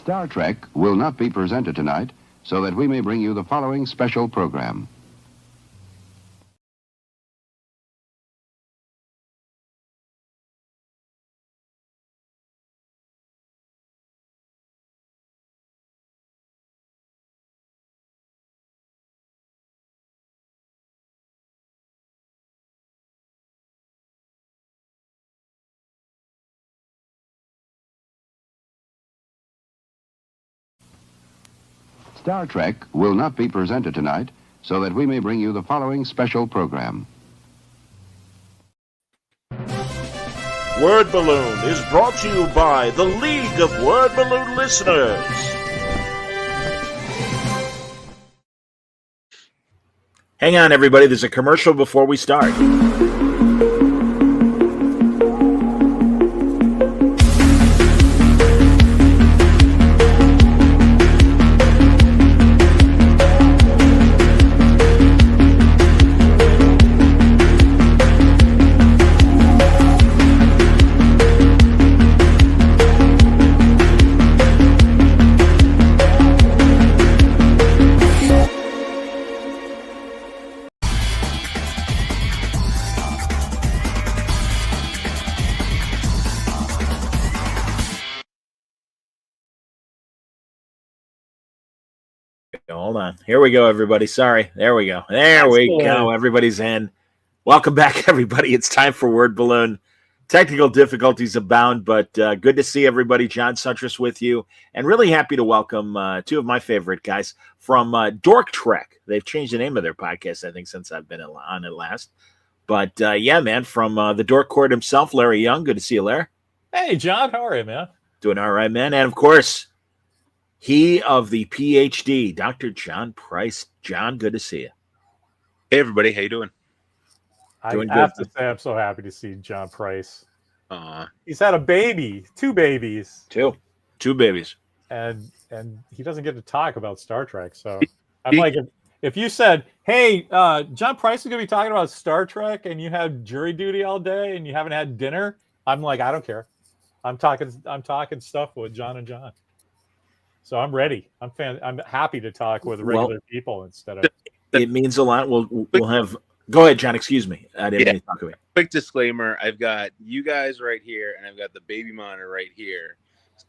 Star Trek will not be presented tonight, so that we may bring you the following special program. Star Trek will not be presented tonight, so that we may bring you the following special program. Word Balloon is brought to you by the League of Word Balloon Listeners. Hang on, everybody. There's a commercial before we start. Hold on. Here we go, everybody. Sorry. There we go. There we go. Everybody's in. Welcome back, everybody. It's time for Word Balloon. Technical difficulties abound, but good to see everybody. John Suttress with you, and really happy to welcome two of my favorite guys from Dork Trek. They've changed the name of their podcast, I think, since I've been on it last. But yeah, man, from the Dork Court himself, Larry Young. Good to see you, Larry. Hey, John. How are you, man? Doing all right, man. And of course, he of the PhD, Dr. John Price. John, good to see you. Hey, everybody. How you doing? I have to say I'm so happy to see John Price. Aww. He's had a baby, two babies. Two babies. And he doesn't get to talk about Star Trek. So I'm like, if you said, hey, John Price is going to be talking about Star Trek and you have jury duty all day and you haven't had dinner, I'm like, I don't care. I'm talking stuff with John and John. So I'm ready. I'm happy to talk with regular people instead of. It means a lot. We'll have. Go ahead, John. Excuse me. I didn't mean to talk about it. Quick disclaimer: I've got you guys right here, and I've got the baby monitor right here.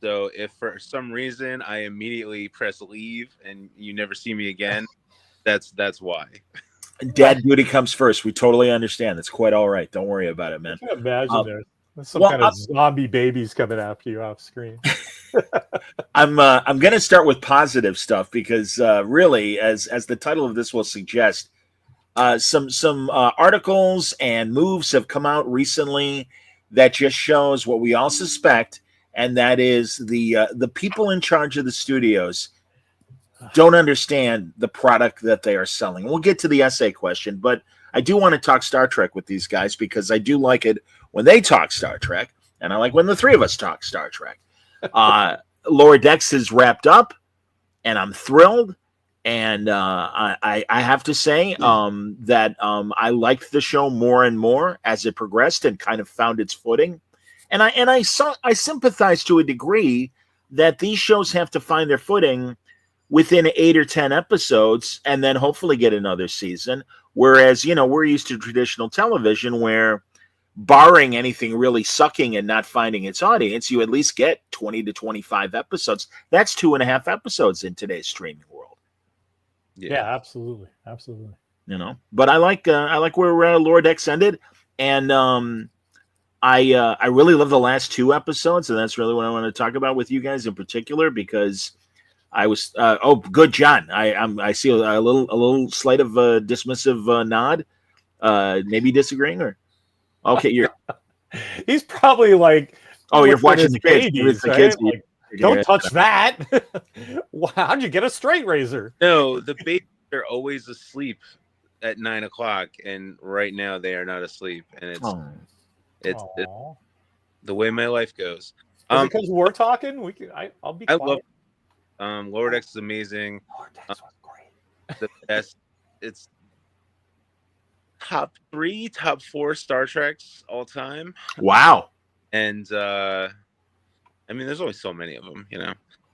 So if for some reason I immediately press leave and you never see me again, that's why. Dad duty comes first. We totally understand. That's quite all right. Don't worry about it, man. I can imagine there's some kind of zombie babies coming after you off screen. I'm going to start with positive stuff because really, as the title of this will suggest, some articles and moves have come out recently that just shows what we all suspect, and that is the people in charge of the studios don't understand the product that they are selling. We'll get to the essay question, but I do want to talk Star Trek with these guys because I do like it when they talk Star Trek, and I like when the three of us talk Star Trek. Lower Decks is wrapped up, and I'm thrilled. And I have to say that I liked the show more and more as it progressed and kind of found its footing. And I sympathize to a degree that these shows have to find their footing within 8 or 10 episodes and then hopefully get another season. Whereas, we're used to traditional television where, barring anything really sucking and not finding its audience, you at least get 20 to 25 episodes. That's 2.5 episodes in today's streaming world. Yeah, absolutely. But I like where Lower Decks ended, and I really love the last 2 episodes, and that's really what I want to talk about with you guys in particular because I was good, John. I see a little slight of a dismissive nod, maybe disagreeing or. Okay, you're. He's probably like. Oh, you're watching the kids. Babies, the right? kids. Like, don't touch that. How'd you get a straight razor? No, the babies are always asleep at 9 o'clock, and right now they are not asleep, and it's the way my life goes. Because we're talking, I'll be quiet. I love Lower Decks is amazing. Lower Decks was great. The best. It's top 3, top 4 Star Treks all time. Wow. And I mean, there's only so many of them,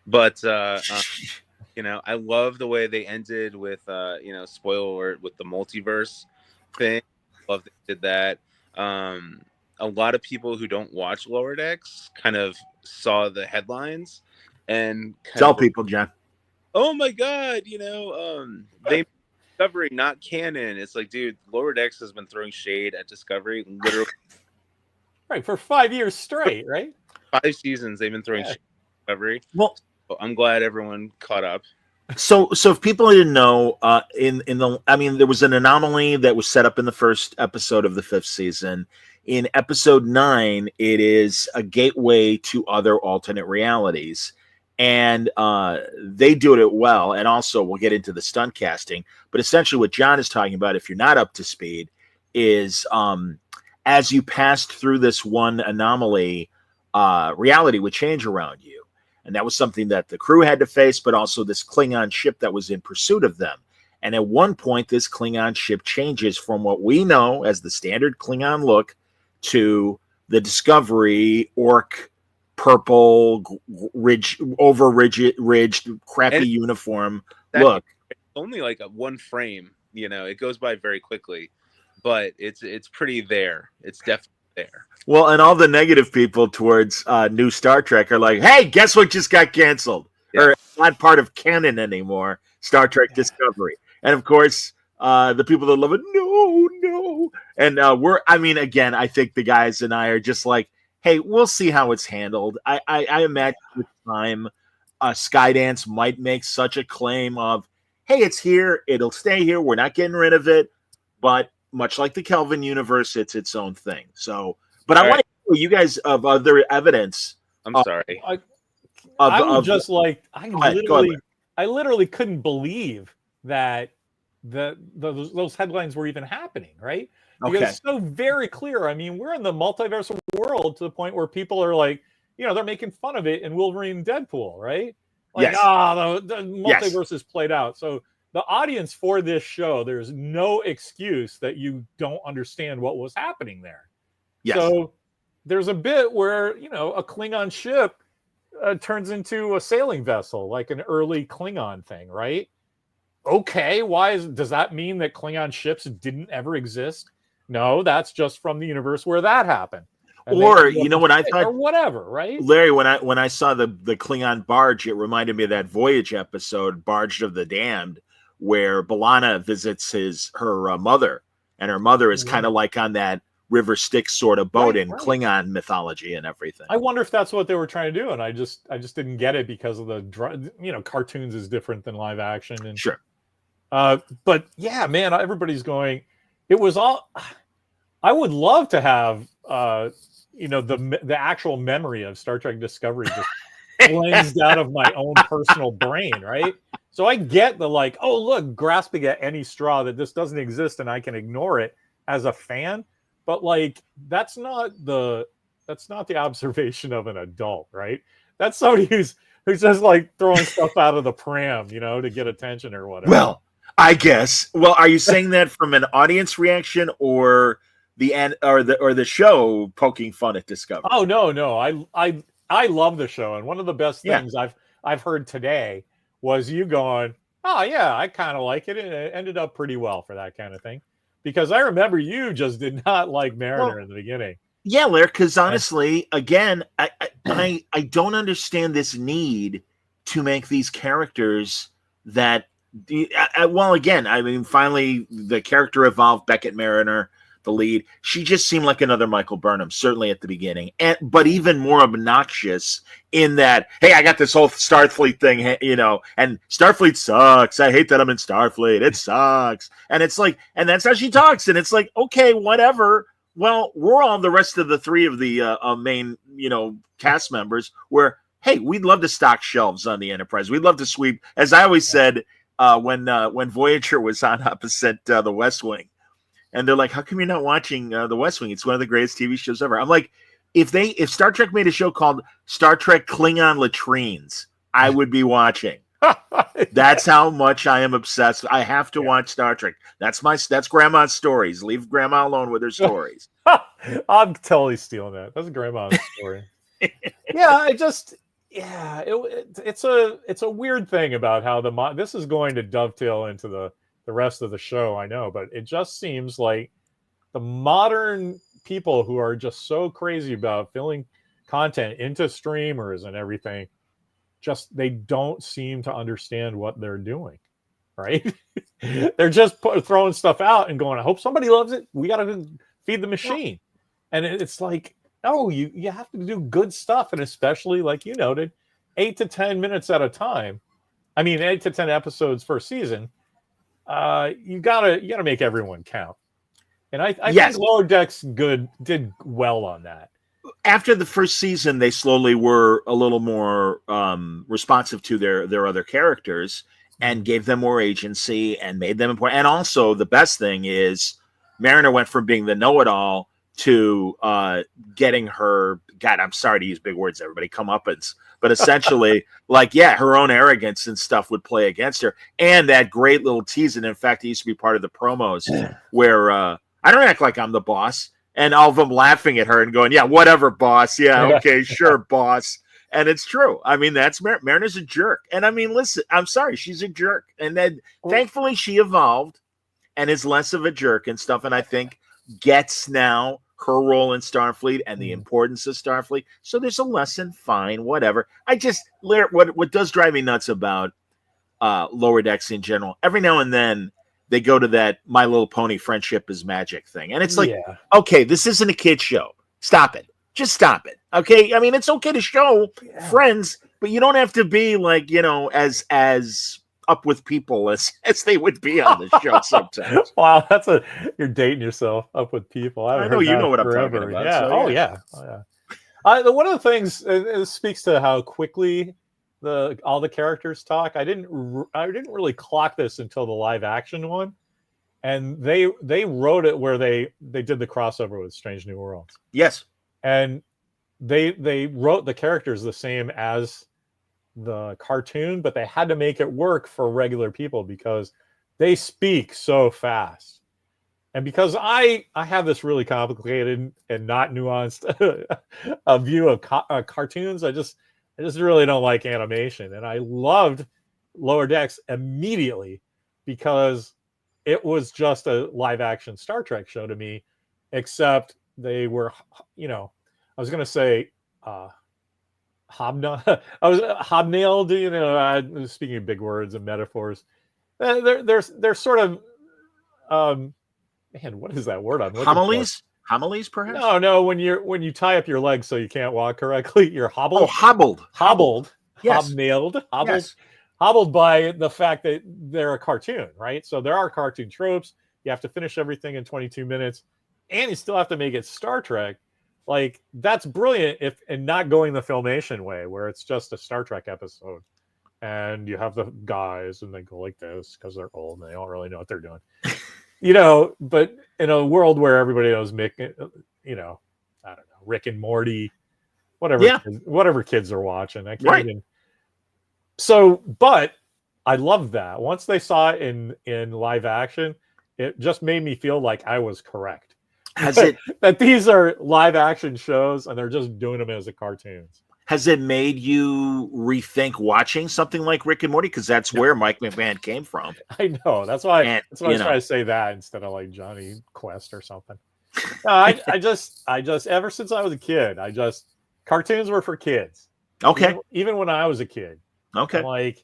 But I love the way they ended with spoiler alert, with the multiverse thing. Love they did that. A lot of people who don't watch Lower Decks kind of saw the headlines and kind Tell of, people, John. oh my god, they Discovery not canon. It's like, dude, Lower Decks has been throwing shade at Discovery literally Right, for 5 years straight, right? 5 seasons. They've been throwing shade at Discovery. Well, So I'm glad everyone caught up. so if people didn't know, there was an anomaly that was set up in the first episode of the 5th season. In episode 9, it is a gateway to other alternate realities, and they do it well. And also, we'll get into the stunt casting, but essentially, what John is talking about, if you're not up to speed, is as you passed through this one anomaly, reality would change around you. And that was something that the crew had to face, but also this Klingon ship that was in pursuit of them. And at one point, this Klingon ship changes from what we know as the standard Klingon look to the Discovery orc, purple, ridged, crappy And uniform that- look. It's only like a one frame. It goes by very quickly, but it's pretty there. It's definitely there. Well, and all the negative people towards new Star Trek are like, hey, guess what just got canceled? Yeah. Or it's not part of canon anymore, Star Trek Discovery. And of course, the people that love it, no. And again, I think the guys and I are just like, hey, we'll see how it's handled. I imagine with time, Skydance might make such a claim of, hey, it's here, it'll stay here, we're not getting rid of it. But much like the Kelvin universe, it's its own thing. So, but I want to hear you guys of other evidence. I'm sorry. I literally couldn't believe that those headlines were even happening, right? Because it's so very clear. I mean, we're in the multiversal world to the point where people are like, they're making fun of it in Wolverine and Deadpool, right? Like, the multiverse is played out. So the audience for this show, there's no excuse that you don't understand what was happening there. Yes. So there's a bit where, a Klingon ship turns into a sailing vessel, like an early Klingon thing, right? Okay, does that mean that Klingon ships didn't ever exist? No, that's just from the universe where that happened. And or what I thought, or whatever, right? Larry, when I saw the Klingon barge, it reminded me of that Voyage episode, Barge of the Damned, where B'Elanna visits her mother, and her mother is kind of like on that River Styx sort of boat in Klingon mythology and everything. I wonder if that's what they were trying to do, and I just didn't get it because of cartoons is different than live action, and sure. But yeah, man, everybody's going. It was all. I would love to have the actual memory of Star Trek Discovery just cleansed out of my own personal brain, right? So I get the oh look, grasping at any straw that this doesn't exist and I can ignore it as a fan, but that's not the observation of an adult, right? That's somebody who's just throwing stuff out of the pram, to get attention or whatever. Well, I guess. Well, are you saying that from an audience reaction or the show poking fun at Discovery? Oh no. I love the show, and one of the best things I've heard today was you going, oh yeah, I kind of like it, and it ended up pretty well for that kind of thing. Because I remember you just did not like Mariner in the beginning. Yeah, Larry, because honestly, again, I don't understand this need to make these characters that finally the character evolved. Beckett Mariner, the lead, she just seemed like another Michael Burnham, certainly at the beginning, but even more obnoxious in that, hey, I got this whole Starfleet thing, and Starfleet sucks. I hate that I'm in Starfleet. It sucks. And it's and that's how she talks. And it's okay, whatever. Well, we're all the rest of the three of the main, cast members where, hey, we'd love to stock shelves on the Enterprise. We'd love to sweep, as I always said, when Voyager was on opposite the West Wing. And they're like, how come you're not watching the West Wing? It's one of the greatest TV shows ever. I'm like, if Star Trek made a show called Star Trek Klingon Latrines, I would be watching. That's how much I am obsessed. I have to watch Star Trek. That's Grandma's stories. Leave Grandma alone with her stories. I'm totally stealing that. That's Grandma's story. Yeah, yeah, it's a weird thing about how this is going to dovetail into the rest of the show. I know, but it just seems like the modern people who are just so crazy about filling content into streamers and everything, just they don't seem to understand what they're doing, right? They're just throwing stuff out and going, I hope somebody loves it. We got to feed the machine. And it's like, no, you have to do good stuff. And especially, like you noted, 8 to 10 minutes at a time. I mean, 8 to 10 episodes per season. You gotta make everyone count. And I think Lower Decks did well on that. After the first season, they slowly were a little more responsive to their other characters and gave them more agency and made them important. And also, the best thing is Mariner went from being the know-it-all to getting her, God, I'm sorry to use big words, everybody, comeuppance. But essentially, her own arrogance and stuff would play against her. And that great little tease, and in fact, it used to be part of the promos where I don't act like I'm the boss. And all of them laughing at her and going, yeah, whatever, boss. Yeah, okay, sure, boss. And it's true. I mean, that's Mariner's a jerk. And I mean, listen, I'm sorry, she's a jerk. And then thankfully she evolved and is less of a jerk and stuff. And I think gets now her role in Starfleet and the importance of Starfleet. So there's a lesson, fine, whatever. What does drive me nuts about Lower Decks in general, every now and then they go to that My Little Pony friendship is magic thing. And it's like, okay, this isn't a kid's show. Stop it. Just stop it. Okay. I mean, it's okay to show friends, but you don't have to be like, as up with people as they would be on the show sometimes. Wow, you're dating yourself, up with people. I know you know what I'm talking about. Yeah. So, yeah. One of the things, it speaks to how quickly all the characters talk. I didn't really clock this until the live action one, and they wrote it where they did the crossover with Strange New Worlds. Yes, and they wrote the characters the same as the cartoon, but they had to make it work for regular people because they speak so fast. And because I have this really complicated and not nuanced a view of cartoons, I just really don't like animation. And I loved Lower Decks immediately because it was just a live action Star Trek show to me, except they were, I was going to say hobnailed, speaking of big words and metaphors. They're sort of, man, what is that word I'm looking homilies? for? Homilies, perhaps? No. When you tie up your legs so you can't walk correctly, you're hobbled. Oh, hobbled. Yes. Hobnailed. Hobbled. Yes. Hobbled by the fact that they're a cartoon, right? So there are cartoon tropes. You have to finish everything in 22 minutes, and you still have to make it Star Trek. Like, that's brilliant and not going the Filmation way, where it's just a Star Trek episode, and you have the guys and they go like this because they're old and they don't really know what they're doing. But in a world where everybody knows Mick, I don't know, Rick and Morty, whatever kids are watching. I can't even. So, but I love that. Once they saw it in live action, it just made me feel like I was correct. That these are live action shows and they're just doing them as cartoons. Has it made you rethink watching something like Rick and Morty? Because that's where Mike McMahon came from. I know. That's why I was trying to say that instead of like Johnny Quest or something. No, I just ever since I was a kid, cartoons were for kids. Okay. Even when I was a kid. Okay.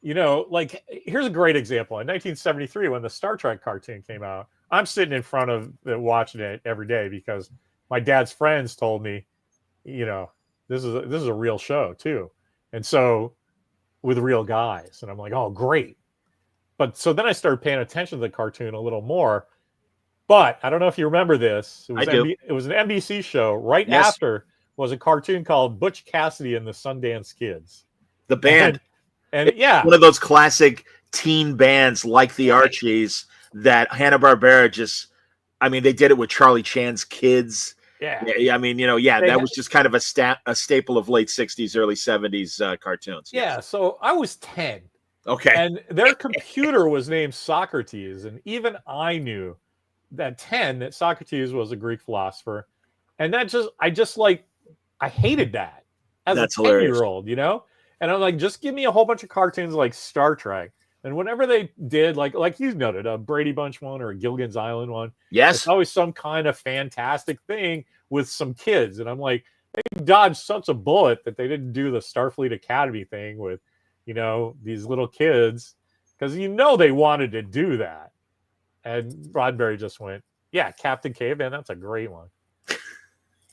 Here's a great example. In 1973, when the Star Trek cartoon came out, I'm sitting in front of it watching it every day because my dad's friends told me, this is a real show too. And so with real guys. And I'm like, oh, great. But so then I started paying attention to the cartoon a little more. But I don't know if you remember this. It was an NBC show. Right after was a cartoon called Butch Cassidy and the Sundance Kids. The band. And one of those classic teen bands like the Archies that Hanna-Barbera they did it with Charlie Chan's Kids. Yeah. That was just kind of a staple of late 60s, early 70s cartoons. Yeah, so I was 10. Okay. And their computer was named Socrates, and even I knew that Socrates was a Greek philosopher. And I hated that. as That's a hilarious. 10-year-old, you know? And I'm like, just give me a whole bunch of cartoons like Star Trek. And whenever they did, like you noted, a Brady Bunch one or a Gilligan's Island one, Yes. it's always some kind of fantastic thing with some kids. And I'm like, they dodged such a bullet that they didn't do the Starfleet Academy thing with, you know, these little kids, because you know they wanted to do that. And Roddenberry just went, yeah, Captain Caveman, that's a great one.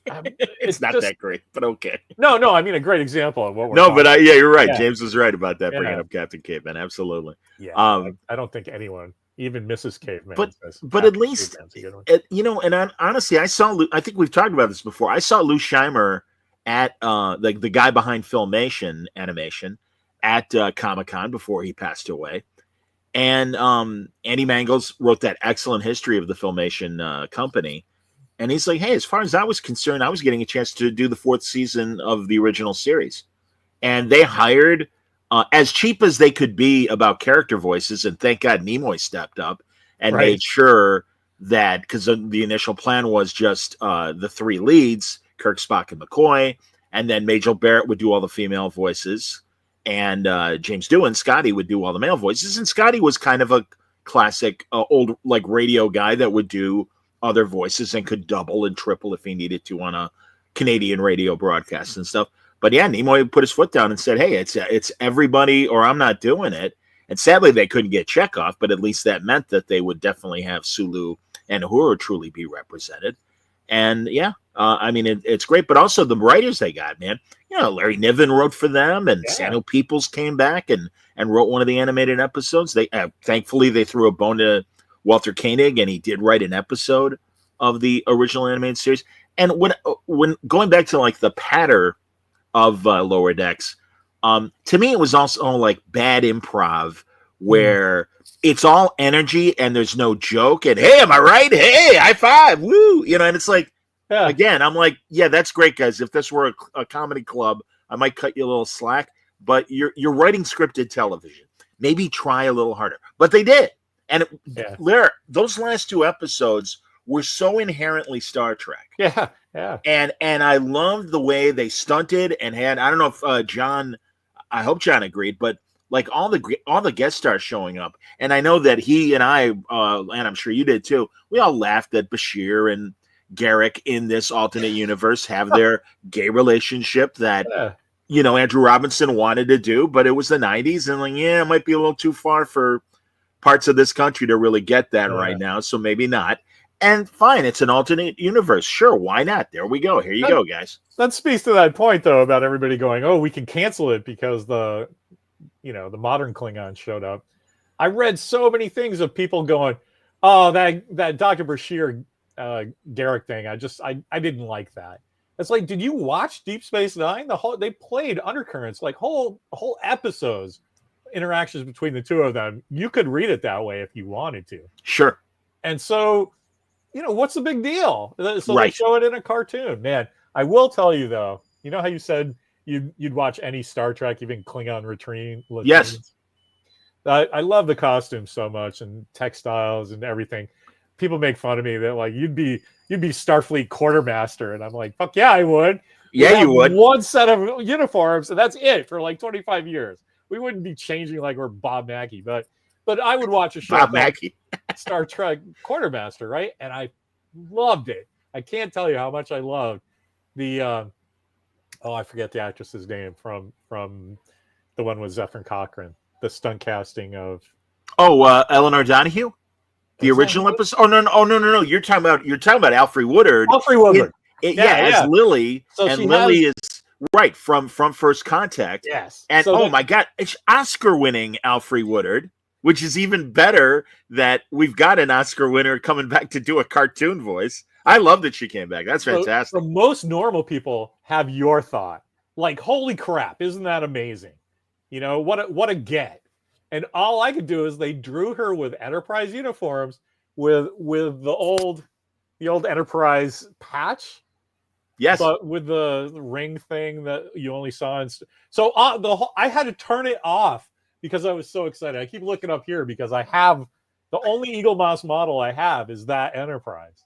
It's not just, that great, but okay. No, I mean a great example of what we're No, but talking yeah, you're right. Yeah. James was right about that, bringing Yeah. up Captain Caveman. Absolutely. Yeah, Um, I don't think anyone, even Mrs. Caveman, but says but at Captain least Caveman's a good one. you know, and honestly, I think we've talked about this before. I saw Lou Scheimer at the guy behind Filmation Animation at Comic-Con before he passed away. And Andy Mangels wrote that excellent history of the Filmation company. And he's like, hey, as far as I was concerned, I was getting a chance to do the 4th season of the original series. And they hired, as cheap as they could be about character voices, and thank God Nimoy stepped up and Right. made sure that, because the initial plan was just the 3 leads, Kirk, Spock, and McCoy, and then Majel Barrett would do all the female voices, and James Doohan, Scotty, would do all the male voices. And Scotty was kind of a classic old like radio guy that would do other voices and could double and triple if he needed to on a Canadian radio broadcast and stuff. But yeah, Nimoy put his foot down and said, hey, it's everybody or I'm not doing it. And sadly, they couldn't get Chekhov, but at least that meant that they would definitely have Sulu and Uhura truly be represented. And yeah, I mean, it's great. But also the writers they got, man. You know, Larry Niven wrote for them, and Yeah. Samuel Peoples came back and wrote one of the animated episodes. They thankfully they threw a bone to Walter Koenig, and he did write an episode of the original animated series. And when going back to like the patter of Lower Decks, to me it was also like bad improv where it's all energy and there's no joke. And hey, am I right? Hey, high five, woo! You know, and it's like Yeah. again, I'm like, yeah, that's great, guys. If this were a comedy club, I might cut you a little slack. But you're writing scripted television. Maybe try a little harder. But they did. And those last 2 episodes were so inherently Star Trek. Yeah. And I loved the way they stunted and had, I don't know if John, I hope John agreed, but like all the guest stars showing up. And I know that he and I, and I'm sure you did too, we all laughed that Bashir and Garrick in this alternate universe have their gay relationship that, you know, Andrew Robinson wanted to do, but it was the 90s. And like, yeah, it might be a little too far for parts of this country to really get that right now. So maybe not. And fine, it's an alternate universe. Sure, why not? There we go. Here you go, guys. That speaks to that point, though, about everybody going, oh, we can cancel it because the modern Klingon showed up. I read so many things of people going, oh, that Dr. Bashir Garrick thing, I didn't like that. It's like, did you watch Deep Space Nine? They played undercurrents, like whole episodes, interactions between the two of them. You could read it that way if you wanted to. Sure. And so, you know, what's the big deal? So Right. they show it in a cartoon. Man, I will tell you though, you know how you said you'd watch any Star Trek, even Klingon latrines? Yes. I love the costumes so much and textiles and everything. People make fun of me that like you'd be Starfleet quartermaster, and I'm like, fuck yeah, I would. Yeah, you would. One set of uniforms, and that's it for like 25 years. We wouldn't be changing like we're Bob Mackey, but I would watch a show Bob called Mackey. Star Trek Quartermaster, right? And I loved it. I can't tell you how much I loved the I forget the actress's name from the one with Zephyr Cochrane, the stunt casting of Eleanor Donahue, the Is that original who- episode. Oh no! You're talking about Alfre Woodard. Humphrey Woodard. As Lily, So and she Lily is right from First Contact. Yes. And So my God, it's Oscar-winning Alfre Woodard, which is even better that we've got an Oscar winner coming back to do a cartoon voice. I love that she came back. That's fantastic. So most normal people have your thought. Like, holy crap, isn't that amazing? You know, what a get. And all I could do is they drew her with Enterprise uniforms with the old Enterprise patch. Yes. But with the ring thing that you only saw so I had to turn it off because I was so excited. I keep looking up here because I have the only Eagle Moss model I have is that Enterprise.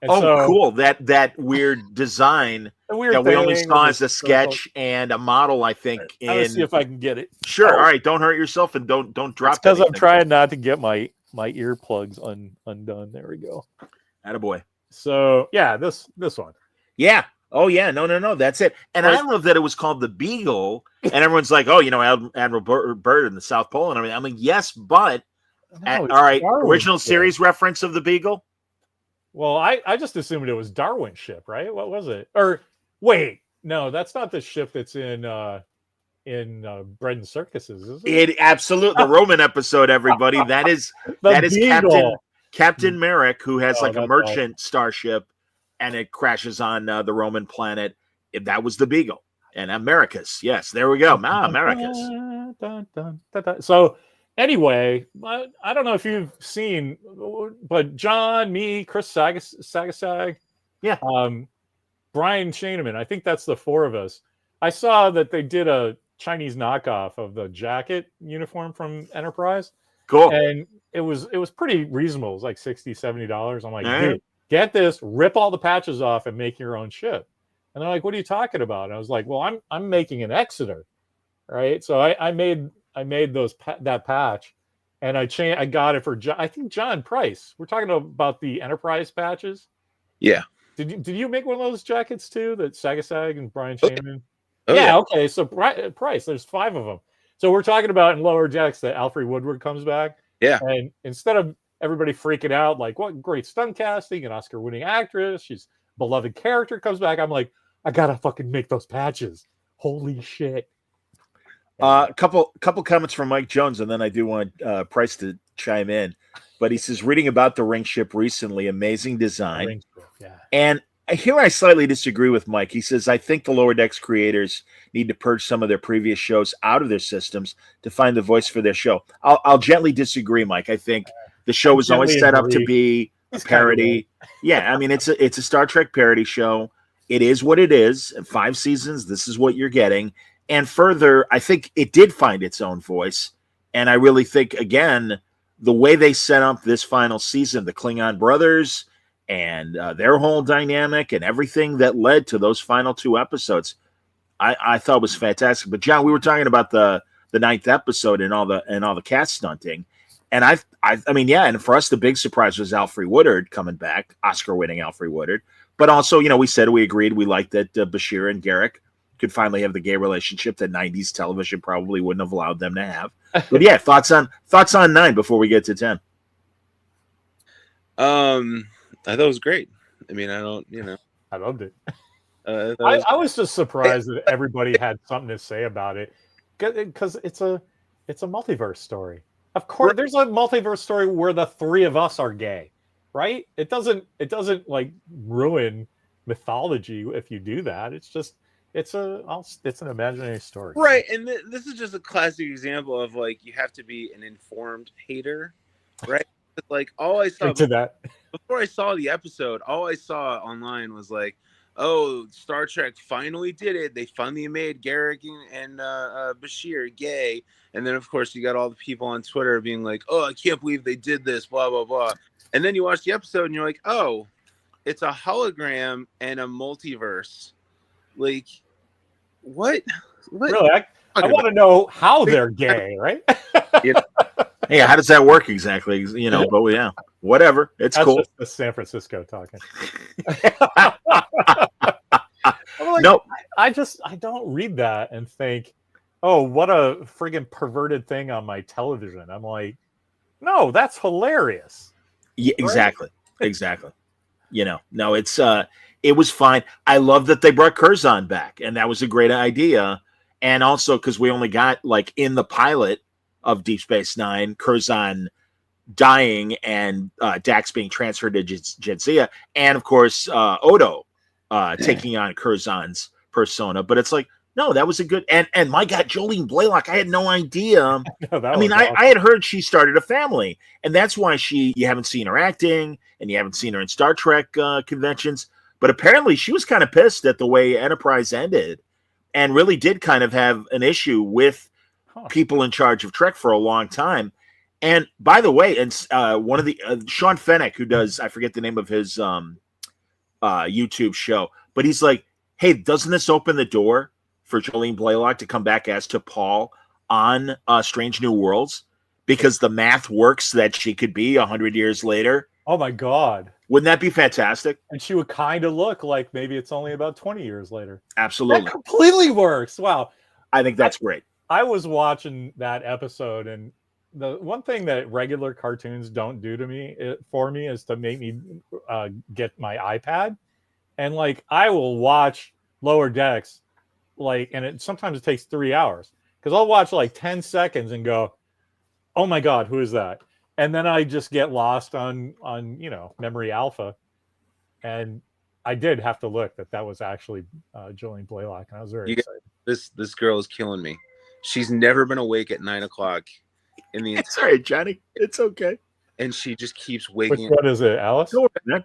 And Oh, so, cool! That weird design a weird that we only thing saw with as a the circle. sketch and a model. I think I'm gonna see in if I can get it. sure. Oh, All right, don't hurt yourself and don't it's drop because I'm anything. trying not to get my earplugs undone. There we go. Attaboy. So yeah, this one. Yeah. Oh yeah. No. That's it. And I Right. love that it was called the Beagle, and everyone's like, "Oh, Admiral Byrd in the South Pole," and I mean, yes, but No, it's all right, Darwin's original ship. series reference of the Beagle. Well, I just assumed it was Darwin's ship, right? What was it? Or wait, no, that's not the ship that's in Bread and Circuses, is it? It absolutely the Roman episode. Everybody, that is Beagle. Captain Merrick, who has Oh, like a that's merchant starship, and it crashes on the Roman planet. That was the Beagle and Americus. Yes, there we go. Americus. Dun, dun, dun, dun, dun. So anyway, I don't know if you've seen, but John, me, Chris Sagasag, Yeah. Brian Shaneman, I think that's the four of us. I saw that they did a Chinese knockoff of the jacket uniform from Enterprise, Cool. and it was pretty reasonable. It was like $60-$70. I'm like, All right. dude, get this, rip all the patches off and make your own ship. And they're like, what are you talking about? And I was like, well, I'm making an Exeter, right? So I made that patch, and I got it for I think John Price. We're talking about the Enterprise patches. Yeah. Did you make one of those jackets too? That Sagasag and Brian Shaneman. Oh, yeah. Okay. So Price. There's 5 of them. So we're talking about in Lower Decks that Alfred Woodward comes back. Yeah. And instead of everybody freaking out like, what great stunt casting, an Oscar-winning actress, she's a beloved character comes back, I'm like, I gotta fucking make those patches. Holy shit. A couple comments from Mike Jones, and then I do want Price to chime in. But he says, reading about the ring ship recently, amazing design. Yeah. And here I slightly disagree with Mike. He says, I think the Lower Decks creators need to purge some of their previous shows out of their systems to find the voice for their show. I'll gently disagree, Mike. I think the show was always set up to be a parody. Yeah, I mean, it's a Star Trek parody show. It is what it is. 5 seasons, this is what you're getting. And further, I think it did find its own voice. And I really think, again, the way they set up this final season, the Klingon brothers and their whole dynamic and everything that led to those final 2 episodes, I thought was fantastic. But John, we were talking about the 9th episode and all the cast stunting. And I mean, yeah, and for us, the big surprise was Alfre Woodard coming back, Oscar-winning Alfre Woodard. But also, we agreed we liked that Bashir and Garrick could finally have the gay relationship that 90s television probably wouldn't have allowed them to have. But yeah, thoughts on 9 before we get to 10. I thought it was great. I mean, I loved it. I I was just surprised that everybody had something to say about it, because it's a multiverse story. Of course, there's a multiverse story where the 3 of us are gay, right? It doesn't like ruin mythology if you do that. It's just it's an imaginary story, right. And this is just a classic example of like you have to be an informed hater, right? Like all I saw to that. Before I saw the episode, all I saw online was like, oh, Star Trek finally did it. They finally made Garrick and Bashir gay. And then, of course, you got all the people on Twitter being like, oh, I can't believe they did this, blah, blah, blah. And then you watch the episode and you're like, oh, it's a hologram and a multiverse. Like, what? Really? I want to know how they're gay, right? Hey, how does that work exactly? But yeah, whatever. It's That's cool. just the San Francisco talking. Nope. I don't read that and think, oh, what a friggin' perverted thing on my television. I'm like, no, that's hilarious. Yeah, exactly. Exactly. No, it was fine. I love that they brought Curzon back, and that was a great idea. And also because we only got like in the pilot of Deep Space Nine, Curzon dying and Dax being transferred to Jadzia, and of course Odo taking on Curzon's persona. But it's like, no, that was a good and my God, Jolene Blaylock, I had no idea. Awesome. I had heard she started a family, and that's why you haven't seen her acting, and you haven't seen her in Star Trek conventions. But apparently, she was kind of pissed at the way Enterprise ended, and really did kind of have an issue with people in charge of Trek for a long time. And by the way, and one of the Sean Fennick, who does, I forget the name of his YouTube show. But he's like, hey, doesn't this open the door for Jolene Blalock to come back as T'Pol on Strange New Worlds? Because the math works that she could be 100 years later. Oh my God. Wouldn't that be fantastic? And she would kind of look like maybe it's only about 20 years later. Absolutely. That completely works. Wow. I think that's great. I was watching that episode, and the one thing that regular cartoons don't do to me for me is to make me get my iPad, and like I will watch Lower Decks, like, and sometimes it takes 3 hours because I'll watch like 10 seconds and go, oh my God, who is that? And then I just get lost on Memory Alpha, and I did have to look that was actually Jolene Blalock, and I was very excited. This girl is killing me. She's never been awake at 9 o'clock in the It's all right, Johnny. It's okay. and she just keeps Which waking. one is it, Alice? Don't worry, man.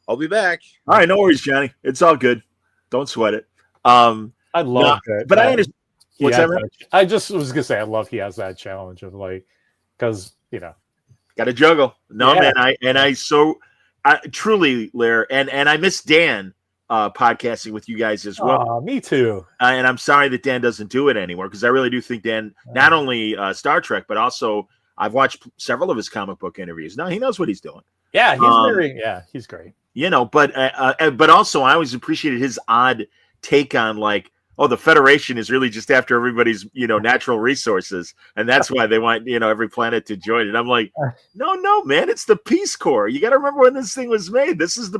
I'll be back. All right, no worries, Johnny. It's all good. Don't sweat it. I love that. But I understand. What's that, man? I just was gonna say I love he has that challenge of like, because Got to juggle. No, Yeah. man. I truly, Lair, and I miss Dan podcasting with you guys as well. me too. And I'm sorry that Dan doesn't do it anymore, because I really do think Dan, not only Star Trek, but also I've watched several of his comic book interviews. No, he knows what he's doing. Yeah, he's great. But also I always appreciated his odd take on like, oh, the Federation is really just after everybody's, natural resources. And that's why they want, every planet to join it. I'm like, no, man, it's the Peace Corps. You got to remember when this thing was made. This is,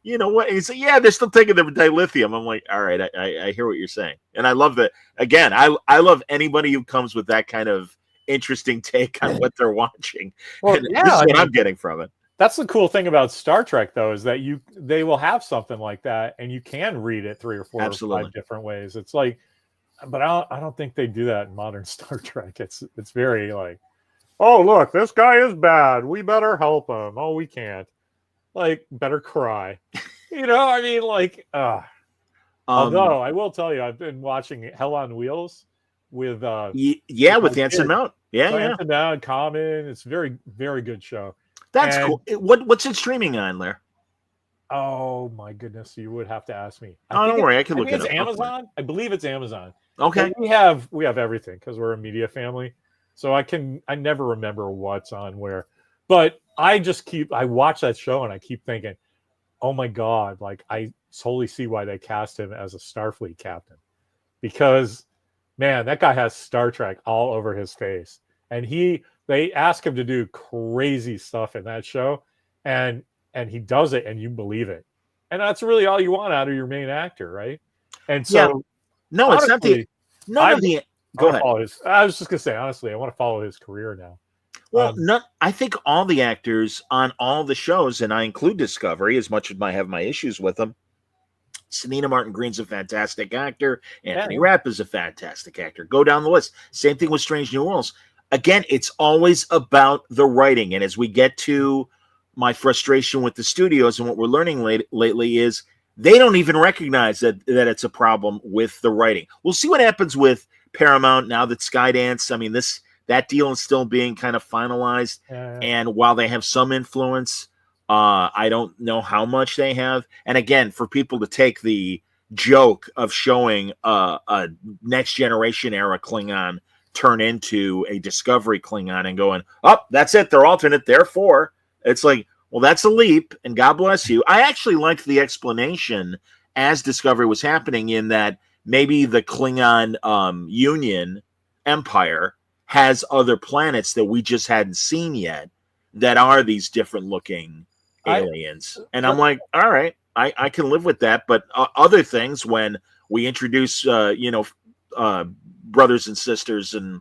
what? And he's like, yeah, they're still taking the dilithium. I'm like, all right, I hear what you're saying. And I love that. Again, I love anybody who comes with that kind of interesting take on what they're watching. Well, and this is what I'm getting from it. That's the cool thing about Star Trek, though, is that they will have something like that, and you can read it 3 or 4 or 5 different ways. It's like, but I don't think they do that in modern Star Trek. It's very like, oh look, this guy is bad. We better help him. Oh, we can't. Like, better cry. Although I will tell you, I've been watching Hell on Wheels with with Anson Mount. Anson Mount, Common. It's very, very good show. That's cool. What's it streaming on, Lair? Oh my goodness, you would have to ask me. Don't worry, I can look it up. It's Amazon. I believe it's Amazon. Okay. But we have everything because we're a media family. So I never remember what's on where. But I watch that show and I keep thinking, oh my God, like I totally see why they cast him as a Starfleet captain. Because man, that guy has Star Trek all over his face. And they ask him to do crazy stuff in that show, and he does it, and you believe it, and that's really all you want out of your main actor, right? And so, no, it's not the. Go ahead. I was just gonna say, honestly, I want to follow his career now. Well, I think all the actors on all the shows, and I include Discovery, as much as I have my issues with them. Sanina Martin Green's a fantastic actor. Anthony Rapp is a fantastic actor. Go down the list. Same thing with Strange New Worlds. Again, it's always about the writing. And as we get to my frustration with the studios and what we're learning lately is they don't even recognize that it's a problem with the writing. We'll see what happens with Paramount now that Skydance, I mean, that deal is still being kind of finalized. And while they have some influence, I don't know how much they have. And again, for people to take the joke of showing a Next Generation era Klingon turn into a Discovery Klingon and going, that's it, they're alternate, therefore. It's like, well, that's a leap, and God bless you. I actually liked the explanation as Discovery was happening in that maybe the Klingon Union Empire has other planets that we just hadn't seen yet that are these different looking aliens. I'm like, all right, I can live with that. But other things, when we introduce, brothers and sisters and,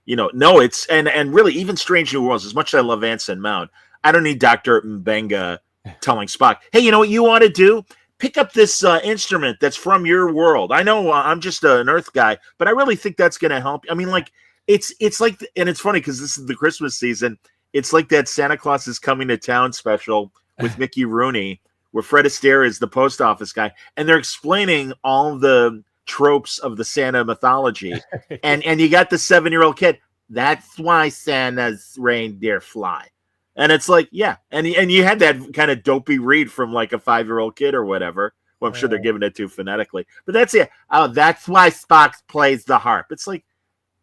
it's, and really even Strange New Worlds, as much as I love Anson Mount, I don't need Dr. Mbenga telling Spock, hey, you know what you want to do? Pick up this instrument that's from your world. I know I'm just an Earth guy, but I really think that's going to help. I mean, like, it's like, and it's funny because this is the Christmas season. It's like that Santa Claus is Coming to Town special with Mickey Rooney, where Fred Astaire is the post office guy, and they're explaining all the tropes of the Santa mythology. and you got the 7-year-old kid. That's why Santa's reindeer fly. And it's like, yeah, and you had that kind of dopey read from like a 5-year-old kid or whatever. Well, I'm sure they're giving it to phonetically, but that's it. Oh, that's why Spock plays the harp. It's like,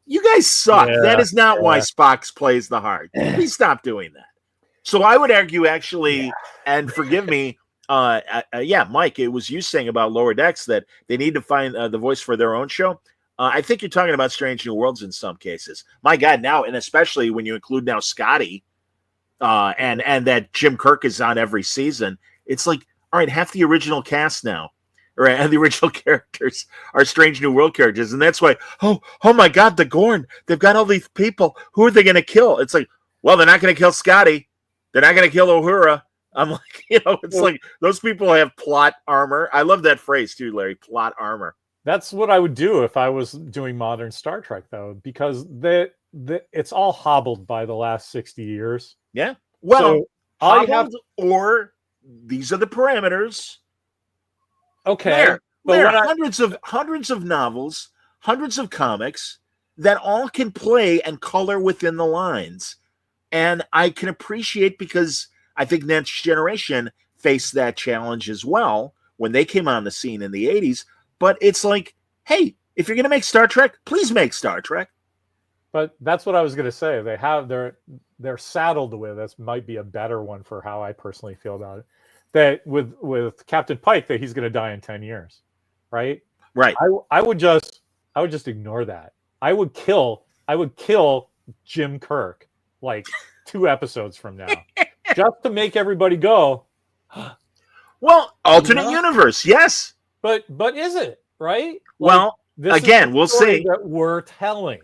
you guys suck. Yeah, that is not why yeah. Spock plays the harp. Please stop doing that. So I would argue, actually, and forgive me, Mike, it was you saying about Lower Decks that they need to find the voice for their own show. I think you're talking about Strange New Worlds in some cases. My God, now, and especially when you include now Scotty, and that Jim Kirk is on every season, it's like, all right, half the original cast now, and the original characters are Strange New World characters, and that's why, oh my God, the Gorn, they've got all these people. Who are they going to kill? It's like, well, they're not going to kill Scotty. They're not going to kill Uhura. I'm like, it's like those people have plot armor. I love that phrase too, Larry. Plot armor. That's what I would do if I was doing modern Star Trek, though, because it's all hobbled by the last 60 years. Yeah. Well, So all you have, or these are the parameters. okay, but There when are I, hundreds of novels, hundreds of comics that all can play and color within the lines. And I can appreciate, because I think Next Generation faced that challenge as well when they came on the scene in the 80s. But it's like, hey, if you're going to make Star Trek, please make Star Trek. but that's what I was going to say. They're saddled with, this might be a better one for how I personally feel about it, that with Captain Pike, that he's going to die in 10 years, right? Right. I would just ignore that. I would kill Jim Kirk like 2 episodes from now, just to make everybody go. Well, alternate universe, yes. But is it right? Well, this is again, the we'll story see. that we're telling,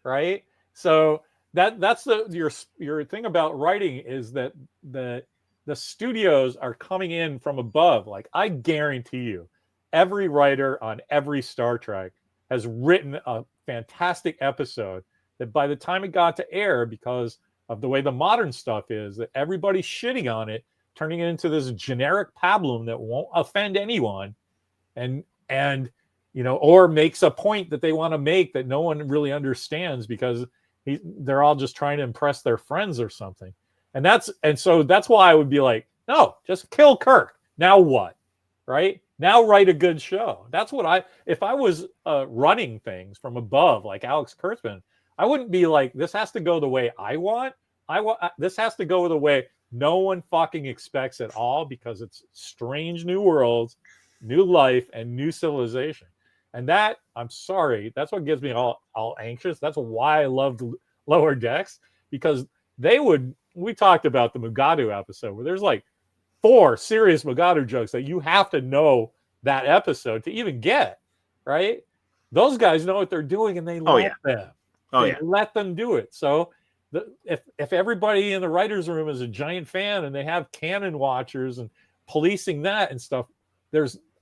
right? So that's your thing about writing, is that the studios are coming in from above. Like, I guarantee you, every writer on every Star Trek has written a fantastic episode that by the time it got to air, because of the way the modern stuff is, that everybody's shitting on it, turning it into this generic pablum that won't offend anyone, and or makes a point that they want to make that no one really understands, because they're all just trying to impress their friends or something. And so that's why I would be like, no, just kill Kirk. Now what? Right? Now write a good show. That's what if I was running things from above, like Alex Kurtzman, I wouldn't be like, this has to go the way I want. This has to go the way no one fucking expects at all, because it's Strange New Worlds, new life, and new civilization. And that, I'm sorry, that's what gets me all anxious. That's why I loved Lower Decks, because we talked about the Mugatu episode, where there's like 4 serious Mugatu jokes that you have to know that episode to even get, right? Those guys know what they're doing, and they let them. Let them do it. So if everybody in the writer's room is a giant fan and they have canon watchers and policing that and stuff,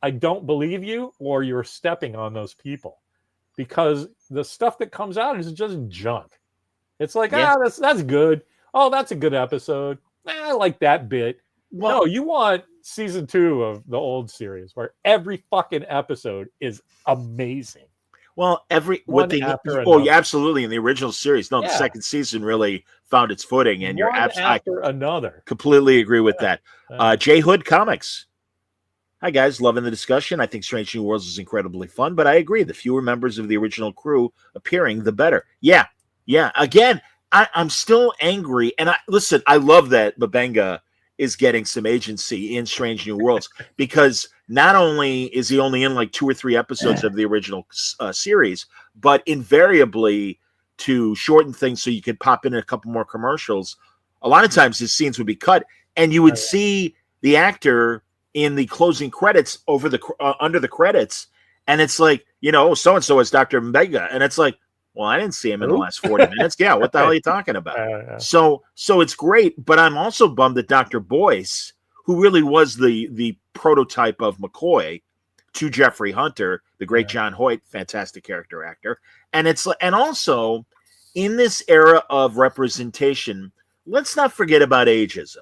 I don't believe you, or you're stepping on those people, because the stuff that comes out is just junk. It's like, that's good. Oh, that's a good episode. I like that bit. Well, no, you want season 2 of the old series, where every fucking episode is amazing. Well, absolutely. In the original series, the second season really found its footing, and you're absolutely another. Completely agree with that. J Hood Comics. Hi guys, loving the discussion. I think Strange New Worlds is incredibly fun, but I agree. The fewer members of the original crew appearing, the better. Yeah. Again, I'm still angry, and I love that Babenga is getting some agency in Strange New Worlds, because not only is he only in like 2 or 3 episodes of the original series, but invariably, to shorten things so you could pop in a couple more commercials, a lot of times his scenes would be cut, and you would see the actor in the closing credits under the credits, and it's like, so and so is Dr. Mbega, and it's like, well, I didn't see him in the last 40 minutes. Yeah, what the hell are you talking about? So it's great, but I'm also bummed that Dr. Boyce, who really was the prototype of McCoy to Jeffrey Hunter, the great John Hoyt, fantastic character actor, and also in this era of representation, let's not forget about ageism.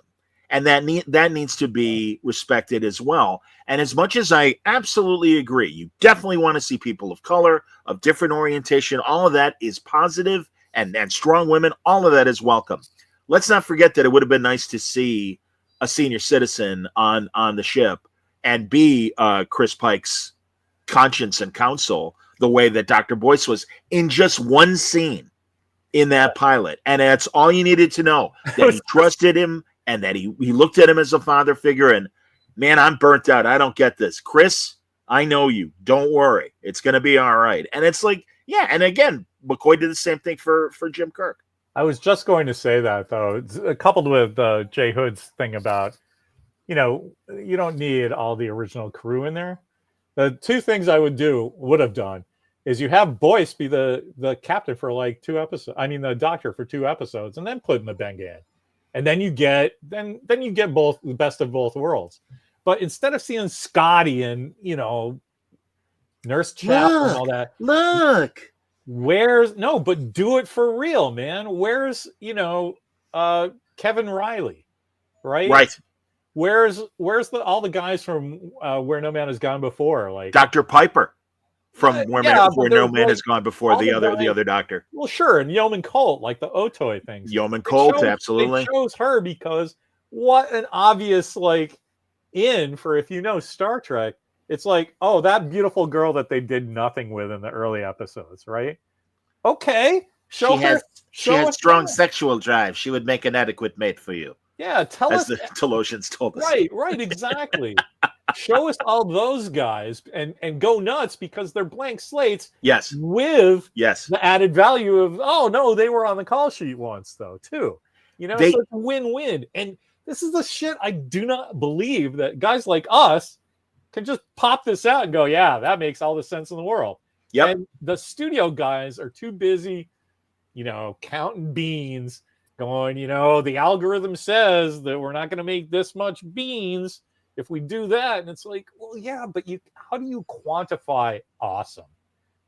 And that needs to be respected as well. And as much as I absolutely agree, you definitely want to see people of color, of different orientation. All of that is positive, and strong women. All of that is welcome. let's not forget that it would have been nice to see a senior citizen on the ship and be Chris Pike's conscience and counsel the way that Dr. Boyce was in just one scene in that pilot. And that's all you needed to know, that he trusted him and that he looked at him as a father figure. And man, I'm burnt out. I don't get this. Chris, I know you. Don't worry. It's going to be all right. And it's like, yeah. And again, McCoy did the same thing for Jim Kirk. I was just going to say that, though, coupled with Jay Hood's thing about, you don't need all the original crew in there. The two things I would have done is you have Boyce be the captain for like 2 episodes. I mean, the doctor for 2 episodes, and then put in the Benga in. And then you get both the best of both worlds. But instead of seeing Scotty and Nurse Chap and all that, Look, but do it for real, man. Where's Kevin Riley, right? Right. Where's all the guys from Where No Man Has Gone Before, like Dr. Piper from Where No Man like, Has Gone Before, the other doctor. Well, sure, and Yeoman Colt, like the Otoy things. Yeoman Colt, absolutely. It shows her because what an obvious in for if you know Star Trek. It's like, oh, that beautiful girl that they did nothing with in the early episodes, right? Okay, She has strong sexual drive. She would make an adequate mate for you. Yeah, tell as us. the Telosians told us. Right, exactly. Show us all those guys and go nuts because they're blank slates. Yes. With the added value of, oh no, they were on the call sheet once though too. So it's a win-win. And this is the shit I do not believe that guys like us can just pop this out and go, yeah, that makes all the sense in the world. Yep. And the studio guys are too busy, counting beans. Going, the algorithm says that we're not going to make this much beans if we do that. And it's like, well, yeah, but how do you quantify awesome?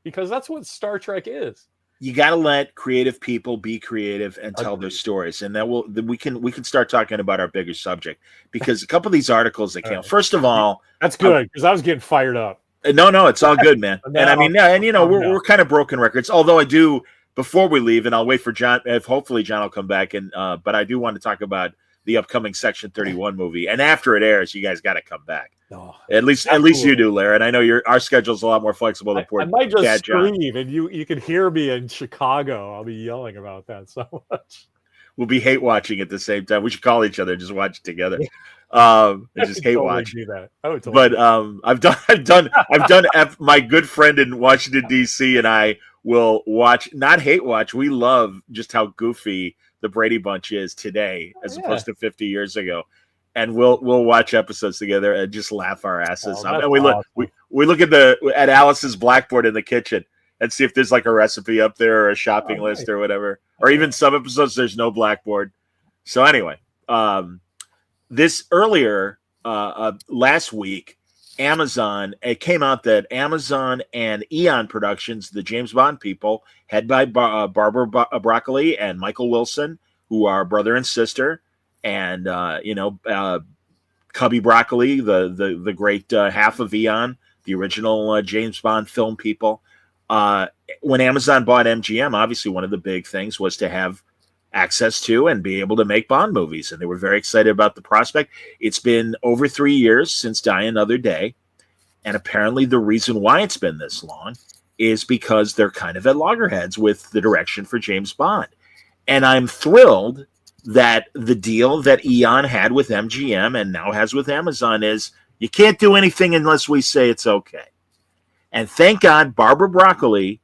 Because that's what Star Trek is. You got to let creative people be creative and tell their stories. And then we can start talking about our bigger subject, because a couple of these articles that came, first of all, that's good because I was getting fired up. No, it's all good, man. And I mean, we're kind of broken records, although I do, before we leave, and I'll wait for John, if hopefully John will come back, and but I do want to talk about the upcoming Section 31 movie, and after it airs, you guys got to come back. Oh, at least you do, Larry. And I know our schedule's a lot more flexible than poor. I might just Dad scream, and you can hear me in Chicago. I'll be yelling about that so much. We'll be hate watching at the same time. We should call each other, just watch it together. And just hate watch. Do that. Totally but I've done my good friend in Washington D.C. and I will watch, not hate watch. We love just how goofy the Brady Bunch is today, as opposed to 50 years ago. And we'll watch episodes together and just laugh our asses off. And we look at Alice's blackboard in the kitchen and see if there's like a recipe up there or a shopping list or whatever. Or even some episodes there's no blackboard. So anyway, this earlier last week, Amazon, it came out that Amazon and Eon Productions, the James Bond people, head by Barbara Broccoli and Michael Wilson, who are brother and sister, and Cubby Broccoli, the great half of Eon, the original James Bond film people. When Amazon bought MGM, obviously one of the big things was to have access to and be able to make Bond movies, and they were very excited about the prospect. It's been over 3 years since Die Another Day, and apparently the reason why it's been this long is because they're kind of at loggerheads with the direction for James Bond. And I'm thrilled that the deal that Eon had with MGM and now has with Amazon is you can't do anything unless we say it's okay. And thank God Barbara Broccoli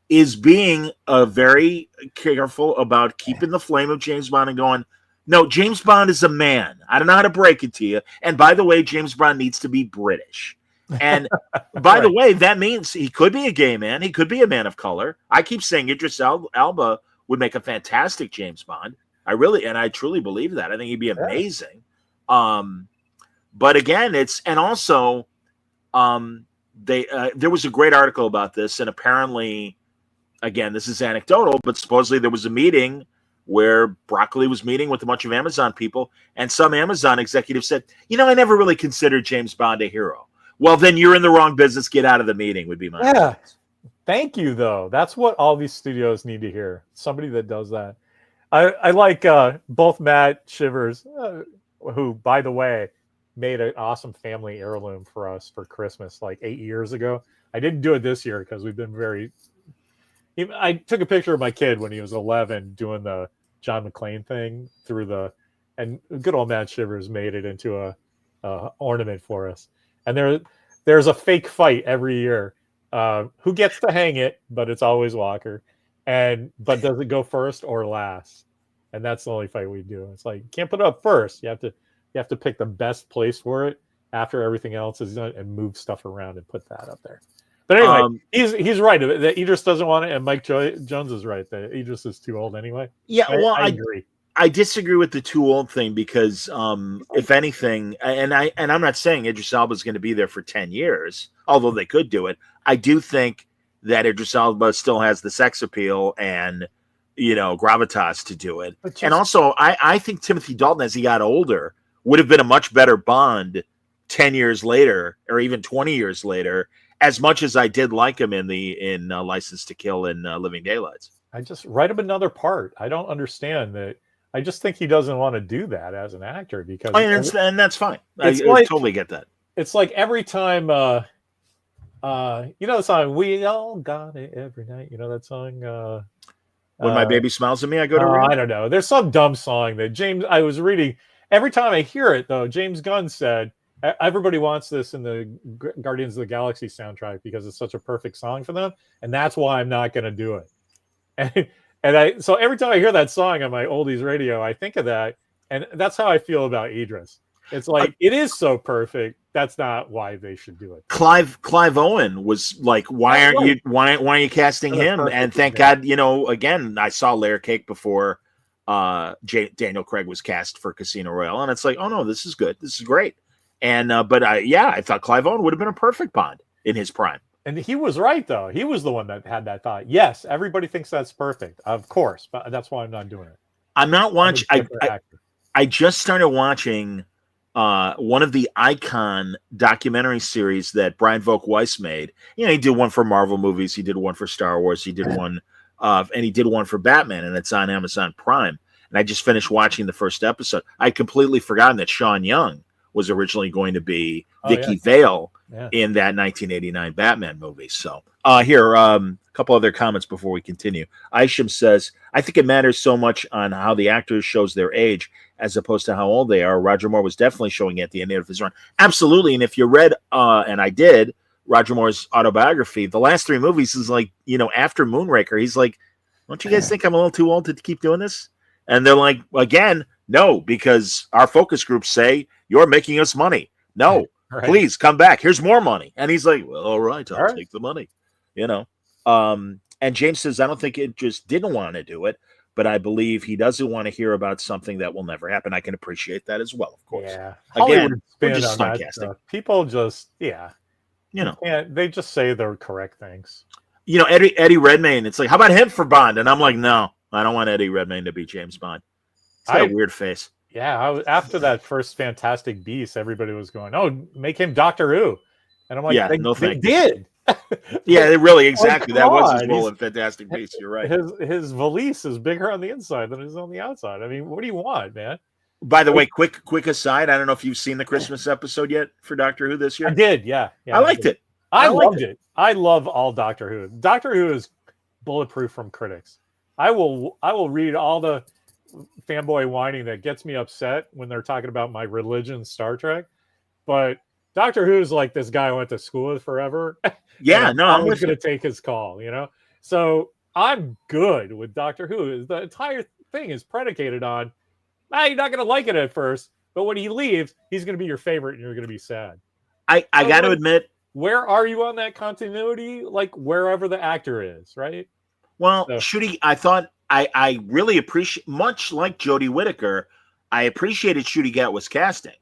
is being very careful about keeping the flame of James Bond and going, no, James Bond is a man. I don't know how to break it to you. And by the way, James Bond needs to be British. And by the way, that means he could be a gay man. He could be a man of color. I keep saying Idris Elba would make a fantastic James Bond. I truly believe that. I think he'd be amazing. But again, there was a great article about this, and apparently, again, this is anecdotal, but supposedly there was a meeting where Broccoli was meeting with a bunch of Amazon people, and some Amazon executive said, I never really considered James Bond a hero. Well, then you're in the wrong business. Get out of the meeting would be my advice. Thank you, though. That's what all these studios need to hear. Somebody that does that. I like both Matt Shivers, who, by the way, made an awesome family heirloom for us for Christmas like 8 years ago. I didn't do it this year because we've been very. I took a picture of my kid when he was 11 doing the John McClane thing through the, and good old Matt Shivers made it into a ornament for us. And there's a fake fight every year. Who gets to hang it? But it's always Walker. But does it go first or last? And that's the only fight we do. It's like you can't put it up first. You have to pick the best place for it after everything else is done and move stuff around and put that up there. But anyway, he's right. That Idris doesn't want it, and Mike Jones is right. That Idris is too old anyway. Yeah, well, I agree. I disagree with the too old thing because, if anything, and I'm not saying Idris Elba is going to be there for 10 years, although they could do it. I do think that Idris Elba still has the sex appeal and gravitas to do it. And also, I think Timothy Dalton, as he got older, would have been a much better Bond 10 years later, or even 20 years later. As much as I did like him in License to Kill and Living Daylights. I just write him another part. I don't understand that. I just think he doesn't want to do that as an actor because, and that's fine. I totally get that. It's like every time, the song "We All Got It Every Night." You know that song. When my baby smiles at me, I go to. I don't know. There's some dumb song that James. I was reading. Every time I hear it, though, James Gunn said. Everybody wants this in the Guardians of the Galaxy soundtrack because it's such a perfect song for them, and that's why I'm not going to do it. So every time I hear that song on my oldies radio, I think of that, and that's how I feel about Idris. It's like it is so perfect. That's not why they should do it. Clive Owen was like, why aren't you casting him? And thank God, again, I saw Layer Cake before Daniel Craig was cast for Casino Royale, and it's like, oh no, this is good. This is great. And I thought Clive Owen would have been a perfect Bond in his prime. And he was right, though. He was the one that had that thought. Yes, everybody thinks that's perfect, of course, but that's why I'm not doing it. I'm not watching. I just started watching one of the Icon documentary series that Brian Volk-Weiss made. He did one for Marvel movies, he did one for Star Wars, he did one, and he did one for Batman, and it's on Amazon Prime. And I just finished watching the first episode. I'd completely forgotten that Sean Young was originally going to be Vicky Vale in that 1989 Batman movie. So here, a couple other comments before we continue. Isham says, I think it matters so much on how the actor shows their age as opposed to how old they are. Roger Moore was definitely showing at the end of his run. Absolutely. And if you read, and I did, Roger Moore's autobiography, the last three movies is like, after Moonraker, he's like, don't you guys think I'm a little too old to keep doing this? And they're like, again, no, because our focus groups say, you're making us money. No, please come back. Here's more money. And he's like, well, all right, I'll take the money. And James says, I don't think it just didn't want to do it, but I believe he doesn't want to hear about something that will never happen. I can appreciate that as well, of course. Yeah. Again, we're just stuntcasting. People just, they just say the correct things. Eddie Redmayne, it's like, how about him for Bond? And I'm like, no, I don't want Eddie Redmayne to be James Bond. He's got a weird face. Yeah, after that first Fantastic Beasts, everybody was going, "Oh, make him Doctor Who," and I'm like, "They did." Yeah, really, exactly. That was his role in Fantastic Beasts. You're right. His valise is bigger on the inside than it is on the outside. I mean, what do you want, man? By the way, quick aside. I don't know if you've seen the Christmas episode yet for Doctor Who this year. I did. Yeah, I liked it. I loved it. I love all Doctor Who. Doctor Who is bulletproof from critics. I will read all the fanboy whining that gets me upset when they're talking about my religion, Star Trek. But Doctor Who's like this guy I went to school with forever. Yeah, no, I'm going to take his call, So I'm good with Doctor Who. The entire thing is predicated on, you're not going to like it at first, but when he leaves, he's going to be your favorite and you're going to be sad. I got to admit. Where are you on that continuity? Like wherever the actor is, right? Well, Ncuti, I thought I really appreciate, much like Jodie Whittaker, I appreciated Ncuti Gatwa's casting.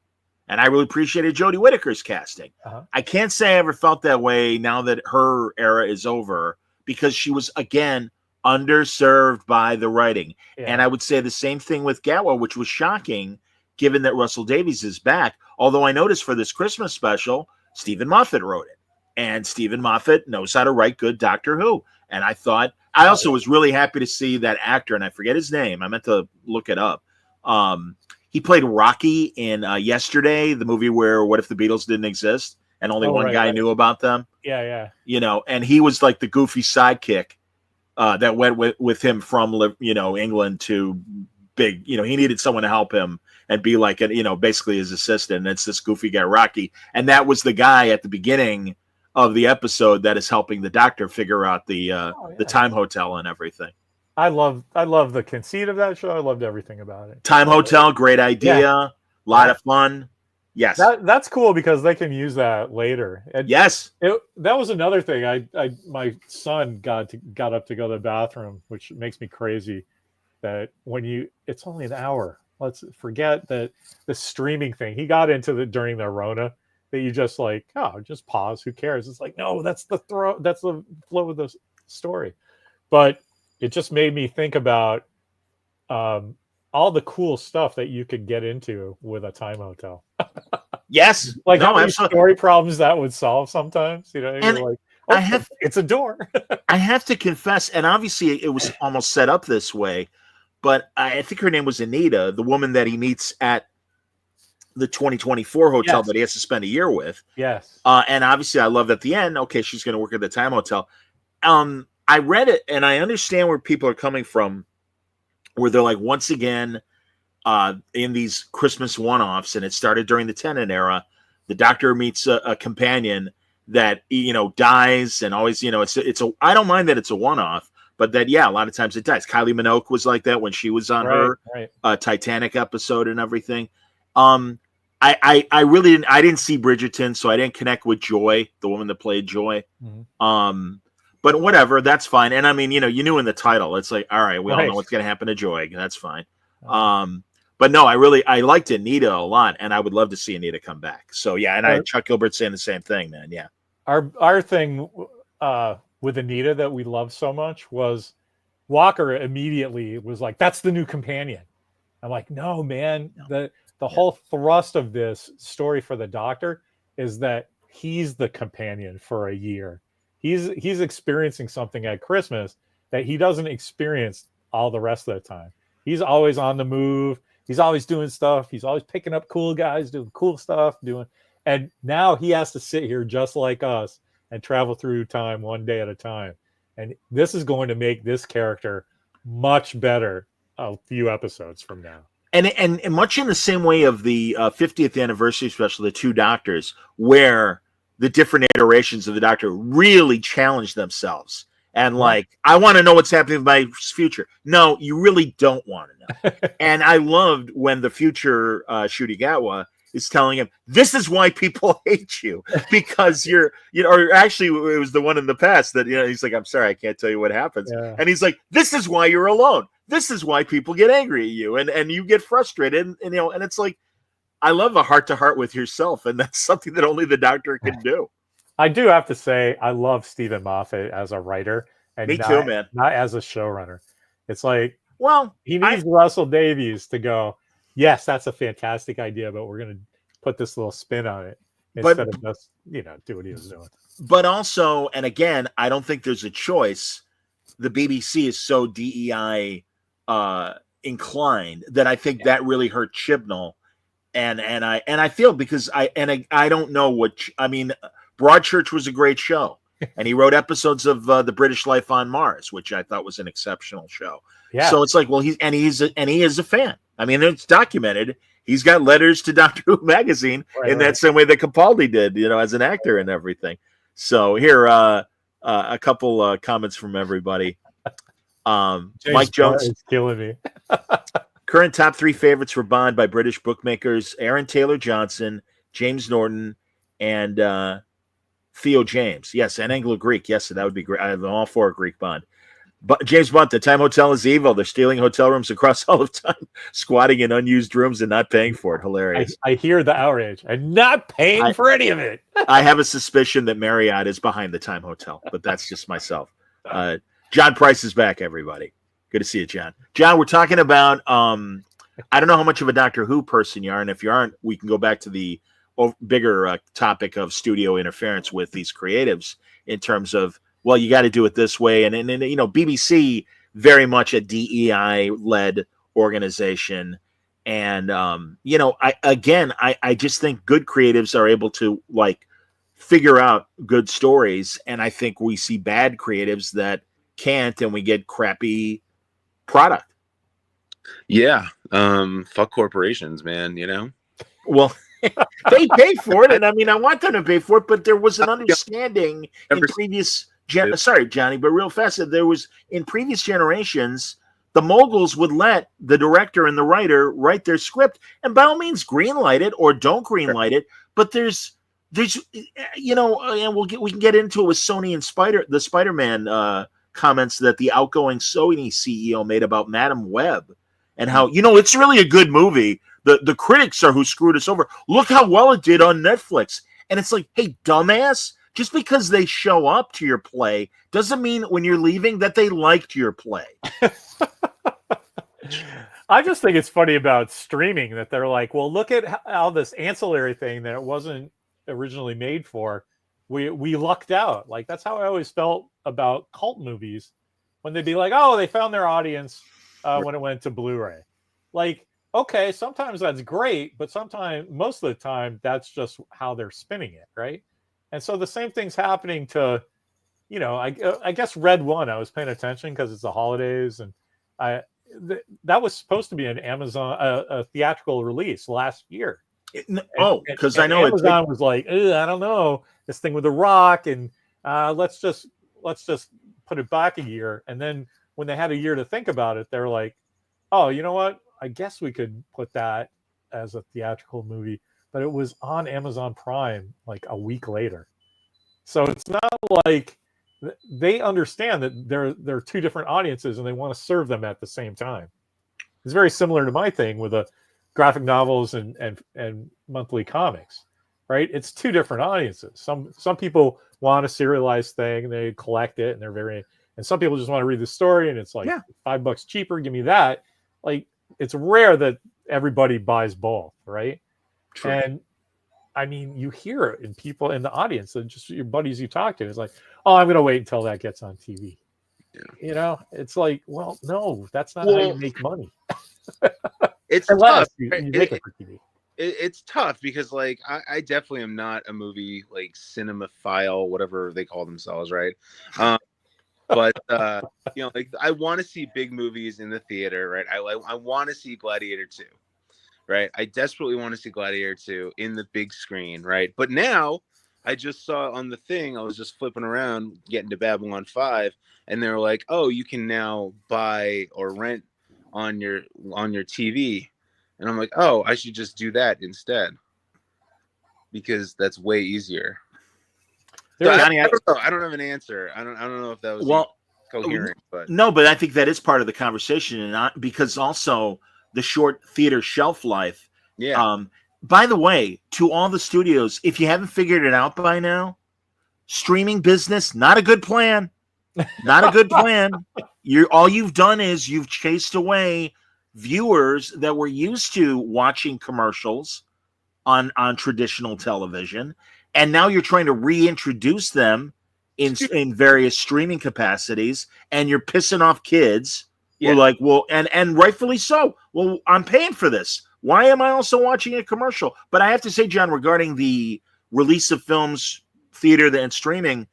And I really appreciated Jodie Whittaker's casting. Uh-huh. I can't say I ever felt that way now that her era is over, because she was, again, underserved by the writing. Yeah. And I would say the same thing with Gatwa, which was shocking, given that Russell Davies is back. Although I noticed for this Christmas special, Stephen Moffat wrote it. And Stephen Moffat knows how to write good Doctor Who. And I thought, I also was really happy to see that actor, and I forget his name. I meant to look it up. He played Rocky in Yesterday, the movie where What If the Beatles Didn't Exist, and only one guy knew about them. Yeah. And he was like the goofy sidekick that went with him from England to big. He needed someone to help him and be like basically his assistant. And it's this goofy guy Rocky, and that was the guy at the beginning of the episode that is helping the doctor figure out the time hotel and everything. I love the conceit of that show. I loved everything about it. Time hotel, great idea, lot of fun. Yes, that's cool because they can use that later. And yes, that was another thing. My son got up to go to the bathroom, which makes me crazy. That it's only an hour. Let's forget that the streaming thing. He got into during the Rona. That you just just pause. Who cares? It's like, no, that's the flow of the story. But it just made me think about all the cool stuff that you could get into with a time hotel. Yes, like how many story problems that would solve sometimes. You're like, it's a door. I have to confess, and obviously it was almost set up this way, but I think her name was Anita, the woman that he meets at the 2024 hotel that he has to spend a year with. Yes. And obviously I love at the end, okay, she's going to work at the time hotel. I read it and I understand where people are coming from, where they're like, once again, in these Christmas one-offs, and it started during the Tennant era, the doctor meets a companion that, dies, and always, I don't mind that it's a one-off, but that, a lot of times it dies. Kylie Minogue was like that when she was on her Titanic episode and everything. I really didn't see Bridgerton, so I didn't connect with Joy, the woman that played Joy. Mm-hmm. But whatever, that's fine. And I mean, you knew in the title, it's like, all right, we all know what's going to happen to Joy. That's fine. But no, I liked Anita a lot, and I would love to see Anita come back. So yeah, and I had Chuck Gilbert saying the same thing, man. Yeah. Our thing with Anita that we loved so much was Walker immediately was like, that's the new companion. I'm like, no, man, the whole thrust of this story for the doctor is that he's the companion for a year. He's experiencing something at Christmas that he doesn't experience all the rest of the time. He's always on the move. He's always doing stuff. He's always picking up cool guys, doing cool stuff, and now he has to sit here just like us and travel through time one day at a time. And this is going to make this character much better a few episodes from now. And much in the same way of the 50th anniversary special, The Two Doctors, where the different iterations of the Doctor really challenge themselves. And I want to know what's happening with my future. No, you really don't want to know. And I loved when the future Shudigawa is telling him, this is why people hate you, because or actually it was the one in the past that, he's like, I'm sorry, I can't tell you what happens. Yeah. And he's like, this is why you're alone. This is why people get angry at you and you get frustrated. And it's like, I love a heart to heart with yourself. And that's something that only the Doctor can do. I do have to say, I love Stephen Moffat as a writer. And Me too, man. Not as a showrunner. It's like, well, he needs Russell Davies to go, yes, that's a fantastic idea, but we're going to put this little spin on it instead of just, do what he was doing. But also, and again, I don't think there's a choice. The BBC is so DEI inclined that I think that really hurt Chibnall. And I feel because I don't know Broadchurch was a great show. And he wrote episodes of The British Life on Mars, which I thought was an exceptional show. Yeah. So it's like, well, he is a fan. I mean, it's documented. He's got letters to Doctor Who magazine in that same way that Capaldi did, as an actor and everything. So here, a couple comments from everybody. Mike Jones is killing me. Current top 3 favorites for Bond by British bookmakers: Aaron Taylor Johnson, James Norton, and Theo James. Yes, and Anglo Greek. Yes, that would be great. I'm all for a Greek Bond. But James Bond, the Time Hotel is evil. They're stealing hotel rooms across all of time, squatting in unused rooms and not paying for it. Hilarious. I hear the outrage. I'm not paying for any of it. I have a suspicion that Marriott is behind the Time Hotel, but that's just myself. John Price is back, everybody. Good to see you, John. John, we're talking about, I don't know how much of a Doctor Who person you are, and if you aren't, we can go back to the bigger topic of studio interference with these creatives in terms of well, you got to do it this way. And BBC, very much a DEI led organization. And, I just think good creatives are able to like figure out good stories. And I think we see bad creatives that can't, and we get crappy product. Yeah. Fuck corporations, man, Well, they pay for it, and I mean, I want them to pay for it, but there was an understanding in previous. Sorry, Johnny, but real fast, there was in previous generations, the moguls would let the director and the writer write their script, and by all means, greenlight it or don't greenlight it. But there's, and we can get into it with Sony and the Spider-Man comments that the outgoing Sony CEO made about Madam Web, and how it's really a good movie. The critics are who screwed us over. Look how well it did on Netflix. And it's like, hey, dumbass, just because they show up to your play doesn't mean when you're leaving that they liked your play. I just think it's funny about streaming that they're like, well, look at how this ancillary thing that it wasn't originally made for, we lucked out. Like, that's how I always felt about cult movies when they'd be like, oh, they found their audience when it went to Blu-ray. Like, okay, sometimes that's great, but most of the time, that's just how they're spinning it, right? And so the same thing's happening to, I guess Red One. I was paying attention because it's the holidays, and that was supposed to be an Amazon a theatrical release last year. Because I know Amazon was like, I don't know, this thing with The Rock, and let's just put it back a year. And then when they had a year to think about it, they're like, oh, you know what? I guess we could put that as a theatrical movie, but it was on Amazon Prime like a week later. So it's not like they understand that there are two different audiences and they want to serve them at the same time. It's very similar to my thing with the graphic novels and monthly comics, right? It's two different audiences. Some people want a serialized thing, they collect it, and and some people just want to read the story, and it's like $5 cheaper. Give me that. Like, it's rare that everybody buys both, right? True. And I mean, you hear it in people in the audience, and just your buddies you talk to. It's like, oh, I'm going to wait until that gets on TV. Yeah. It's like, well, no, that's not how you make money. It's tough. You make it for TV. It's tough because, like, I definitely am not a movie like cinemaphile, whatever they call themselves, right? But like, I want to see big movies in the theater, right? I want to see Gladiator 2, right? I desperately want to see Gladiator 2 in the big screen, right? But now I just saw on the thing, I was just flipping around, getting to Babylon 5, and they were like, oh, you can now buy or rent on your TV. And I'm like, oh, I should just do that instead, because that's way easier. So I don't know. I don't have an answer. I don't know if that was coherent, but no, but I think that is part of the conversation, and not because also the short theater shelf life. Yeah. By the way, to all the studios, if you haven't figured it out by now, streaming business, not a good plan. Not a good plan. All you've done is you've chased away viewers that were used to watching commercials on traditional television. And now you're trying to reintroduce them in various streaming capacities, and you're pissing off kids. Yeah. Who are like, well, and rightfully so. Well, I'm paying for this. Why am I also watching a commercial? But I have to say, John, regarding the release of films, theater, and streaming,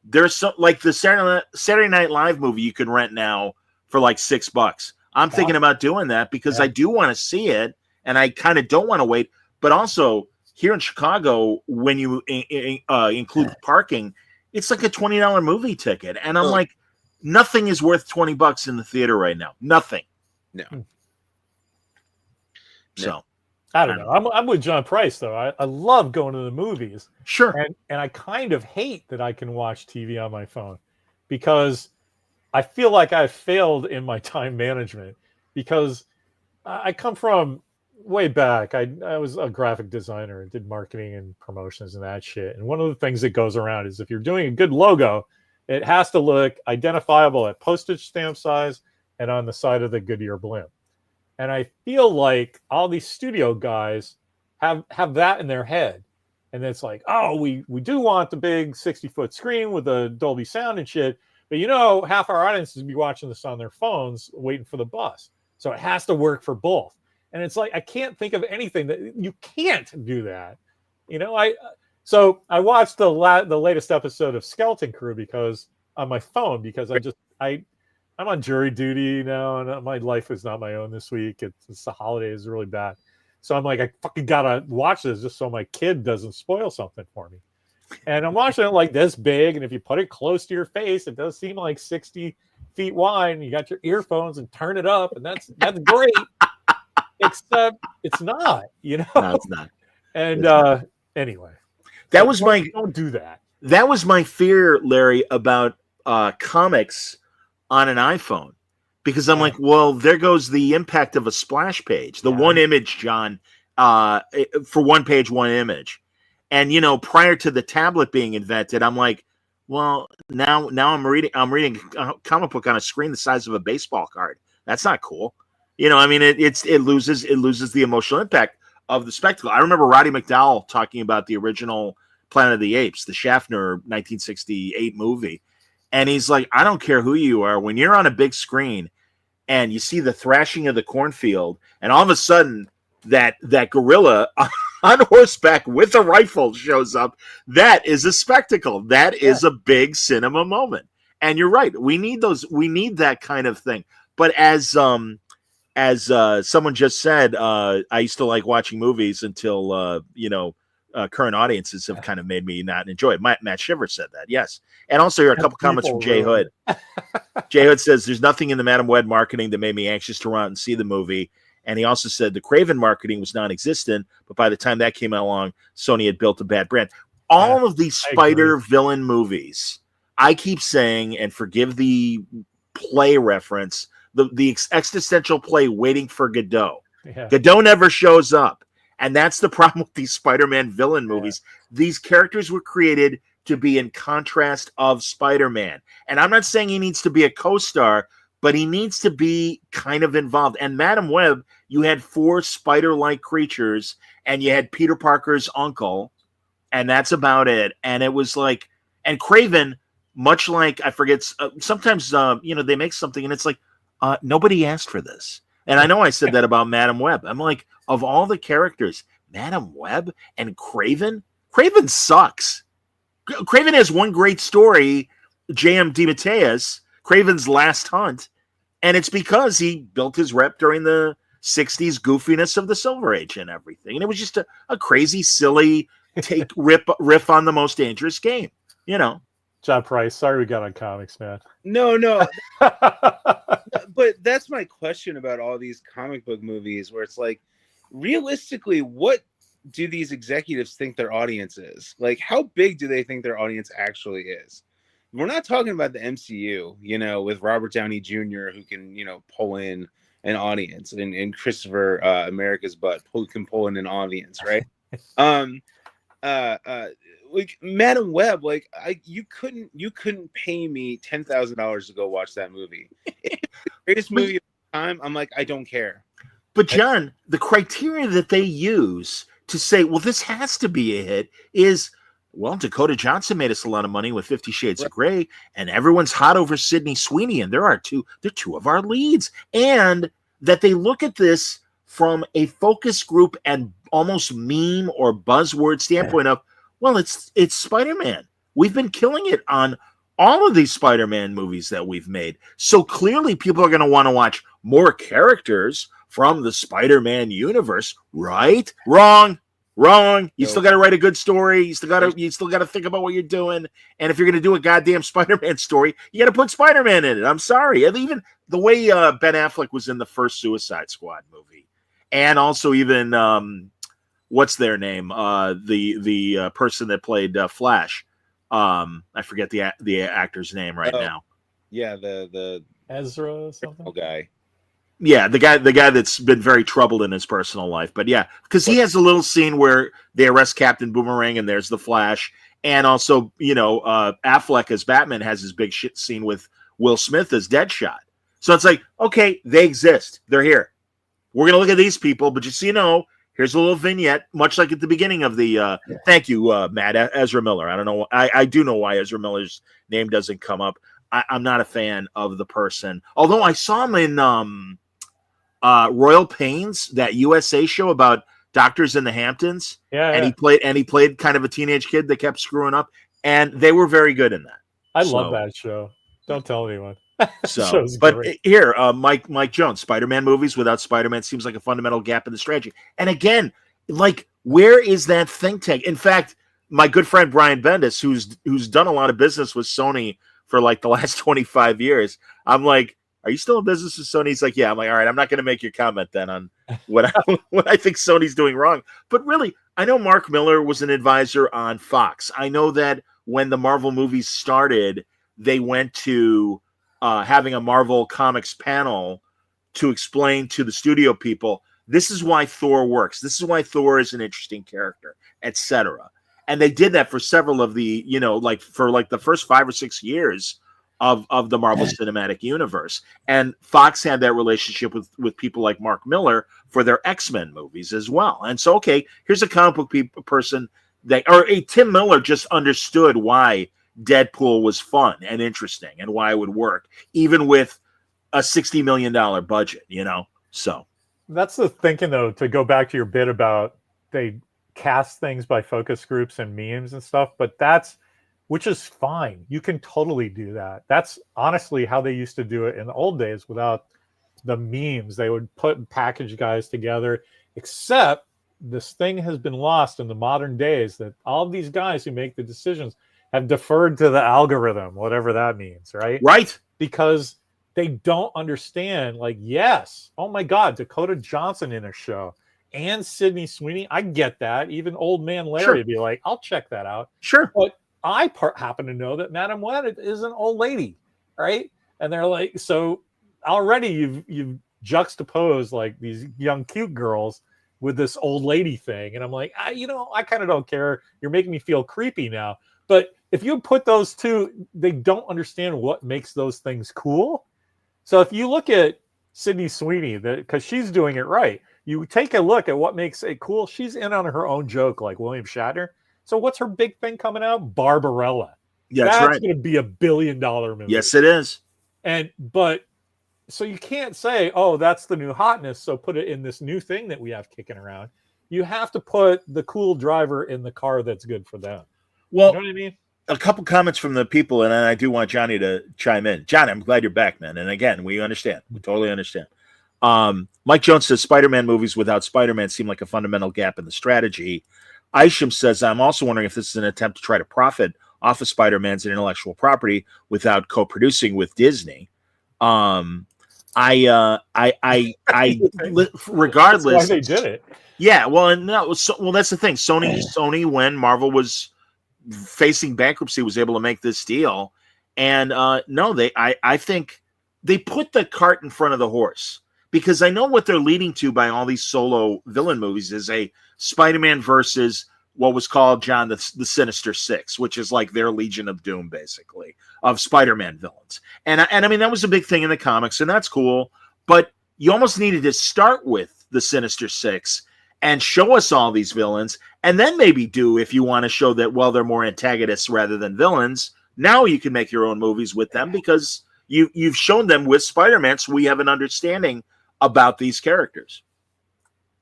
there's some, like the Saturday Night Live movie you can rent now for like $6. I'm thinking about doing that because I do want to see it, and I kind of don't want to wait. But also, here in Chicago, when you include parking, it's like a $20 movie ticket. And I'm like, nothing is worth $20 in the theater right now. Nothing. No. So, I don't know. I'm with John Price, though. I love going to the movies. Sure. And I kind of hate that I can watch TV on my phone because I feel like I've failed in my time management because I come from way back. I was a graphic designer and did marketing and promotions and that shit. And one of the things that goes around is if you're doing a good logo, it has to look identifiable at postage stamp size and on the side of the Goodyear blimp. And I feel like all these studio guys have that in their head. And it's like, oh, we do want the big 60-foot screen with the Dolby sound and shit. But half our audience is be watching this on their phones waiting for the bus. So it has to work for both. And it's like, I can't think of anything that you can't do that. So I watched the latest episode of Skeleton Crew because on my phone, because I'm on jury duty now, and my life is not my own this week. It's the holidays, really bad. So I'm like, I fucking gotta watch this just so my kid doesn't spoil something for me. And I'm watching it like this big, and if you put it close to your face, it does seem like 60 feet wide, and you got your earphones and turn it up, and that's great. Except it's not, No, it's not. And anyway, don't do that. That was my fear, Larry, about comics on an iPhone, because I'm like, well, there goes the impact of a splash page, the one image, John, for one page, one image. And prior to the tablet being invented, I'm like, well, now I'm reading a comic book on a screen the size of a baseball card. That's not cool. It loses the emotional impact of the spectacle. I remember Roddy McDowell talking about the original Planet of the Apes, the Schaffner 1968 movie. And he's like, I don't care who you are. When you're on a big screen and you see the thrashing of the cornfield, and all of a sudden that gorilla on horseback with a rifle shows up, that is a spectacle. That is a big cinema moment. And you're right. We need that kind of thing. But as someone just said, I used to like watching movies until, current audiences have kind of made me not enjoy it. Matt Shiver said that, yes. And also here are a couple comments from Jay Hood. Jay Hood says, there's nothing in the Madam Web marketing that made me anxious to run out and see the movie. And he also said the Craven marketing was non-existent, but by the time that came along, Sony had built a bad brand. All of these spider villain movies, I keep saying, and forgive the play reference, the existential play Waiting for Godot. Yeah. Godot never shows up. And that's the problem with these Spider-Man villain movies. Yeah. These characters were created to be in contrast of Spider-Man. And I'm not saying he needs to be a co-star, but he needs to be kind of involved. And Madam Web, you had 4 spider-like creatures, and you had Peter Parker's uncle, and that's about it. And it was like, and Craven, much like, I forget, sometimes, they make something, and it's like, nobody asked for this. And I know I said that about Madam Web. I'm like, of all the characters, Madam Web and Craven sucks. Craven has one great story, J.M. DeMatteis, Craven's Last Hunt, and it's because he built his rep during the 60s goofiness of the Silver Age and everything. And it was just a crazy, silly riff on the most dangerous game, John Price, sorry we got on comics, man. No. But that's my question about all these comic book movies, where it's like, realistically, what do these executives think their audience is? Like, how big do they think their audience actually is? We're not talking about the MCU, with Robert Downey Jr., who can, pull in an audience, and Christopher America's butt who can pull in an audience, right? Like Madam Web, like you couldn't pay me $10,000 to go watch that movie. It's the greatest movie of the time. I'm like, I don't care. But John, the criteria that they use to say, well, this has to be a hit is, well, Dakota Johnson made us a lot of money with 50 Shades of Grey, and everyone's hot over Sydney Sweeney, and they're two of our leads. And that they look at this from a focus group and almost meme or buzzword standpoint of, well, it's Spider-Man. We've been killing it on all of these Spider-Man movies that we've made. So clearly people are going to want to watch more characters from the Spider-Man universe, right? Wrong. You still got to write a good story. You still got to think about what you're doing. And if you're going to do a goddamn Spider-Man story, you got to put Spider-Man in it. I'm sorry. And even the way Ben Affleck was in the first Suicide Squad movie, and also even what's their name? The person that played Flash. I forget the actor's name right now. Yeah, the Ezra or something. Guy. Yeah, the guy that's been very troubled in his personal life. But yeah, because he has a little scene where they arrest Captain Boomerang and there's the Flash. And also, Affleck as Batman has his big shit scene with Will Smith as Deadshot. So it's like, okay, they exist. They're here. We're going to look at these people, but just so you know, Here's a little vignette, much like at the beginning of the. Thank you, Matt Ezra Miller. I don't know. I do know why Ezra Miller's name doesn't come up. I'm not a fan of the person, although I saw him in Royal Pains, that USA show about doctors in the Hamptons. Yeah, and yeah. he played kind of a teenage kid that kept screwing up, and they were very good in that. I love that show. Don't tell anyone. So, but here, Mike Jones, Spider-Man movies without Spider-Man seems like a fundamental gap in the strategy. And again, like, where is that think tank? In fact, my good friend Brian Bendis, who's done a lot of business with Sony for like the last 25 years, I'm like, are you still in business with Sony? He's like, yeah. I'm like, all right, I'm not going to make your comment then on what I think Sony's doing wrong. But really, I know Mark Miller was an advisor on Fox. I know that when the Marvel movies started, they went to having a Marvel Comics panel to explain to the studio people, this is why Thor works. This is why Thor is an interesting character, etc. And they did that for several of the, for like the first 5 or 6 years of the Marvel Cinematic Universe. And Fox had that relationship with people like Mark Miller for their X-Men movies as well. And so, okay, here's a comic book person Tim Miller just understood why Deadpool was fun and interesting and why it would work, even with a $60 million budget, So that's the thinking, though, to go back to your bit about they cast things by focus groups and memes and stuff, but which is fine. You can totally do that. That's honestly how they used to do it in the old days without the memes. They would package guys together, except this thing has been lost in the modern days that all of these guys who make the decisions have deferred to the algorithm, whatever that means, right? Right. Because they don't understand, like, yes, oh my God, Dakota Johnson in a show and Sydney Sweeney. I get that. Even old man Larry would be like, I'll check that out. Sure. But I happen to know that Madame Web is an old lady, right? And they're like, so already you've juxtaposed like these young cute girls with this old lady thing, and I'm like, I kind of don't care. You're making me feel creepy now. But if you put those two, they don't understand what makes those things cool. So if you look at Sydney Sweeney, because she's doing it right, you take a look at what makes it cool. She's in on her own joke, like William Shatner. So what's her big thing coming out? Barbarella. Yeah, that's right. going to be $1 billion movie. Yes, it is. So you can't say, oh, that's the new hotness, so put it in this new thing that we have kicking around. You have to put the cool driver in the car that's good for them. Well, you know what I mean? A couple comments from the people, and then I do want Johnny to chime in. Johnny, I'm glad you're back, man. And again, we understand. We totally understand. Mike Jones says Spider-Man movies without Spider-Man seem like a fundamental gap in the strategy. Isham says, I'm also wondering if this is an attempt to try to profit off of Spider-Man's intellectual property without co-producing with Disney. Regardless, that's why they did it. Yeah, well, that's the thing. Sony, when Marvel was facing bankruptcy, was able to make this deal, and I think they put the cart in front of the horse, because I know what they're leading to by all these solo villain movies is a Spider-Man versus what was called, John, the Sinister Six, which is like their Legion of Doom, basically, of Spider-Man villains. And I mean, that was a big thing in the comics, and that's cool. But you almost needed to start with the Sinister Six and show us all these villains, and then maybe if you want to show that, well, they're more antagonists rather than villains, now you can make your own movies with them because you've shown them with Spider-Man, so we have an understanding about these characters.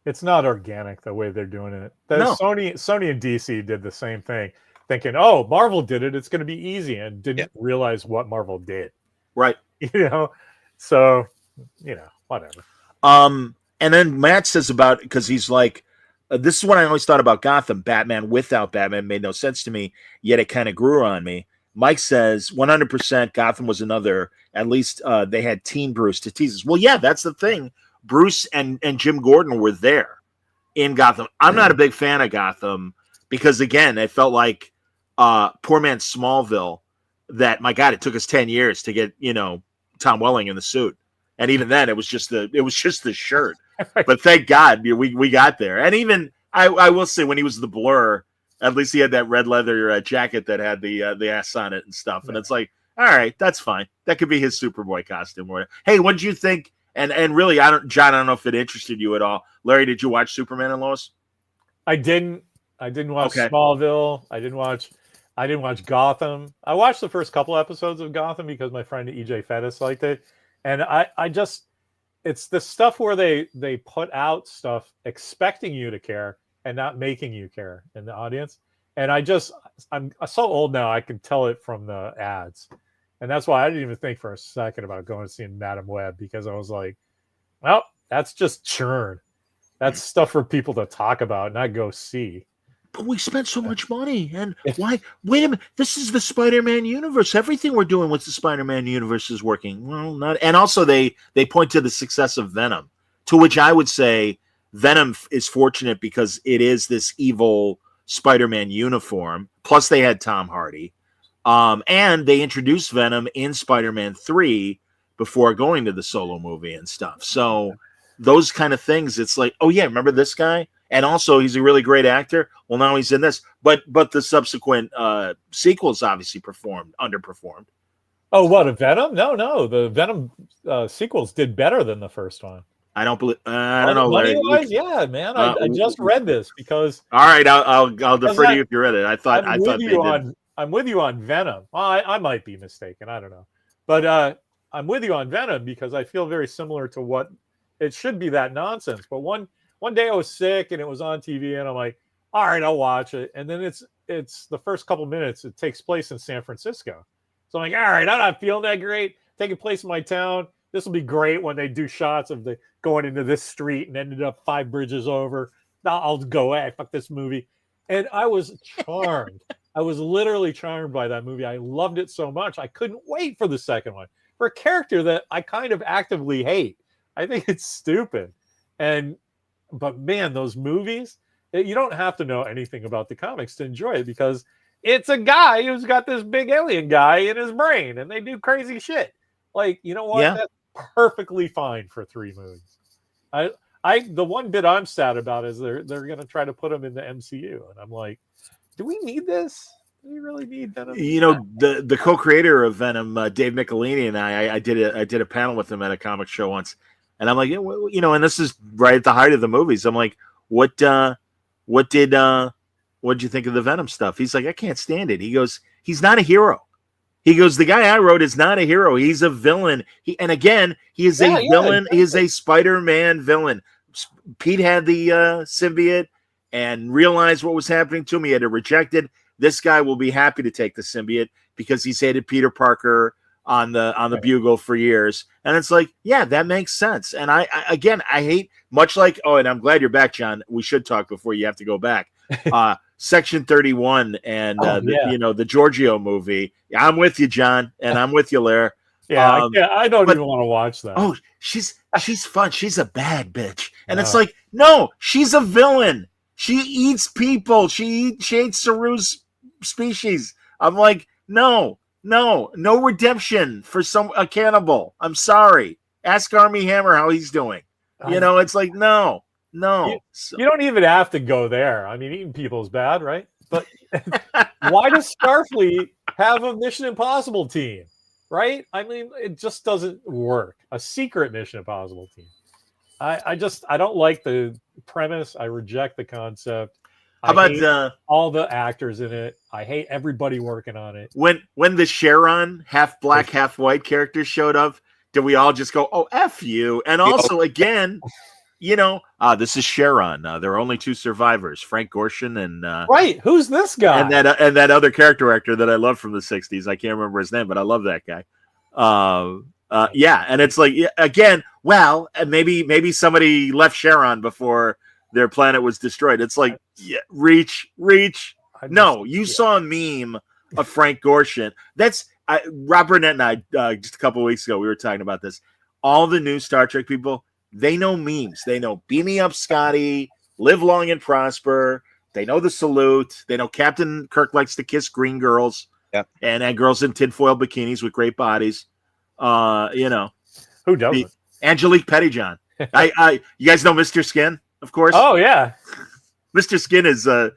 It's not organic the way they're doing it. No. Sony and DC did the same thing, thinking, oh, Marvel did it, it's going to be easy, and didn't realize what Marvel did. Right. So, whatever. And then Matt says about, because he's like, this is what I always thought about Gotham. Batman without Batman made no sense to me, yet it kind of grew on me. Mike says 100% Gotham was another, at least they had Teen Bruce to tease us. Well, yeah, that's the thing. Bruce and Jim Gordon were there in Gotham. I'm not a big fan of Gotham because, again, it felt like poor man's Smallville, that, my God, it took us 10 years to get, Tom Welling in the suit. And even then it was just the shirt. But thank God we got there. And even I will say, when he was the Blur, at least he had that red leather jacket that had the ass on it and stuff. And it's like, all right, that's fine. That could be his Superboy costume. Hey, what did you think And really, John, I don't know if it interested you at all. Larry, did you watch Superman and Lois? I didn't watch Okay. Smallville. I didn't watch Gotham. I watched the first couple episodes of Gotham because my friend EJ Fettis liked it. And I just, it's the stuff where they put out stuff expecting you to care and not making you care in the audience. And I'm so old now, I can tell it from the ads. And that's why I didn't even think for a second about going to see Madam Web, because I was like, well, that's just churn. That's stuff for people to talk about, not go see. But we spent so much money, and why? Wait a minute. This is the Spider-Man universe. Everything we're doing with the Spider-Man universe is working. Well, not. And also, they point to the success of Venom, to which I would say Venom is fortunate because it is this evil Spider-Man uniform. Plus, they had Tom Hardy, and they introduced Venom in Spider-Man 3 before going to the solo movie and stuff. So those kind of things, it's like, oh yeah, remember this guy? And also, he's a really great actor. Well, now he's in this, but the subsequent sequels obviously underperformed. Oh, what, a Venom? No, the Venom sequels did better than the first one. I don't believe. I don't know. Money-wise, yeah, man. I just read this because. All right, I'll defer to you if you read it. I thought I'm with you on Venom. Well, I might be mistaken. I don't know, but I'm with you on Venom because I feel very similar to what it should be, that nonsense. But one day I was sick and it was on TV and I'm like, all right, I'll watch it. And then it's the first couple minutes. It takes place in San Francisco. So I'm like, all right, I'm not feeling that great. Taking place in my town. This will be great when they do shots of the going into this street and ended up 5 bridges over. Now I'll go, hey, fuck this movie. And I was charmed. I was literally charmed by that movie. I loved it so much. I couldn't wait for the second one. For a character that I kind of actively hate. I think it's stupid. But man, those movies, you don't have to know anything about the comics to enjoy it because it's a guy who's got this big alien guy in his brain and they do crazy shit. Like, you know what? Yeah. That's perfectly fine for 3 movies. The one bit I'm sad about is they're going to try to put him in the MCU. And I'm like, do we need this? Do we really need Venom? You know, the co-creator of Venom, Dave Michelini, and I did a panel with him at a comic show once. And I'm like, you know, and this is right at the height of the movies. I'm like, what did you think of the Venom stuff? He's like, I can't stand it. He goes, he's not a hero. He goes, the guy I wrote is not a hero. He's a villain. He is a villain. Exactly. He is a Spider-Man villain. Pete had the symbiote and realized what was happening to him. He had to reject it. This guy will be happy to take the symbiote because he's hated Peter Parker on the Bugle for years. And it's like, yeah, that makes sense. And I hate, much like, and I'm glad you're back, John. We should talk before you have to go back. Section 31 and the Giorgio movie. I'm with you, John, and I'm with you, Lair. Yeah, I don't even want to watch that. Oh, she's fun. She's a bad bitch. And it's like, no, she's a villain. She eats people. She hates Saru's species. I'm like, no redemption for a cannibal. I'm sorry. Ask Armie Hammer how he's doing. It's like, no. You don't even have to go there. I mean, eating people is bad, right? But why does Starfleet have a Mission Impossible team, right? I mean, it just doesn't work. A secret Mission Impossible team. I don't like the premise. I reject the concept. How about all the actors in it? I hate everybody working on it. When the Sharon half black, half white character showed up, did we all just go, "Oh, F you"? And also, again, this is Sharon. There are only 2 survivors: Frank Gorshin and right. Who's this guy? And that other character actor that I love from the '60s. I can't remember his name, but I love that guy. And it's like, again, well, maybe somebody left Sharon before their planet was destroyed. It's like, reach. No, you saw a meme of Frank Gorshin. That's Rob Burnett and I just a couple of weeks ago, we were talking about this. All the new Star Trek people, they know memes. They know "Beam Me Up, Scotty," "Live Long and Prosper." They know the salute. They know Captain Kirk likes to kiss green girls. Yeah. And girls in tinfoil bikinis with great bodies. Who doesn't? Angelique Pettyjohn. You guys know Mr. Skin, of course. Oh yeah. Mr. Skin is a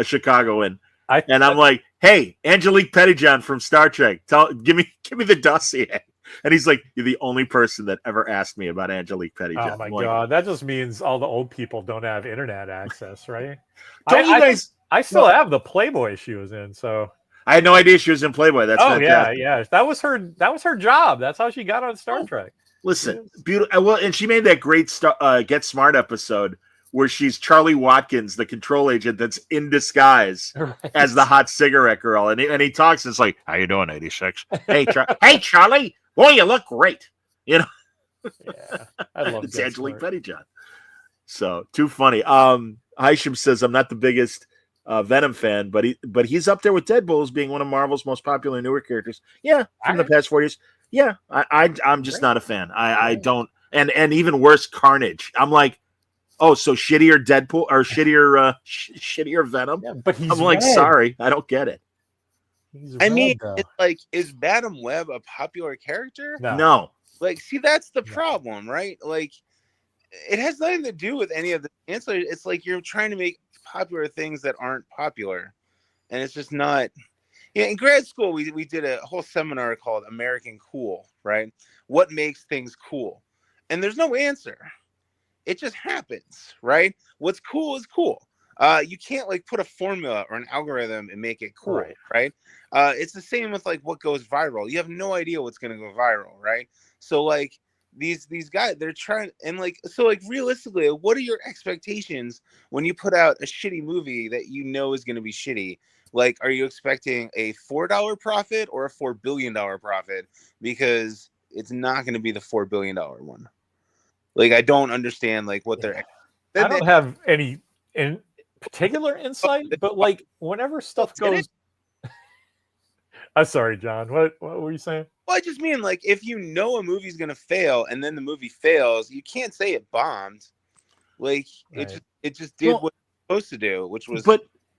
Chicagoan. And I'm like, hey, Angelique Pettyjohn from Star Trek. Give me the dossier. And he's like, "You're the only person that ever asked me about Angelique Pettyjohn." Oh my I'm like, god, that just means all the old people don't have internet access, right? Don't you guys? I still have the Playboy she was in, so. I had no idea she was in Playboy. That's fantastic. Yeah. That was her job. That's how she got on Star Trek. Listen, beautiful. Well, and she made that great Get Smart episode where she's Charlie Watkins, the control agent that's in disguise Right. as the hot cigarette girl, and he talks. It's like, "How you doing, 86? Hey, hey, Charlie, boy, you look great." You know, Yeah, I love it's Get Angelique Smart. Pettyjohn. So too funny. Hisham says, "I'm not the biggest Venom fan, but he's up there with Deadpool as being one of Marvel's most popular newer characters." Yeah, from the past 4 years. Yeah, I'm just not a fan. I don't, and even worse, Carnage. I'm like, oh, so shittier Deadpool or shittier Venom? Yeah, but he's I'm like, red. sorry, I don't get it. He's I red, mean, though. it's like, is Madam Web a popular character? No. Like, see, that's the No. problem, right? Like, it has nothing to do with any of the ancillary. It's like you're trying to make popular things that aren't popular, and it's just not. Yeah, in grad school, we did a whole seminar called American Cool, right? What makes things cool? And there's no answer. It just happens, right? What's cool is cool. You can't like put a formula or an algorithm and make it cool, right? It's the same with like what goes viral. You have no idea what's going to go viral, right? So like these guys, they're trying, and like, so like realistically, what are your expectations when you put out a shitty movie that you know is going to be shitty? Like, are you expecting a $4 profit or a $4 billion profit? Because it's not going to be the $4 billion one. Like, I don't understand like what they're. I don't have any in particular insight, but like whenever stuff goes. I'm sorry, John. What were you saying? Well, I just mean like if you know a movie's gonna fail and then the movie fails, you can't say it bombed. Like it just did what it was supposed to do, which was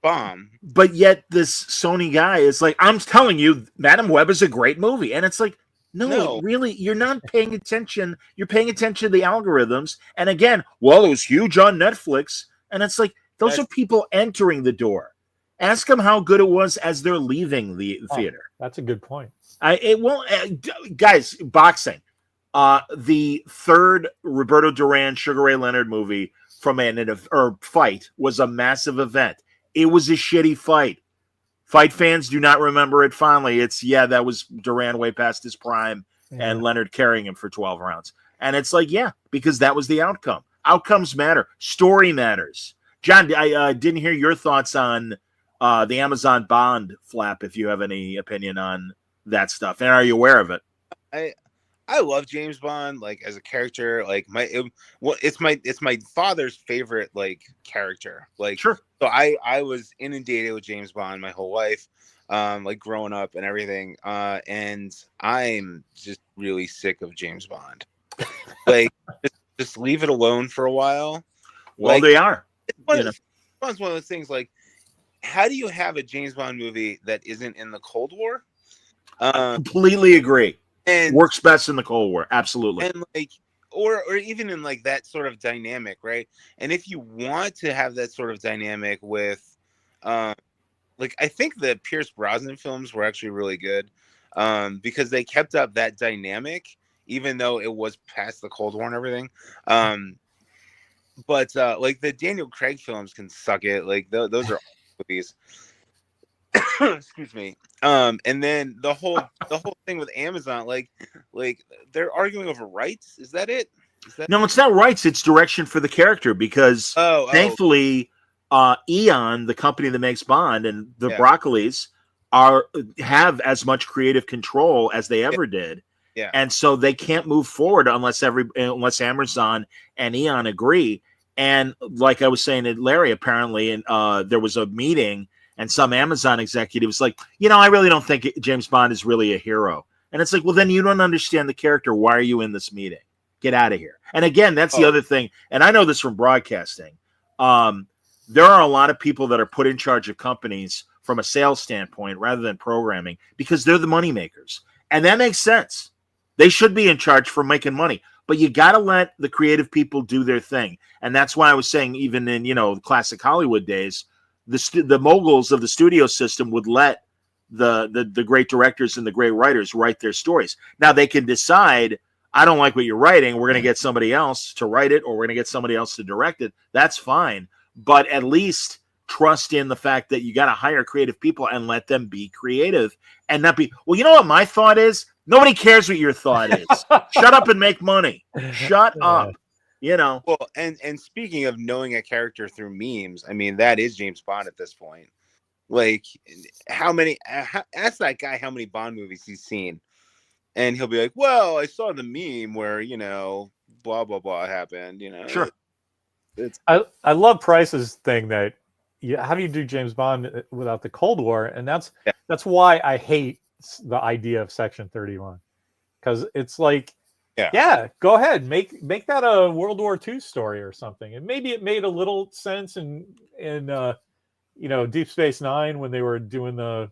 bomb. But yet this Sony guy is like, I'm telling you, Madam Web is a great movie, and it's like, no, really, you're not paying attention. You're paying attention to the algorithms, and again, well, it was huge on Netflix, and it's like those are people entering the door. Ask them how good it was as they're leaving the theater. That's a good point. Guys, boxing. The third Roberto Duran, Sugar Ray Leonard movie from fight was a massive event. It was a shitty fight. Fight fans do not remember it fondly. That was Duran way past his prime and Leonard carrying him for 12 rounds. And it's like, because that was the outcome. Outcomes matter. Story matters. John, I didn't hear your thoughts on the Amazon Bond flap, if you have any opinion on that stuff. And are you aware of it? I love James Bond, like as a character. Like it's my father's favorite like character. Like, sure. So I was inundated with James Bond my whole life, like growing up and everything. And I'm just really sick of James Bond. Like, just leave it alone for a while. Well, they are. It's one of those things. Like, how do you have a James Bond movie that isn't in the Cold War? Completely agree. And works best in the Cold War, absolutely. And like, or even in like that sort of dynamic, right? And if you want to have that sort of dynamic with, like, I think the Pierce Brosnan films were actually really good, because they kept up that dynamic, even though it was past the Cold War and everything. But like the Daniel Craig films can suck it. Like those are movies. Excuse me. And then the whole thing with Amazon, like they're arguing over rights. Is that it? No, it's not rights. It's direction for the character, because thankfully, Eon, the company that makes Bond, and the Broccolis have as much creative control as they ever did. Yeah. And so they can't move forward unless Amazon and Eon agree. And like I was saying to Larry, apparently, there was a meeting. And some Amazon executive was like, I really don't think James Bond is really a hero. And it's like, well, then you don't understand the character. Why are you in this meeting? Get out of here. And again, that's the other thing. And I know this from broadcasting. There are a lot of people that are put in charge of companies from a sales standpoint rather than programming, because they're the money makers. And that makes sense. They should be in charge for making money. But you got to let the creative people do their thing. And that's why I was saying, even in, classic Hollywood days, the moguls of the studio system would let the great directors and the great writers write their stories. Now they can decide, I don't like what you're writing, we're going to get somebody else to write it, or we're going to get somebody else to direct it. That's fine. But at least trust in the fact that you got to hire creative people and let them be creative and not be, well, you know what my thought is? Nobody cares what your thought is. Shut up and make money. Shut up. You know. Well, and speaking of knowing a character through memes, I mean, that is James Bond at this point. Like, ask that guy how many Bond movies he's seen, and he'll be like, well, I saw the meme where, you know, blah, blah, blah happened, you know. Sure. I love Price's thing that, how do you do James Bond without the Cold War? And that's why I hate the idea of Section 31, because it's like, yeah, go ahead, make that a World War II story or something, and maybe it made a little sense in you know, Deep Space Nine when they were doing the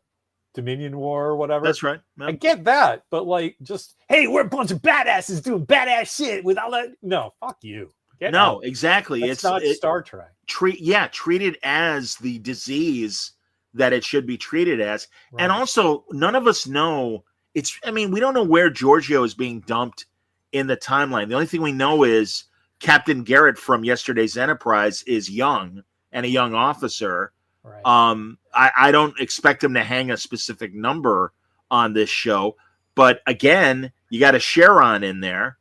Dominion War or whatever. That's right. Yeah. I get that, but like, just hey, we're a bunch of badasses doing badass shit with all that. No, fuck you. Get out. Exactly. It's not Star Trek. Treat it as the disease that it should be treated as. Right. And also, none of us know we don't know where Giorgio is being dumped in the timeline. The only thing we know is Captain Garrett from yesterday's Enterprise is young and a young officer. Right. I don't expect him to hang a specific number on this show, but again, you got a Sharon in there.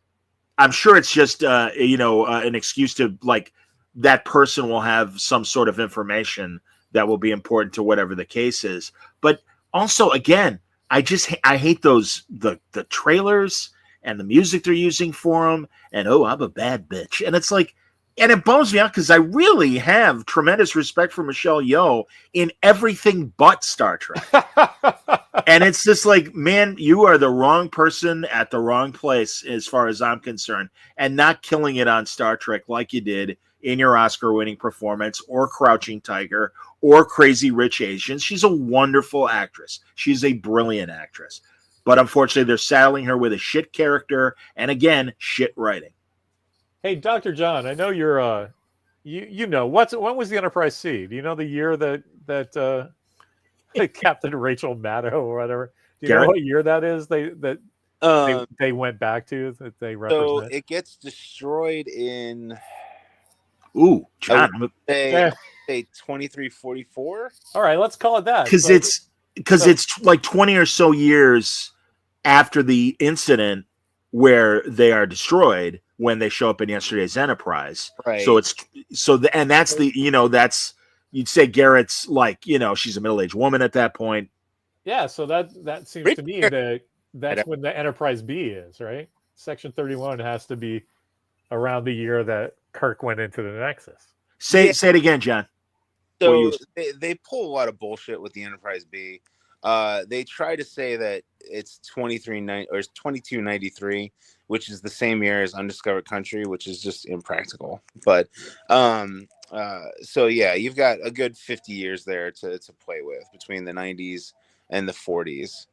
I'm sure it's just an excuse to, like, that person will have some sort of information that will be important to whatever the case is. But also, again, I hate the trailers and the music they're using for them. And I'm a bad bitch, and it's like, and it bums me out because I really have tremendous respect for Michelle Yeoh in everything but Star Trek. And it's just like, man, you are the wrong person at the wrong place as far as I'm concerned, and not killing it on Star Trek like you did in your Oscar-winning performance, or Crouching Tiger, or Crazy Rich Asians. She's a wonderful actress. She's a brilliant actress. But unfortunately, they're saddling her with a shit character, and again, shit writing. Hey, Dr. John, I know you're you know when was the Enterprise C? Do you know the year that Captain Rachel Maddow or whatever? Do you know what year that is? They went back to, that they represent. So it gets destroyed in. Ooh, John. Say 2344. All right, let's call it that. Because it's like 20 or so years after the incident where they are destroyed when they show up in yesterday's Enterprise. Right. So that's that's, you'd say Garrett's like, she's a middle-aged woman at that point. Yeah, so that seems to me that's when the Enterprise B is, right? Section 31 has to be around the year that Kirk went into the Nexus. Say it again, John. So they pull a lot of bullshit with the Enterprise B. They try to say that it's 2293, which is the same year as Undiscovered Country, which is just impractical. But so yeah, you've got a good 50 years there to play with between the 90s and the 40s.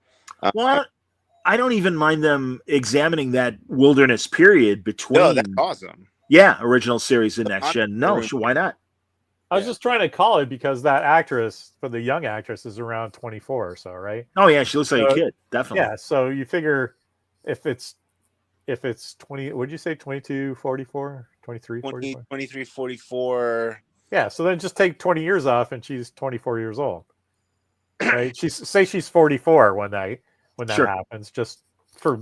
Well, I don't even mind them examining that wilderness period between. No, that's awesome. Yeah, original series and Next Gen. No, why not? I was just trying to call it because that actress, for the young actress, is around 24 or so, right? Oh yeah, she looks like a kid, definitely. Yeah, so you figure if it's 20, would you say 2244, 2344? 2344. Yeah, so then just take 20 years off and she's 24 years old. Right? She's 44 when that Sure. happens, just for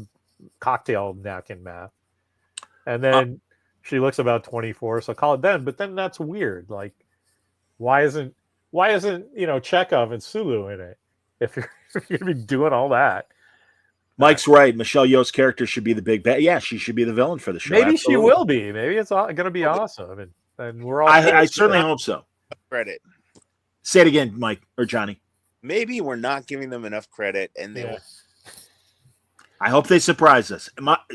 cocktail napkin math. And then she looks about 24, so call it then. But then that's weird. Like, why isn't Chekhov and Sulu in it if you're gonna be doing all that? Mike's right. Michelle Yeoh's character should be the big bad. Yeah, she should be the villain for the show. Maybe Absolutely. she will be. Maybe it's going to be awesome, and we're all. I certainly hope so. Credit. Say it again, Mike or Johnny. Maybe we're not giving them enough credit, and they. Yeah. I hope they surprise us.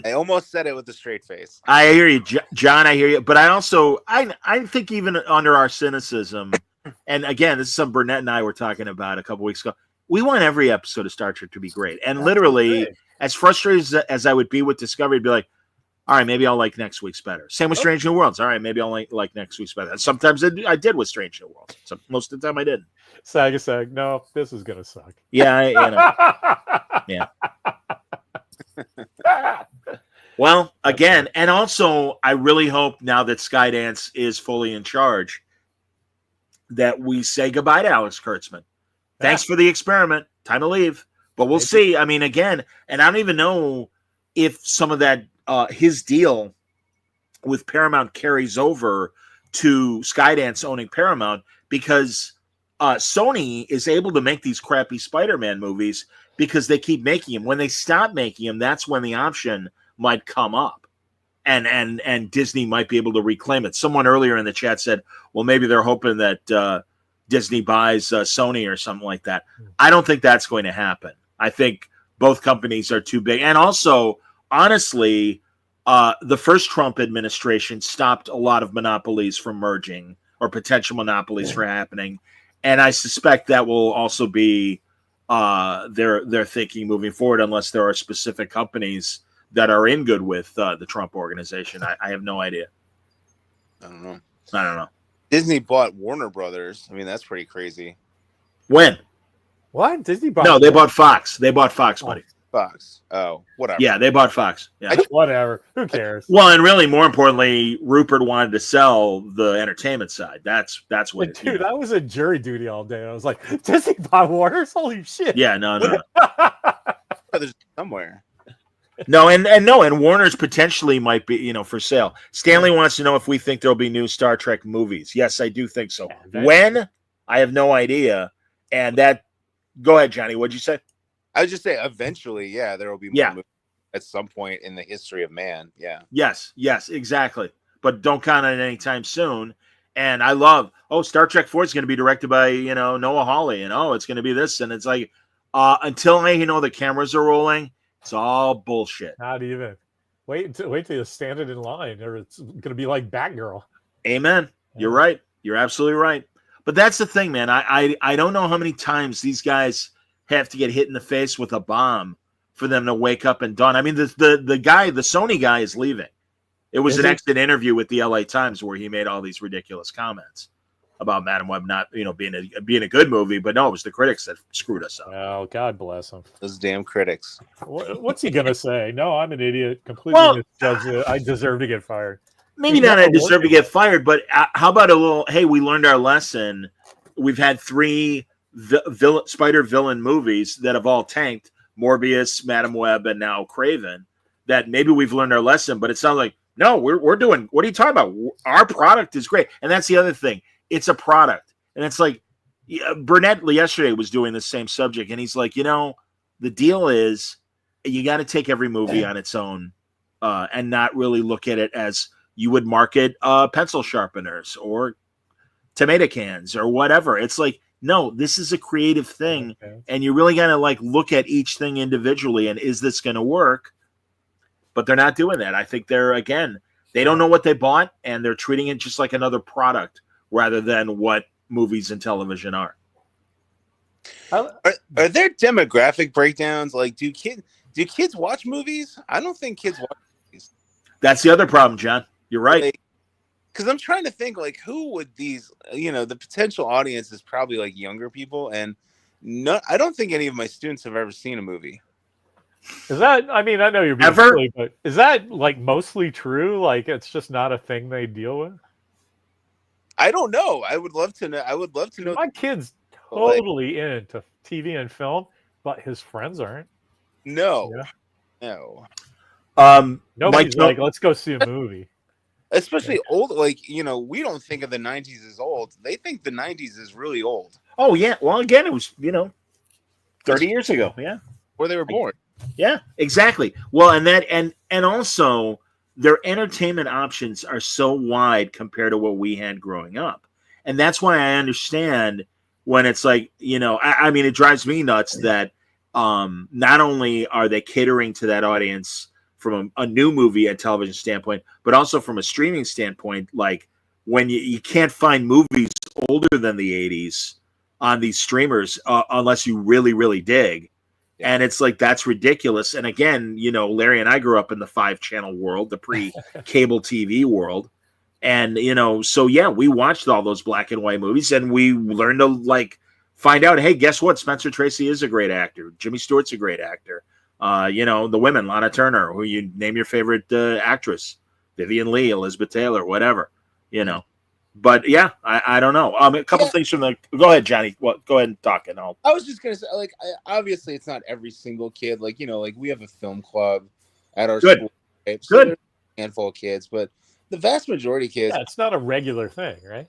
I almost said it with a straight face. I hear you, John. I hear you, but I also I think even under our cynicism, and again, this is something Burnett and I were talking about a couple weeks ago. We want every episode of Star Trek to be great, and literally, as frustrated as I would be with Discovery, I'd be like, all right, maybe I'll like next week's better. Same with Strange New Worlds. All right, maybe I'll like next week's better. And sometimes I did with Strange New Worlds. So most of the time I didn't. Sag, no, this is gonna suck. Yeah, Yeah. Well, again, and also, I really hope now that Skydance is fully in charge that we say goodbye to Alex Kurtzman. Thanks for the experiment. Time to leave. But we'll see. I mean, again, and I don't even know if some of that, his deal with Paramount carries over to Skydance owning Paramount, because Sony is able to make these crappy Spider-Man movies because they keep making them. When they stop making them, that's when the option might come up, and Disney might be able to reclaim it. Someone earlier in the chat said, well, maybe they're hoping that Disney buys Sony or something like that. I don't think that's going to happen. I think both companies are too big. And also, honestly, the first Trump administration stopped a lot of monopolies from merging, or potential monopolies from happening. And I suspect that will also be their thinking moving forward, unless there are specific companies that are in good with the Trump organization. I have no idea. I don't know. I don't know. Disney bought Warner Brothers. I mean, that's pretty crazy. When? What? Disney bought? No, they bought Fox. They bought Fox, buddy. Fox. Oh, whatever. Yeah, they bought Fox. Yeah. Whatever. Who cares? Well, and really, more importantly, Rupert wanted to sell the entertainment side. That's what. Dude, I was at jury duty all day. I was like, Disney bought Warner's? Holy shit! Yeah, no. There's somewhere. No, and Warner's potentially might be, for sale. Stanley wants to know if we think there'll be new Star Trek movies. Yes, I do think so. When? I have no idea. And that, go ahead, Johnny. What'd you say? I would just say eventually, yeah, there will be more movies at some point in the history of man. Yeah. Yes, exactly. But don't count on it anytime soon. And I love, Star Trek 4 is going to be directed by, Noah Hawley, and it's going to be this. And it's like, until the cameras are rolling, it's all bullshit. Not even. Wait till you stand it in line, or it's going to be like Batgirl. Amen. Yeah. You're right. You're absolutely right. But that's the thing, man. I don't know how many times these guys have to get hit in the face with a bomb for them to wake up and dawn. I mean, the guy, the Sony guy, is leaving. It was an exit interview with the LA Times where he made all these ridiculous comments about Madam Web not, being a good movie, but no, it was the critics that screwed us up. Oh, God bless him. Those damn critics. What's he gonna say? No, I'm an idiot. Completely misjudged. I deserve to get fired. Maybe not I deserve to get fired, but how about a little, hey, we learned our lesson. We've had 3 spider villain movies that have all tanked: Morbius, Madam Web, and now Craven. That maybe we've learned our lesson, but it sounds like, no, we're doing, what are you talking about? Our product is great. And that's the other thing. It's a product. And it's like, Burnett yesterday was doing the same subject, and he's like, the deal is you got to take every movie on its own and not really look at it as you would market pencil sharpeners or tomato cans or whatever. It's like, no, this is a creative thing, and you really got to look at each thing individually, and is this going to work? But they're not doing that. I think they don't know what they bought, and they're treating it just like another product rather than what movies and television are. Are there demographic breakdowns? Like, do kids watch movies? I don't think kids watch movies. That's the other problem, John. You're right. Because I'm trying to think, who would these, the potential audience is probably younger people, and I don't think any of my students have ever seen a movie. Is that? I mean, I know you're being silly, but is that mostly true? It's just not a thing they deal with. I don't know. I would love to know. My kid's totally into TV and film, but his friends aren't. No. Nobody's let's go see a movie. Especially old, we don't think of the 90s as old. They think the 90s is really old. Oh, yeah. Well, again, it was, 30 years ago. Yeah. Where they were born. Yeah, exactly. Well, and also their entertainment options are so wide compared to what we had growing up. And that's why I understand when it's like, I mean, it drives me nuts that not only are they catering to that audience from a new movie and television standpoint, but also from a streaming standpoint, when you can't find movies older than the 80s on these streamers unless you really, really dig. And it's like, that's ridiculous. And again, Larry and I grew up in the 5-channel world, the pre-cable TV world. And, so yeah, we watched all those black and white movies, and we learned to find out, hey, guess what? Spencer Tracy is a great actor. Jimmy Stewart's a great actor. The women, Lana Turner, who you name your favorite actress, Vivian Lee, Elizabeth Taylor, whatever, But yeah, I don't know. A couple things from the. Go ahead, Johnny. Go ahead and talk, and I'll. I was just gonna say, like, obviously, it's not every single kid. Like, like we have a film club at our school. Right? So there's a handful of kids, but the vast majority of kids. Yeah, it's not a regular thing, right?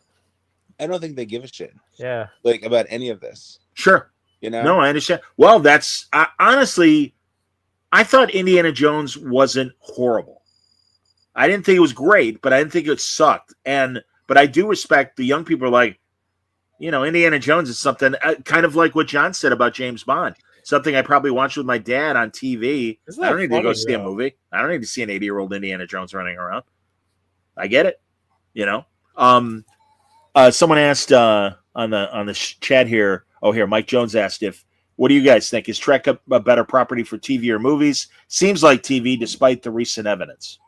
I don't think they give a shit. Yeah. Like about any of this. Sure. No, I understand. Well, honestly, I thought Indiana Jones wasn't horrible. I didn't think it was great, but I didn't think it sucked. But I do respect the young people are like, Indiana Jones is something kind of like what John said about James Bond. Something I probably watched with my dad on TV. I don't need to go see a movie. I don't need to see an 80-year-old Indiana Jones running around. I get it. Someone asked on the chat here. Oh, here, Mike Jones asked what do you guys think? Is Trek a better property for TV or movies? Seems like TV, despite the recent evidence.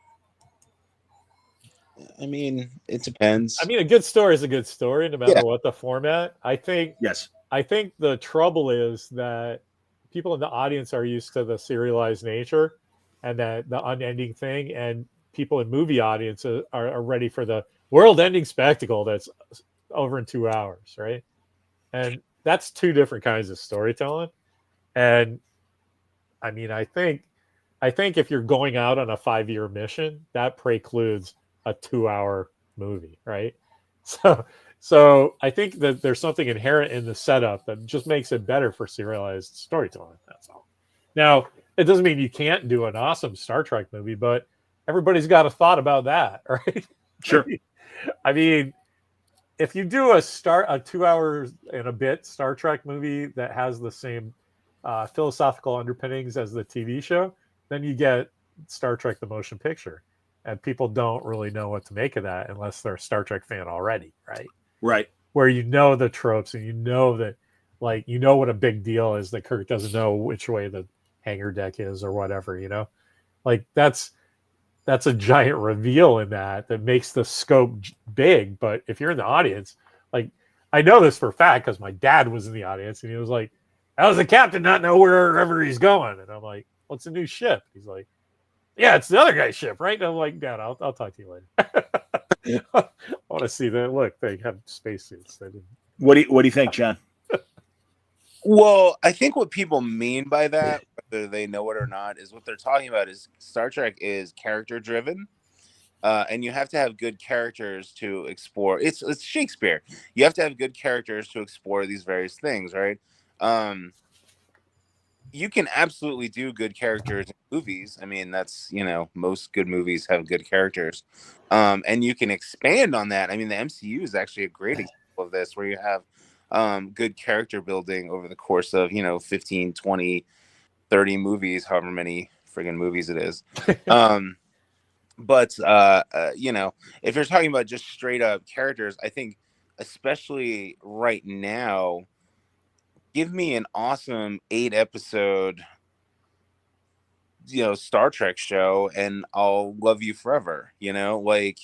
I mean, it depends. I mean, a good story is a good story, no matter what the format. I think the trouble is that people in the audience are used to the serialized nature and that the unending thing, and people in movie audiences are ready for the world-ending spectacle that's over in 2 hours, right? And that's two different kinds of storytelling. And I mean, I think if you're going out on a 5-year mission, that precludes a 2-hour movie, right? So I think that there's something inherent in the setup that just makes it better for serialized storytelling. That's all. Now, it doesn't mean you can't do an awesome Star Trek movie, but everybody's got a thought about that, right? Sure. I mean, if you do a 2 hours and a bit Star Trek movie that has the same philosophical underpinnings as the TV show, then you get Star Trek: The Motion Picture, and people don't really know what to make of that unless they're a Star Trek fan already, right? Right. Where the tropes and that, like, what a big deal is that Kirk doesn't know which way the hangar deck is or whatever, like that's a giant reveal in that makes the scope big. But if you're in the audience, like, I know this for a fact because my dad was in the audience and he was like, how does the captain not know wherever he's going? And I'm like, well, it's a new ship. He's like, yeah, it's the other guy's ship, right? And I'm like, Dad, I'll talk to you later. I want to see that. Look, they have spacesuits. What do you think, John? Well, I think what people mean by that, whether they know it or not, is what they're talking about is Star Trek is character driven. And you have to have good characters to explore. It's Shakespeare. You have to have good characters to explore these various things, right? You can absolutely do good characters in movies. I mean, that's, most good movies have good characters. And you can expand on that. I mean, the MCU is actually a great example of this, where you have good character building over the course of, 15, 20, 30 movies, however many friggin' movies it is. But if you're talking about just straight up characters, I think especially right now, give me an awesome 8-episode, Star Trek show and I'll love you forever, like,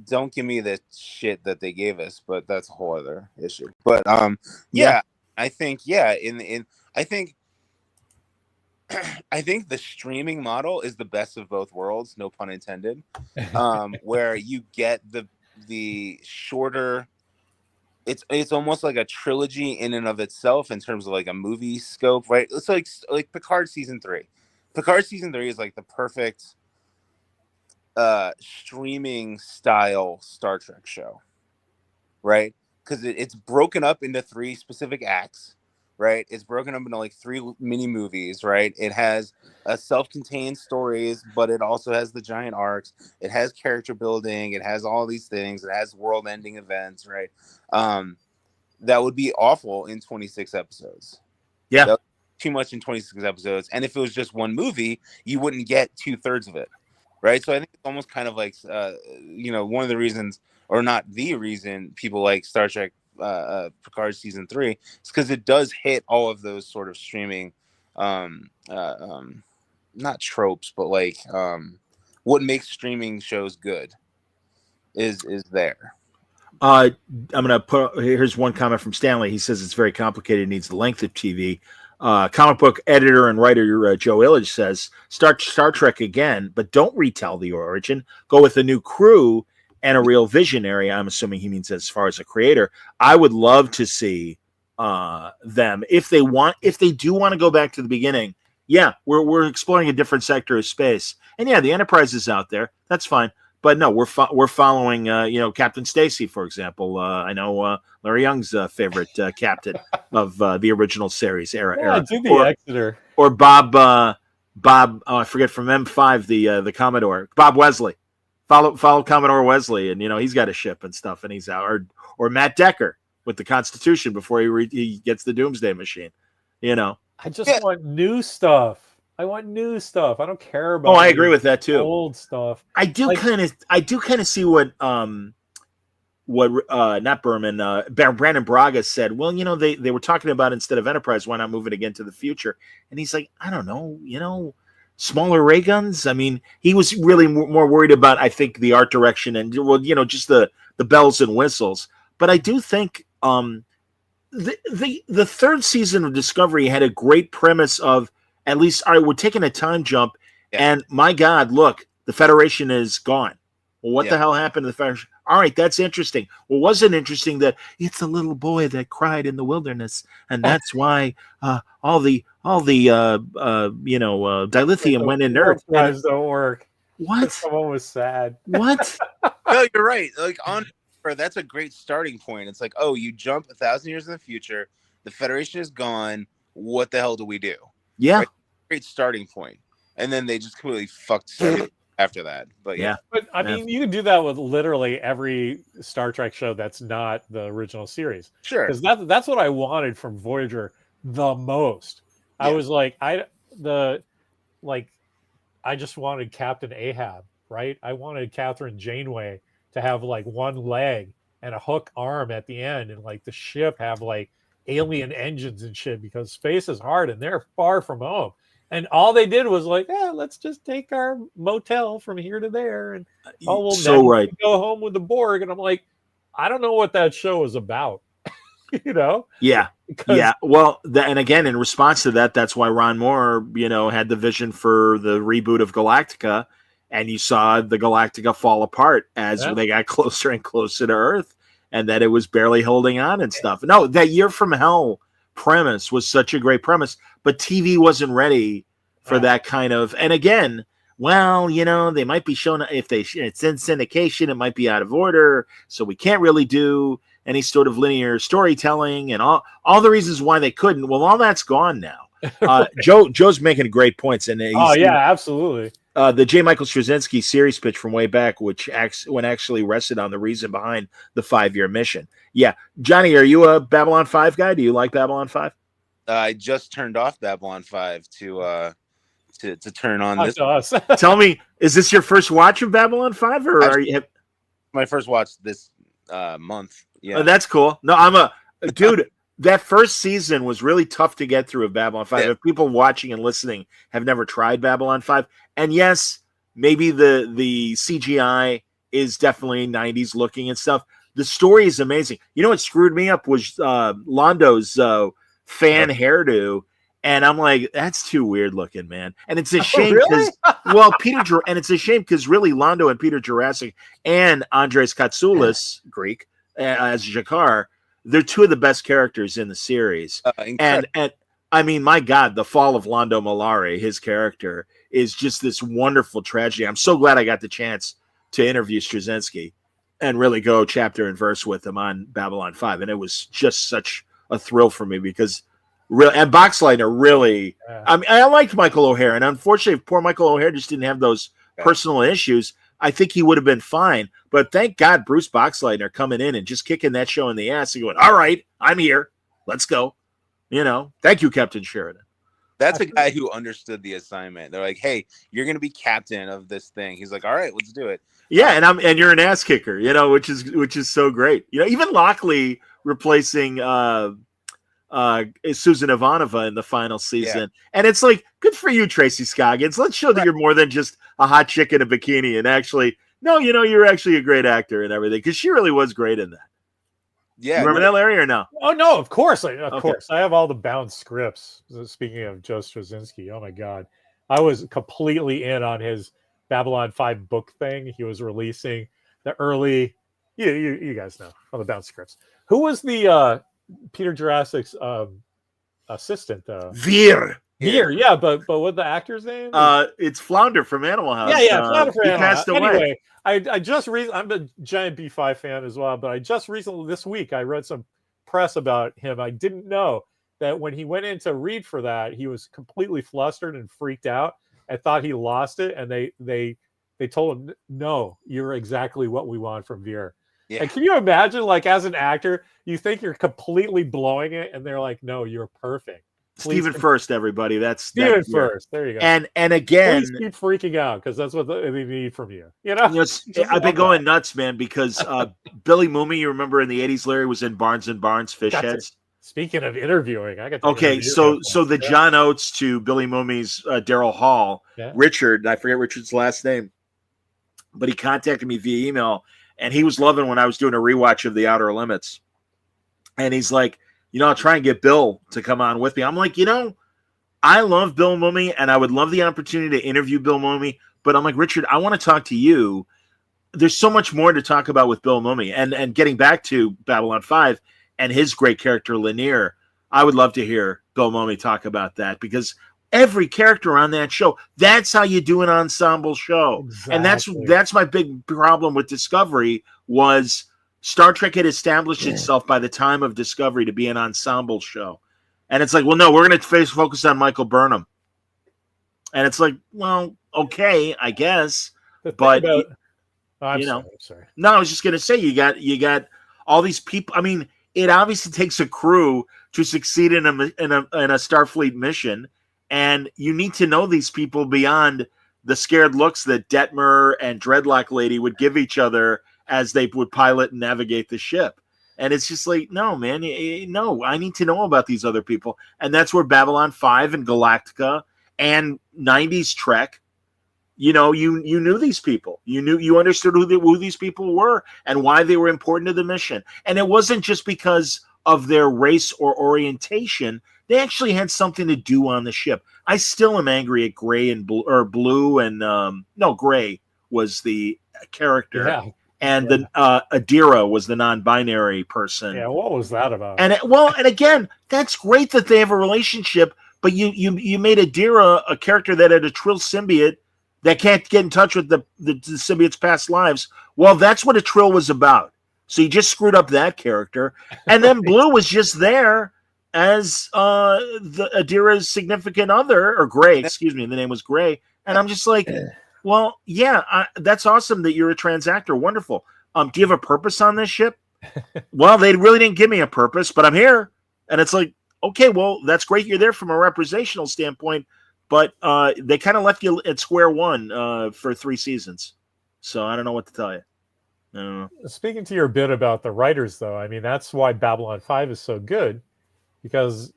don't give me the shit that they gave us, but that's a whole other issue. But I think I think the streaming model is the best of both worlds, no pun intended. Where you get the shorter, it's almost like a trilogy in and of itself in terms of like a movie scope, right? It's like Picard season 3. Picard season 3 is like the perfect streaming style Star Trek show, right? Because it's broken up into 3 specific acts, right? It's broken up into like 3 mini movies, right? It has self-contained stories, but it also has the giant arcs. It has character building. It has all these things. It has world-ending events, right? That would be awful in 26 episodes. Yeah. Too much in 26 episodes. And if it was just one movie, you wouldn't get 2/3 of it, right? So I think it's almost kind of like, one of the reasons, or not the reason, people like Star Trek Picard season 3 is because it does hit all of those sort of streaming, not tropes, but like what makes streaming shows good is there. I'm gonna put here's one comment from Stanley. He says it's very complicated, needs the length of TV. Comic book editor and writer Joe Illidge says start Star Trek again, but don't retell the origin. Go with a new crew and a real visionary. I'm assuming he means as far as a creator. I would love to see them if they do want to go back to the beginning. Yeah, we're exploring a different sector of space, and yeah, the Enterprise is out there. That's fine. But no, we're following, Captain Stacy, for example. I know Larry Young's favorite captain of the original series era. Do the Exeter. Or Bob. I forget, from M5, the Commodore, Bob Wesley. Follow Commodore Wesley, and he's got a ship and stuff, and he's out. Or Matt Decker with the Constitution before he gets the Doomsday Machine. I just want new stuff. I want new stuff. I don't care about. Oh, I agree with that too. Old stuff. I do kind of see what not Berman, Brandon Braga said. Well, they were talking about, instead of Enterprise, why not move it again to the future? And he's like, I don't know, smaller ray guns. I mean, he was really more worried about, I think, the art direction and just the bells and whistles. But I do think the third season of Discovery had a great premise of, at least, all right, we're taking a time jump, and my God, look, the Federation is gone. Well, what the hell happened to the Federation? All right, that's interesting. Well, wasn't interesting that it's a little boy that cried in the wilderness, and that's why all the dilithium went in Earth. Don't work. What? Someone was sad. What? No, you're right. Like, that's a great starting point. It's like, oh, you jump 1,000 years in the future, the Federation is gone. What the hell do we do? Yeah. Right? Great starting point. And then they just completely fucked after that. But yeah. But I mean, you can do that with literally every Star Trek show that's not the original series. Sure. Because that's what I wanted from Voyager the most. I was like, I just wanted Captain Ahab, right? I wanted Catherine Janeway to have like one leg and a hook arm at the end, and like the ship have like alien engines and shit, because space is hard and they're far from home. And all they did was like, let's just take our motel from here to there, and we'll go home with the Borg. And I'm like, I don't know what that show is about. Yeah. Well, and again, in response to that, that's why Ron Moore, had the vision for the reboot of Galactica, and you saw the Galactica fall apart as they got closer and closer to Earth, and that it was barely holding on and stuff. No, that Year from Hell premise was such a great premise, but TV wasn't ready for that kind of. And again, well, they might be shown, if it's in syndication, it might be out of order, so we can't really do any sort of linear storytelling, and all the reasons why they couldn't. Well, all that's gone now. Joe's making great points, and absolutely. The J. Michael Straczynski series pitch from way back, which actually rested on the reason behind the 5-year mission. Yeah, Johnny, are you a Babylon 5 guy? Do you like Babylon 5? I just turned off Babylon 5 to turn on this. Us. Tell me, is this your first watch of Babylon 5, or are you? My first watch this month. Yeah, that's cool. No, I'm a dude. That first season was really tough to get through of Babylon 5. If people watching and listening have never tried Babylon 5, and yes, maybe the CGI is definitely 90s looking and stuff, the story is amazing. What screwed me up was Londo's fan hairdo, and I'm like, that's too weird looking, man. And it's a shame because, and it's a shame because really Londo and Peter Jurasik and Andres Katsoulis, Greek, as Jakar, they're two of the best characters in the series. And I mean, my God, the fall of Londo Mollari, his character, is just this wonderful tragedy. I'm so glad I got the chance to interview Straczynski and really go chapter and verse with him on Babylon 5. And it was just such a thrill for me because and Boxleitner really, I mean, I liked Michael O'Hare, and unfortunately, poor Michael O'Hare just didn't have those personal issues. I think he would have been fine, but thank God Bruce Boxleitner coming in and just kicking that show in the ass and going, all right, I'm here. Let's go. Thank you, Captain Sheridan. That's a guy who understood the assignment. They're like, hey, you're going to be captain of this thing. He's like, all right, let's do it. Yeah. And you're an ass kicker, which is so great. Even Lockley replacing Susan Ivanova in the final season. Yeah. And it's like, good for you, Tracy Scoggins. Let's show that you're more than just a hot chick in a bikini and actually, No, you're actually a great actor and everything because she really was great in that. Yeah, You remember that, Larry, or no? Oh no, of course, of Okay. course. I have all the bound scripts. Speaking of Joe Straczynski, oh my god, I was completely in on his Babylon 5 book thing. He was releasing the early. You guys know all the bound scripts. Who was the Peter Jurassic's assistant? Veer. Here, yeah, but what the actor's name? It's Flounder from Animal House. Yeah, Flounder from he Animal passed House. away. Anyway, I just I'm a giant B5 fan as well, but I just recently this week I read some press about him. I didn't know that when he went in to read for that, he was completely flustered and freaked out. I thought he lost it, and they told him, "No, you're exactly what we want from Veer." Yeah. And can you imagine, like, as an actor, you think you're completely blowing it, and they're like, "No, you're perfect." Stephen First, everybody. That's Stephen First. There you go. And again, please keep freaking out because that's what they need from you. You know, I've been going nuts, man, because Billy Mooney, you remember in the '80s, Larry was in Barnes and Barnes Fish Heads. Speaking of interviewing, I got to okay. So the John Oates to Billy Mooney's Daryl Hall, Richard. I forget Richard's last name, but he contacted me via email, and he was loving when I was doing a rewatch of The Outer Limits, and he's like, I'll try and get Bill to come on with me. I'm like, I love Bill Mumy, and I would love the opportunity to interview Bill Mumy. But I'm like, Richard, I want to talk to you. There's so much more to talk about with Bill Mumy. And getting back to Babylon 5 and his great character, Lanier, I would love to hear Bill Mumy talk about that because every character on that show, that's how you do an ensemble show. Exactly. And that's my big problem with Discovery was Star Trek had established itself by the time of Discovery to be an ensemble show. And it's like, well, no, we're going to focus on Michael Burnham. And it's like, well, okay, I guess. But, I'm sorry. No, I was just going to say, you got all these people. I mean, it obviously takes a crew to succeed in a Starfleet mission. And you need to know these people beyond the scared looks that Detmer and Dreadlock Lady would give each other as they would pilot and navigate the ship. And it's just like, no, man, no, I need to know about these other people. And that's where Babylon 5 and Galactica and 90s Trek, you knew these people. You understood who these people were and why they were important to the mission. And it wasn't just because of their race or orientation. They actually had something to do on the ship. I still am angry at Gray and Blue and Gray was the character. Yeah. And the Adira was the non-binary person. Yeah, what was that about? And and again, that's great that they have a relationship, but you made Adira a character that had a Trill symbiote that can't get in touch with the symbiote's past lives. Well, that's what a Trill was about. So you just screwed up that character. And then Blue was just there as the Adira's significant other, or Gray, excuse me, the name was Gray. And I'm just like, well, yeah, that's awesome that you're a trans actor. Wonderful. Do you have a purpose on this ship? Well, they really didn't give me a purpose, but I'm here. And it's like, okay, well, that's great. You're there from a representational standpoint, but they kind of left you at square one for 3 seasons. So I don't know what to tell you. I don't know. Speaking to your bit about the writers, though, I mean, that's why Babylon 5 is so good, because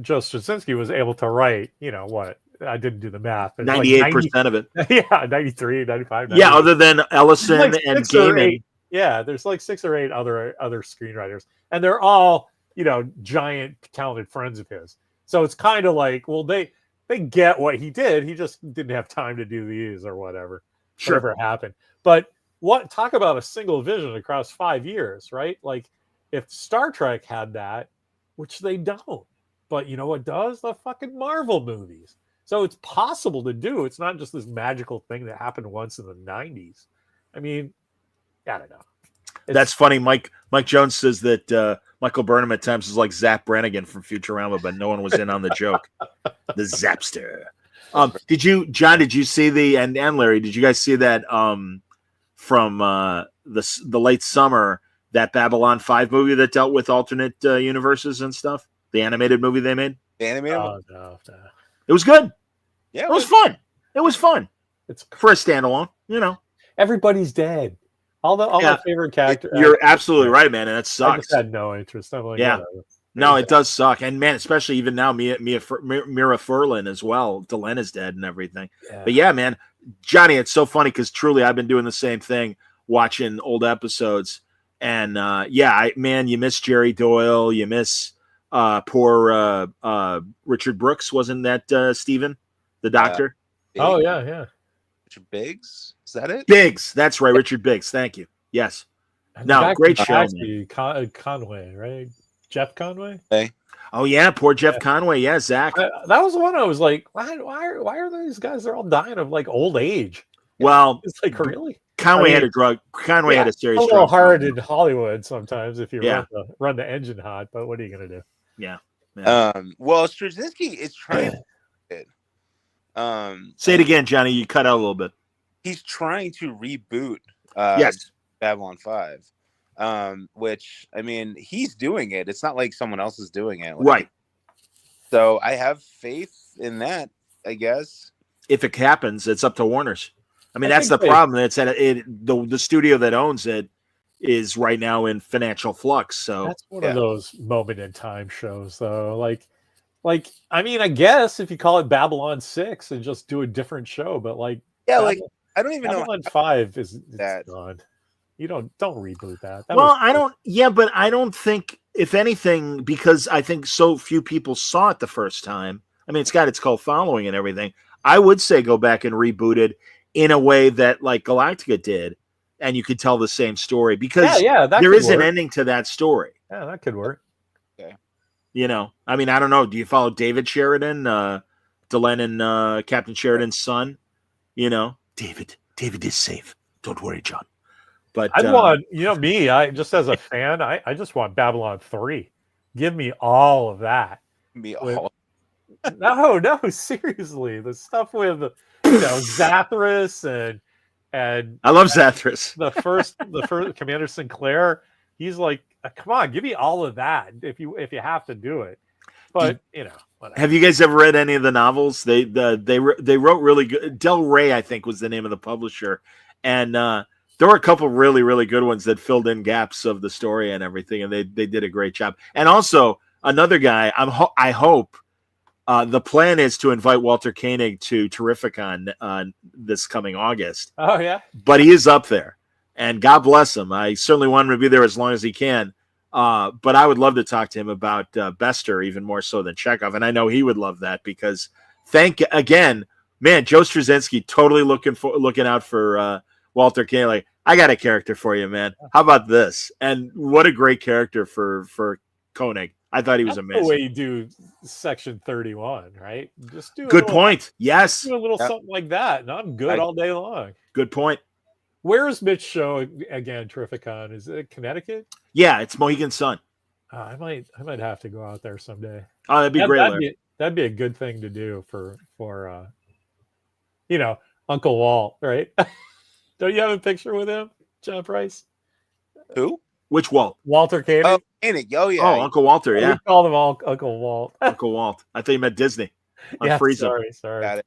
Joe Straczynski was able to write, what? I didn't do the math. 98% of it. Yeah, 93, 95. 98. Yeah, other than Ellison and Gaiman. Yeah, there's like 6 or 8 other screenwriters, and they're all giant talented friends of his. So it's kind of like, well, they get what he did. He just didn't have time to do these or whatever. Sure. Whatever happened. But talk about a single vision across 5 years, right? Like if Star Trek had that, which they don't, but you know what does? The fucking Marvel movies. So it's possible to do. It's not just this magical thing that happened once in the 90s. I mean, I don't know. That's funny. Mike Jones says that Michael Burnham at times is like Zap Brannigan from Futurama, but no one was in on the joke. The Zapster. Did you see and Larry, did you guys see that from the late summer, that Babylon 5 movie that dealt with alternate universes and stuff? The animated movie they made? The animated movie? No. It was good. Yeah, it was fun. It was fun. It's for a standalone, Everybody's dead. All my favorite characters. You're absolutely right, man, and that sucks. I just had no interest. I'm like, yeah. No, it does suck. And man, especially even now, Mira Furlan as well. Delenn is dead and everything. Yeah. But yeah, man, Johnny, it's so funny because truly I've been doing the same thing, watching old episodes. And man, you miss Jerry Doyle. You miss poor Richard Brooks. Wasn't that Stephen, the doctor? Oh, yeah. Richard Biggs? Is that it? Biggs. That's right. Richard Biggs. Thank you. Yes. No, great show, man. Conway, right? Jeff Conway? Oh, yeah. Poor Jeff Conway. Yeah, Zach. That was the one I was like, why are these guys? They're all dying of like old age. Well, it's like, really? Conway had a serious a little drug hard problem. in Hollywood sometimes if you run the engine hot, but what are you going to do? Yeah. Well, Straczynski is trying Say it again, Johnny. You cut out a little bit. He's trying to reboot yes. Babylon 5, which, I mean, he's doing it. It's not like someone else is doing it. Right. So I have faith in that, I guess. If it happens, it's up to Warner's. I mean, that's the problem. It's at the studio that owns it is right now in financial flux. So that's one of those moment in time shows, though. Like I mean, I guess if you call it Babylon 6 and just do a different show, but like I don't even know. Babylon 5 is gone. You don't reboot that. But I don't think, if anything, because I think so few people saw it the first time. I mean, it's got its cult following and everything. I would say go back and reboot it in a way that like Galactica did, and you could tell the same story because there is an ending to that story. Yeah, that could work. Okay. I mean, I don't know. Do you follow David Sheridan, Delenn and Captain Sheridan's son? David is safe. Don't worry, John. But I want, me, I just as a fan, I just want Babylon 3. Give me all of that. No, seriously. The stuff with Zathras and I love Zathras. The first Commander Sinclair, he's like, come on, give me all of that if you have to do it. But whatever. Have you guys ever read any of the novels? They wrote really good. Del Rey, I think, was the name of the publisher, and there were a couple really, really good ones that filled in gaps of the story and everything, and they did a great job. And also another guy, I hope the plan is to invite Walter Koenig to Terrificon this coming August. Oh yeah, but he is up there, and God bless him. I certainly want him to be there as long as he can. But I would love to talk to him about Bester even more so than Chekhov, and I know he would love that because Joe Straczynski totally looking out for Walter Koenig. Like, I got a character for you, man. How about this? And what a great character for Koenig. I thought he was amazing. The way you do Section 31, right? Just do good point. Yes, do a little something like that, and I'm good all day long. Good point. Where is Mitch show again? Terrificon, is it Connecticut? Yeah, it's Mohegan Sun. I might have to go out there someday. Oh, that'd be great. That'd be a good thing to do for Uncle Walt, right? Don't you have a picture with him, John Price? Who? Which Walt? Walter Koenig. Oh, Koenig. Oh yeah. Oh, Uncle Walter. Yeah. We called him Uncle Walt. Uncle Walt. I thought you meant Disney. Sorry. Got it.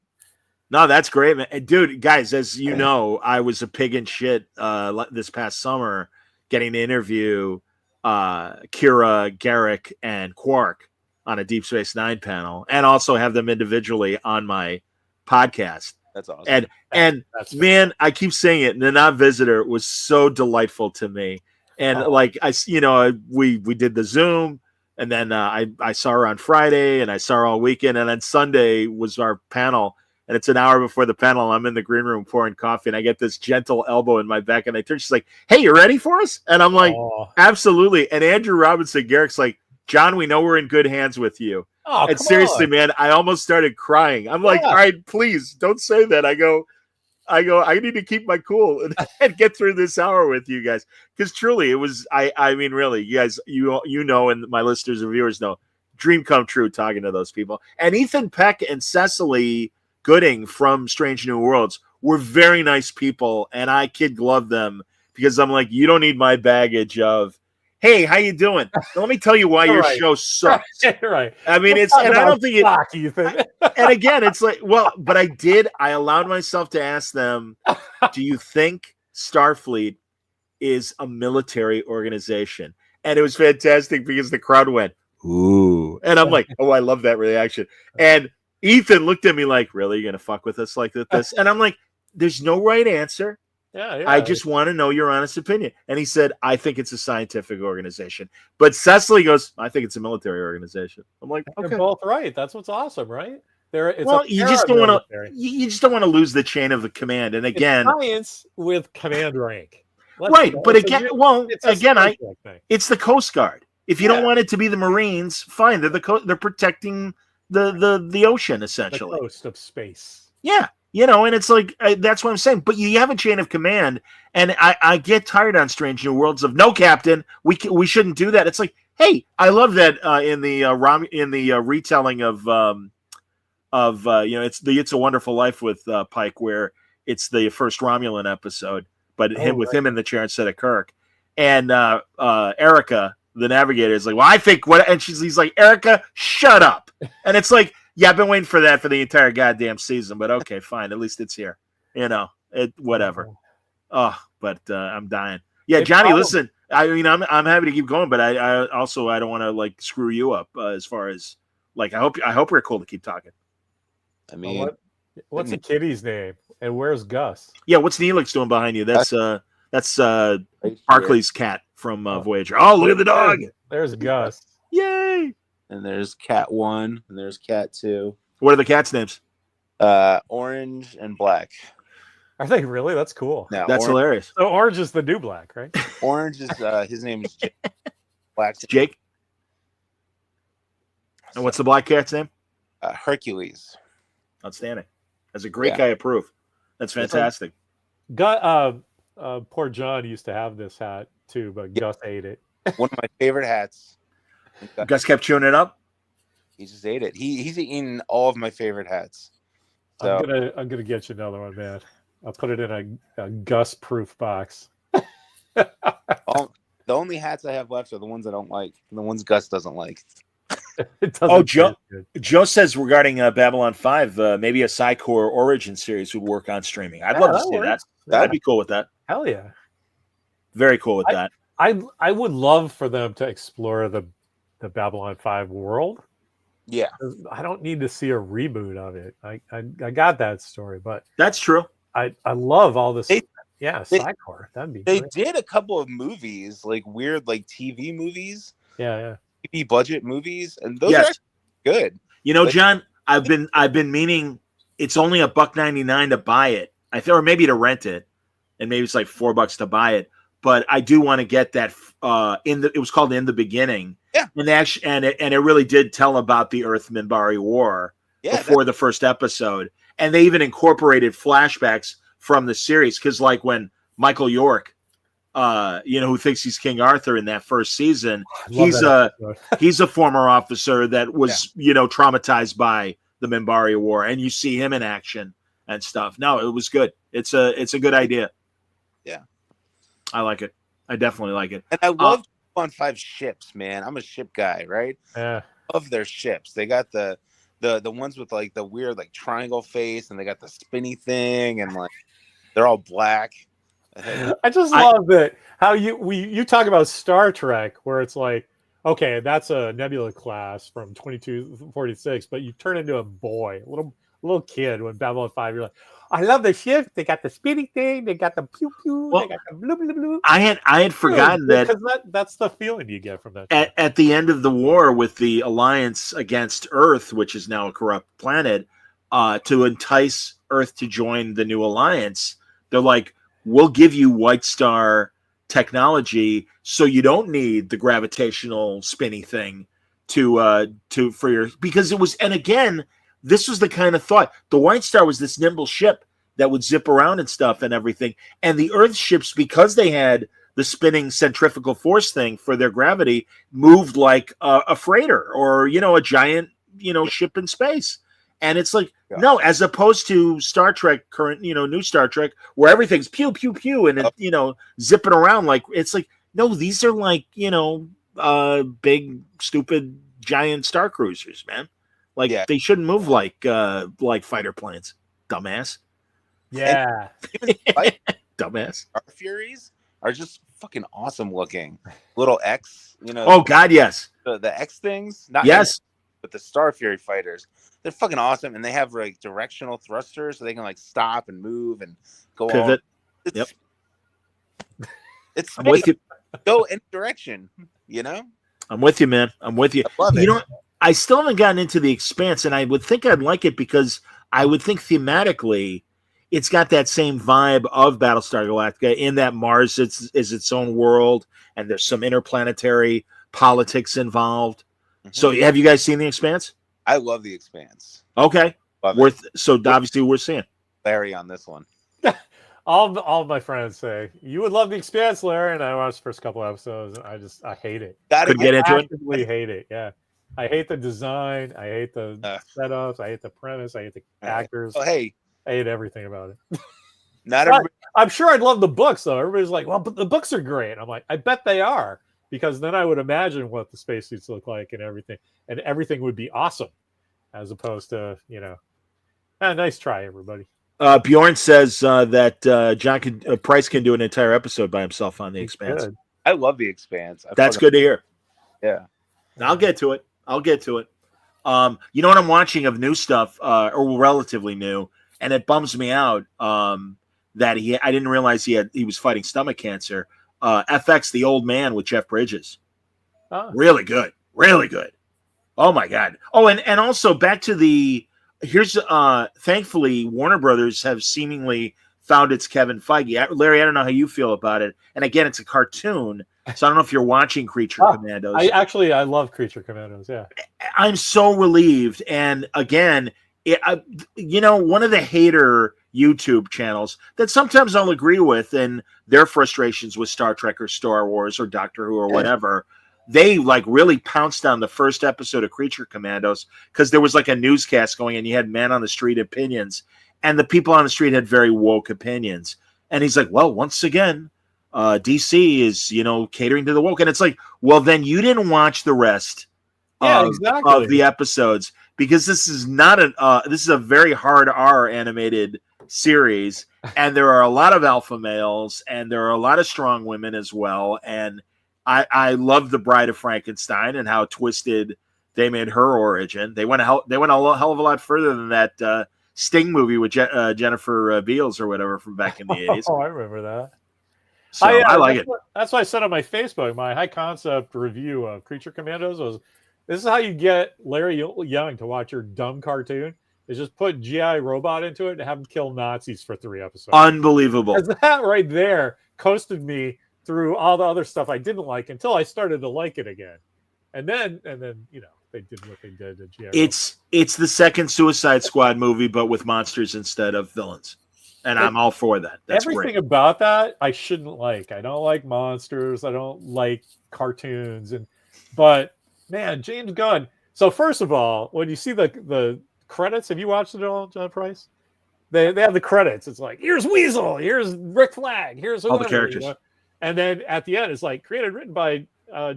No, that's great, man. Dude, guys, as you know, I was a pig in shit this past summer getting to interview Kira, Garrick, and Quark on a Deep Space Nine panel, and also have them individually on my podcast. That's awesome. And man, I keep saying it, the non-visitor was so delightful to me. And we did the Zoom, and then I saw her on Friday, and I saw her all weekend, and then Sunday was our panel. And it's an hour before the panel. I'm in the green room pouring coffee, and I get this gentle elbow in my back, and I turn. She's like, "Hey, you ready for us?" And I'm like, "Absolutely." And Andrew Robinson Garrick's like, "John, we know we're in good hands with you." And seriously, man, I almost started crying. I'm like, "All right, please don't say that." I go, I need to keep my cool and get through this hour with you guys, because truly, it was. I mean, really, you guys, you know, and my listeners and viewers know, dream come true talking to those people. And Ethan Peck and Cecily Gooding from Strange New Worlds were very nice people, and I kid glove them because I'm like, you don't need my baggage of, hey, how you doing? Let me tell you why your show sucks. Right. I mean, and I don't think it. And again, it's like, well, but I allowed myself to ask them, do you think Starfleet is a military organization? And it was fantastic because the crowd went, ooh, and I'm like, oh, I love that reaction. And Ethan looked at me like, really? You're going to fuck with us like this? And I'm like, there's no right answer. Yeah. I just want to know your honest opinion. And he said, I think it's a scientific organization. But Cecily goes, I think it's a military organization. I'm like, They're okay. both right. That's what's awesome, right? It's Well, a you just don't want paramilitary. to. You just don't want to lose the chain of the command. And again, It's science with command rank. right? But again, it's a Star Trek thing. it's the Coast Guard. If you don't want it to be the Marines, fine. They're protecting the ocean The essentially. coast of space. Yeah, and it's like that's what I'm saying. But you have a chain of command, and I get tired on Strange New Worlds of no, Captain, we shouldn't do that. It's like, hey, I love that in the retelling of It's a Wonderful Life with Pike, where it's the first Romulan episode, but him in the chair instead of Kirk, and Erica, the navigator, is like, well, I think what, and he's like, Erica, shut up, and it's like, yeah, I've been waiting for that for the entire goddamn season, but okay, fine, at least it's here, whatever. Oh, but I'm dying. Yeah, Johnny, listen, I'm happy to keep going, but I also I don't want to like screw you up as far as like I hope we're cool to keep talking. I mean, what's the kitty's name? And where's Gus? Yeah, what's Neelix doing behind you? That's right Barclay's cat from Voyager. Oh, look at the dog! There's Gus. Yay! And there's Cat 1, and there's Cat 2. What are the cats' names? Orange and Black. Are they really? That's cool. Now, That's hilarious. So Orange is the new Black, right? Orange is his name is Jake. Black's Jake. And what's the black cat's name? Hercules. Outstanding. That's a great guy approve. That's fantastic. Poor John used to have this hat too, but Gus ate it. One of my favorite hats. Gus kept chewing it up. He just ate it. He's eaten all of my favorite hats. So I'm gonna get you another one, man. I'll put it in a Gus proof box. the only hats I have left are the ones I don't like, and the ones Gus doesn't like. Joe says regarding Babylon 5, maybe a Psychor origin series would work on streaming. I'd love to see that. I'd be cool with that. Hell yeah. Very cool with that. I would love for them to explore the Babylon 5 world. Yeah. I don't need to see a reboot of it. I got that story, but that's true. I love all this. Psychor. That'd be They great. did a couple of movies, like weird like TV movies. Yeah. TV budget movies, and those are actually good. John, I've been meaning, it's only $1.99 to buy it. I think, or maybe to rent it, and maybe it's like $4 to buy it. But I do want to get that. It was called In the Beginning. Yeah, and it really did tell about the Earth Minbari War before the first episode, and they even incorporated flashbacks from the series, because like when Michael York, who thinks he's King Arthur in that first season, he's a former officer that was traumatized by the Minbari War, and you see him in action and stuff. No, it was good. It's a good idea. Yeah, I like it. I definitely like it. And I love on 5 ships, man. I'm a ship guy, right? Yeah, of their ships. They got the ones with like the weird like triangle face, and they got the spinny thing, and like they're all black. I just love that how you talk about Star Trek, where it's like, okay, that's a Nebula class from 2246, but you turn into a boy, a little kid when Babylon 5. You're like, I love the ship. They got the spinning thing. They got the pew pew. They got the blue blue blue. I had forgotten that, because that's the feeling you get from that. At the end of the war with the alliance against Earth, which is now a corrupt planet, to entice Earth to join the new alliance, they're like, we'll give you White Star technology, so you don't need the gravitational spinny thing because it was. And again, this was the kind of thought. The White Star was this nimble ship that would zip around and stuff and everything. And the Earth ships, because they had the spinning centrifugal force thing for their gravity, moved like a freighter or a giant ship in space. And it's like, no, as opposed to Star Trek, current, new Star Trek, where everything's pew, pew, pew, and it, zipping around. Like, it's like, no, these are like, big, stupid, giant star cruisers, man. Like, they shouldn't move like fighter planes, dumbass. Yeah. Dumbass. Our Furies are just fucking awesome looking. Little X, Oh, God, yes. The X things? Not yes. But the Star Fury fighters. they're fucking awesome, and they have like directional thrusters, so they can like stop and move and go Pivot. It's, Yep. It's I'm with you. go any direction, you know. I'm with you, man. I'm with you. I love it. You know, I still haven't gotten into The Expanse, and I would think I'd like it because I would think thematically it's got that same vibe of Battlestar Galactica in that Mars is its own world, and there's some interplanetary politics involved. Mhm. So have you guys seen The Expanse? I love The Expanse. Okay. Love it. So obviously we're seeing. Larry on this one. All of my friends say you would love The Expanse, Larry, and I watched the first couple episodes, and I hate it. Gotta Could get into it. Actively hate it. Yeah, I hate the design. I hate the setups. I hate the premise. I hate the actors. Oh, hey, I hate everything about it. not But everybody. I'm sure I'd love the books though. Everybody's like, "Well, but the books are great." I'm like, "I bet they are," because then I would imagine what the spacesuits look like and everything would be awesome, as opposed to nice try, everybody. Bjorn says that Price can do an entire episode by himself on The Expanse. Good. I love The Expanse. That's good to hear. Yeah. I'll get to it. You know what I'm watching of new stuff, or relatively new, and it bums me out that I didn't realize he was fighting stomach cancer. FX The Old Man with Jeff Bridges. Oh. Really good. Really good. Oh my God. Oh, and also back to thankfully Warner Brothers have seemingly found its Kevin Feige. Larry, I don't know how you feel about it. And again, it's a cartoon, so I don't know if you're watching Creature Commandos. I love Creature Commandos. Yeah. I'm so relieved. And again, one of the hater YouTube channels that sometimes I'll agree with in their frustrations with Star Trek or Star Wars or Doctor Who or whatever, they like really pounced on the first episode of Creature Commandos because there was like a newscast going and you had man on the street opinions, and the people on the street had very woke opinions. And he's like, well, once again, DC is, catering to the woke. And it's like, well, then you didn't watch the rest of the episodes, because this is this is a very hard R animated series, and there are a lot of alpha males and there are a lot of strong women as well. And I love The Bride of Frankenstein and how twisted they made her origin. They went a hell of a lot further than that Sting movie with Jennifer Beals or whatever from back in the 80s. Oh, I remember that. So I like it. That's why I said on my Facebook, my high concept review of Creature Commandos was, this is how you get Larry Young to watch your dumb cartoon, is just put G.I. Robot into it and have him kill Nazis for 3 episodes. Unbelievable. Because that right there coasted me through all the other stuff I didn't like until I started to like it again. And then they did what they did to G.I. It's the second Suicide Squad movie, but with monsters instead of villains. And I'm all for that. That's everything great. About that I shouldn't like. I don't like monsters. I don't like cartoons. But man, James Gunn. So first of all, when you see the credits, have you watched it all, John Price? They have the credits. It's like, here's Weasel, here's Rick Flag, here's all the characters. And then at the end, it's like created and written by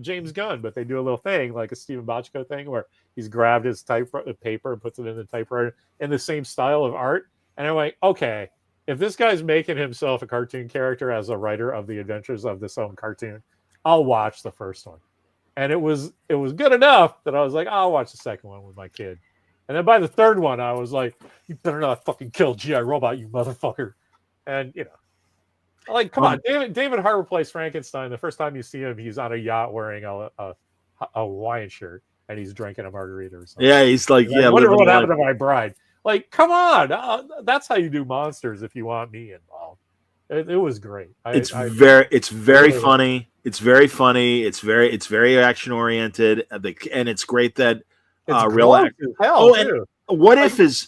James Gunn, but they do a little thing like a Steven Bochco thing where he's grabbed his paper and puts it in the typewriter in the same style of art. And I'm like, okay, if this guy's making himself a cartoon character as a writer of the adventures of this own cartoon, I'll watch the first one. And it was good enough that I was like, I'll watch the second one with my kid. And then by the third one, I was like, you better not fucking kill G.I. Robot, you motherfucker. And like, come on, David Harbour plays Frankenstein. The first time you see him, he's on a yacht wearing a Hawaiian shirt and he's drinking a margarita or something. Yeah, he's like, I wonder what happened to my bride. Like, come on, that's how you do monsters. If you want me involved, it was great. It's very funny. It's very funny. It's very action oriented, and it's great that real actors. And what if has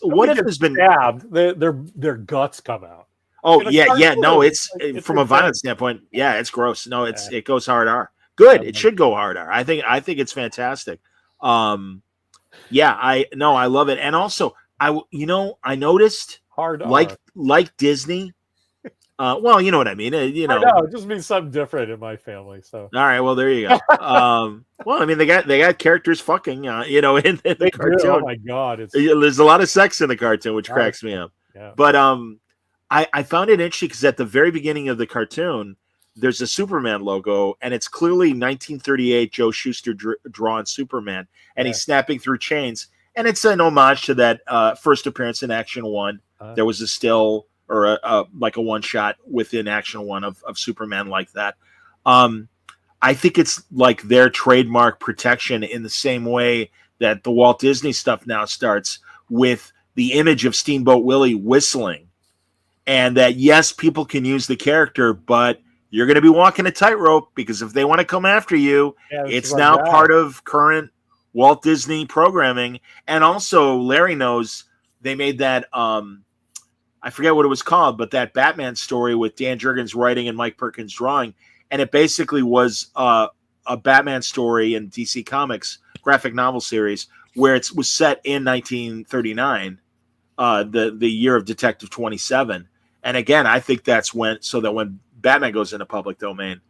been stabbed? Their guts come out. Oh yeah. No, it's from a violence standpoint. Yeah, it's gross. No, it goes hard R. Good. It should go hard R. I think it's fantastic. I love it. And also, I noticed hard R. like Disney. Well, you know what I mean. I know, it just means something different in my family. So all right, well there you go. Well, I mean they got characters fucking, in the cartoon. Do. Oh my god, there's a lot of sex in the cartoon, which cracks me up. Yeah. But I found it interesting because at the very beginning of the cartoon, there's a Superman logo, and it's clearly 1938 Joe Shuster drawn Superman, and he's snapping through chains. and it's an homage to that first appearance in Action One. There was a still or like a one shot within Action One of Superman like that. I think it's like their trademark protection in the same way that the Walt Disney stuff now starts with the image of Steamboat Willie whistling, and that yes, people can use the character, but you're going to be walking a tightrope because if they want to come after you, it's now part of current Walt Disney programming. And also, Larry knows they made that I forget what it was called, but that Batman story with Dan Jurgens writing and Mike Perkins drawing, and it basically was a Batman story in DC Comics graphic novel series where it was set in 1939, the year of Detective 27. And again, I think that's when Batman goes into public domain,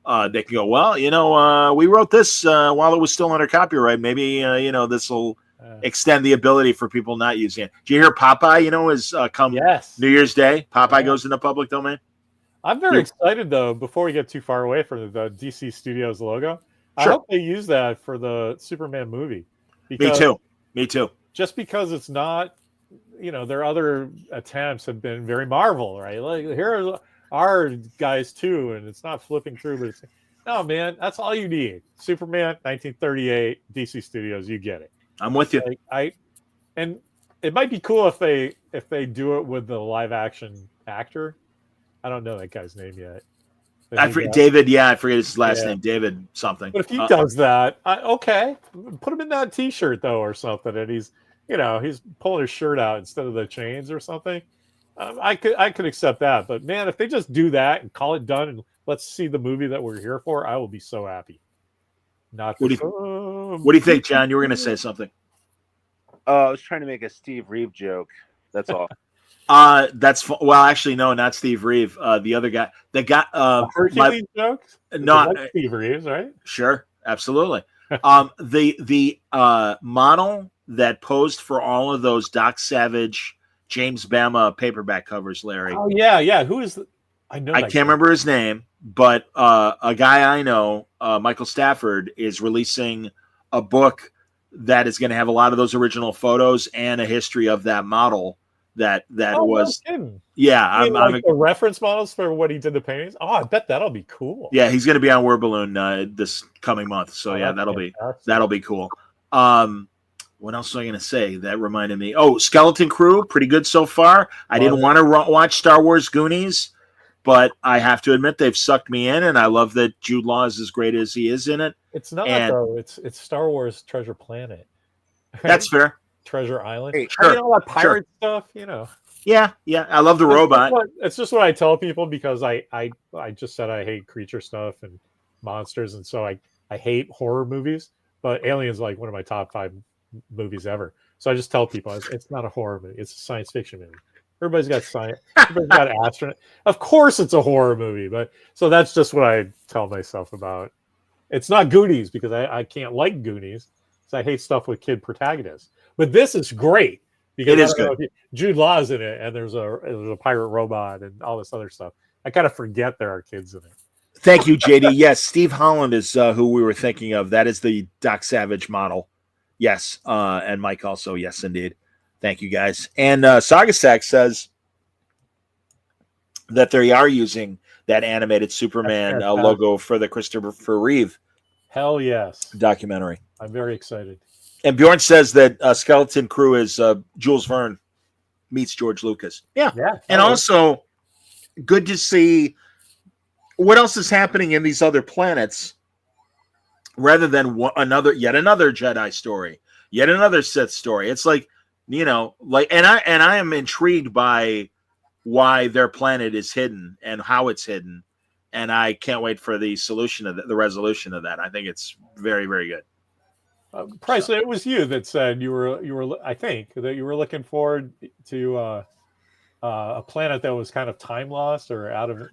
they can go, well, we wrote this while it was still under copyright. Maybe, this will extend the ability for people not using it. Do you hear Popeye, is come New Year's Day, Popeye goes into public domain? I'm very excited, though, before we get too far away from the DC Studios logo. I hope they use that for the Superman movie. Me too. Just because it's not, their other attempts have been very Marvel, right? Like, here are guys, too, and it's not flipping through, but it's, no, man, that's all you need. Superman, 1938, DC Studios, you get it. I'm with you. And it might be cool if they do it with the live action actor. I don't know that guy's name yet. David, I forget his last name, David something. But if he does that, okay, put him in that T-shirt though, or something, and he's pulling his shirt out instead of the chains or something. I could accept that, but man, if they just do that and call it done and let's see the movie that we're here for, I will be so happy. What do you think, John? You were going to say something. I was trying to make a Steve Reeve joke. That's all. Actually, no, not Steve Reeve. The other guy, Hercules jokes. Not Steve Reeves, right? Sure, absolutely. The model that posed for all of those Doc Savage, James Bama paperback covers, Larry. Oh yeah. Who is? I can't remember his name, but a guy I know, Michael Stafford, is releasing a book that is going to have a lot of those original photos and a history of that model. That was, I'm the reference models for what he did the paintings. Oh, I bet that'll be cool. Yeah, he's going to be on Word Balloon this coming month. So that'll be cool. What else was I going to say? That reminded me. Oh, Skeleton Crew, pretty good so far. I didn't want to watch Star Wars Goonies, but I have to admit they've sucked me in, and I love that Jude Law is as great as he is in it. It's not though. It's Star Wars Treasure Planet. Right? That's fair. Treasure Island. Hey, sure, all that pirate stuff, Yeah, I love the robot. It's just what I tell people because I just said I hate creature stuff and monsters, and so I hate horror movies. But Alien's like one of my top 5 movies ever. So I just tell people it's not a horror movie; it's a science fiction movie. Everybody's got science. Everybody's got astronaut. Of course, it's a horror movie, but so that's just what I tell myself about. It's not Goonies because I can't like Goonies because I hate stuff with kid protagonists. But this is great because it is good. Jude Law's in it, and there's a pirate robot and all this other stuff. I kind of forget there are kids in it. Thank you, JD. Yes, Steve Holland is who we were thinking of. That is the Doc Savage model. Yes, and Mike also. Yes, indeed. Thank you, guys. And Sagasak says that they are using that animated Superman logo for the Christopher Reeve. Hell yes. Documentary. I'm very excited. And Bjorn says that Skeleton Crew is Jules Verne meets George Lucas. Yeah. And also, good to see what else is happening in these other planets rather than yet another Jedi story, yet another Sith story. It's like, and I am intrigued by why their planet is hidden and how it's hidden. And I can't wait for the solution of the resolution of that. I think it's very, very good. Price, it was you that said you were. I think that you were looking forward to a planet that was kind of time lost or out of.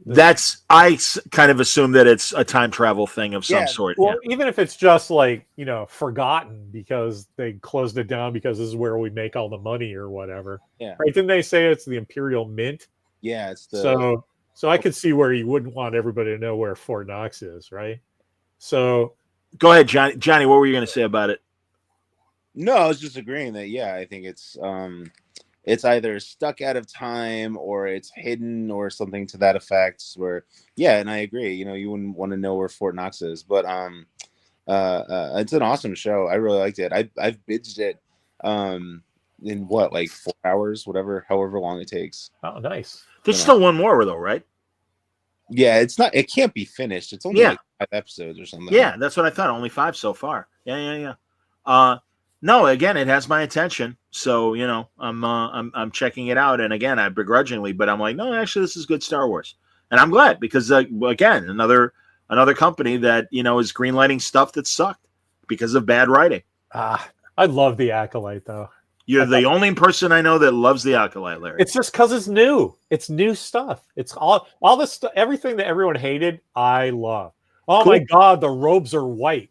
I kind of assume that it's a time travel thing of some sort. Well, even if it's just like forgotten because they closed it down because this is where we make all the money or whatever. Yeah. Right? Didn't they say it's the Imperial Mint? Yeah, it's the. So I could see where you wouldn't want everybody to know where Fort Knox is, right? So. Go ahead, Johnny. Johnny, what were you going to say about it? No, I was just agreeing that yeah, I think it's either stuck out of time or it's hidden or something to that effect. Where yeah, and I agree. You know, you wouldn't want to know where Fort Knox is, but it's an awesome show. I really liked it. I've binged it in what, like 4 hours, whatever, however long it takes. Oh, nice. There's You know. still one more though, right? Yeah, it can't be finished. It's only Yeah. like 5 episodes or something. Yeah, that's what I thought. Only 5 so far. Yeah. No, again, it has my attention. So, you know, I'm checking it out. And again, I begrudgingly, but I'm like, no, actually, this is good Star Wars. And I'm glad because, again, another company that, you know, is greenlighting stuff that sucked because of bad writing. I love The Acolyte, though. You're the only person I know that loves The Acolyte, Larry. It's just because it's new. It's new stuff. It's all this stuff, everything that everyone hated, I love. Oh Cool. my God, the robes are white.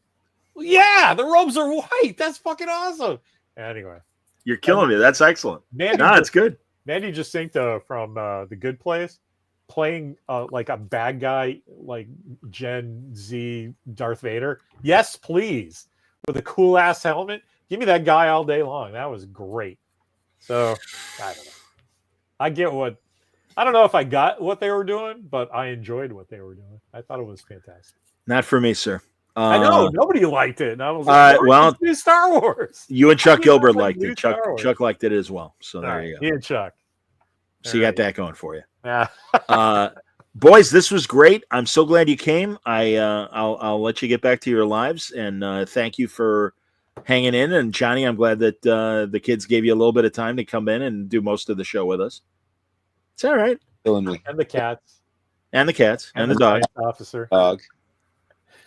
Yeah, the robes are white. That's fucking awesome. Anyway, You're killing me. That's excellent. Mandy, No, it's good. Mandy Jacinto from The Good Place playing like a bad guy, like Gen Z Darth Vader. Yes, please. With a cool ass helmet. Give me that guy all day long. That was great. So I don't know. I don't know if I got what they were doing, but I enjoyed what they were doing. I thought it was fantastic. Not for me, sir. I know nobody liked it, and I was like, well, new Star Wars. You and Chuck I Gilbert like liked new it. Chuck Star Wars. Chuck liked it as well. So there All right, you go. he and Chuck. So you got that going for you. Yeah. Boys, this was great. I'm so glad you came. I'll let you get back to your lives, and thank you for hanging in. And Johnny, I'm glad that the kids gave you a little bit of time to come in and do most of the show with us. It's all right. Killing me. And the cats. And the cats and the dog. science officer. Dog.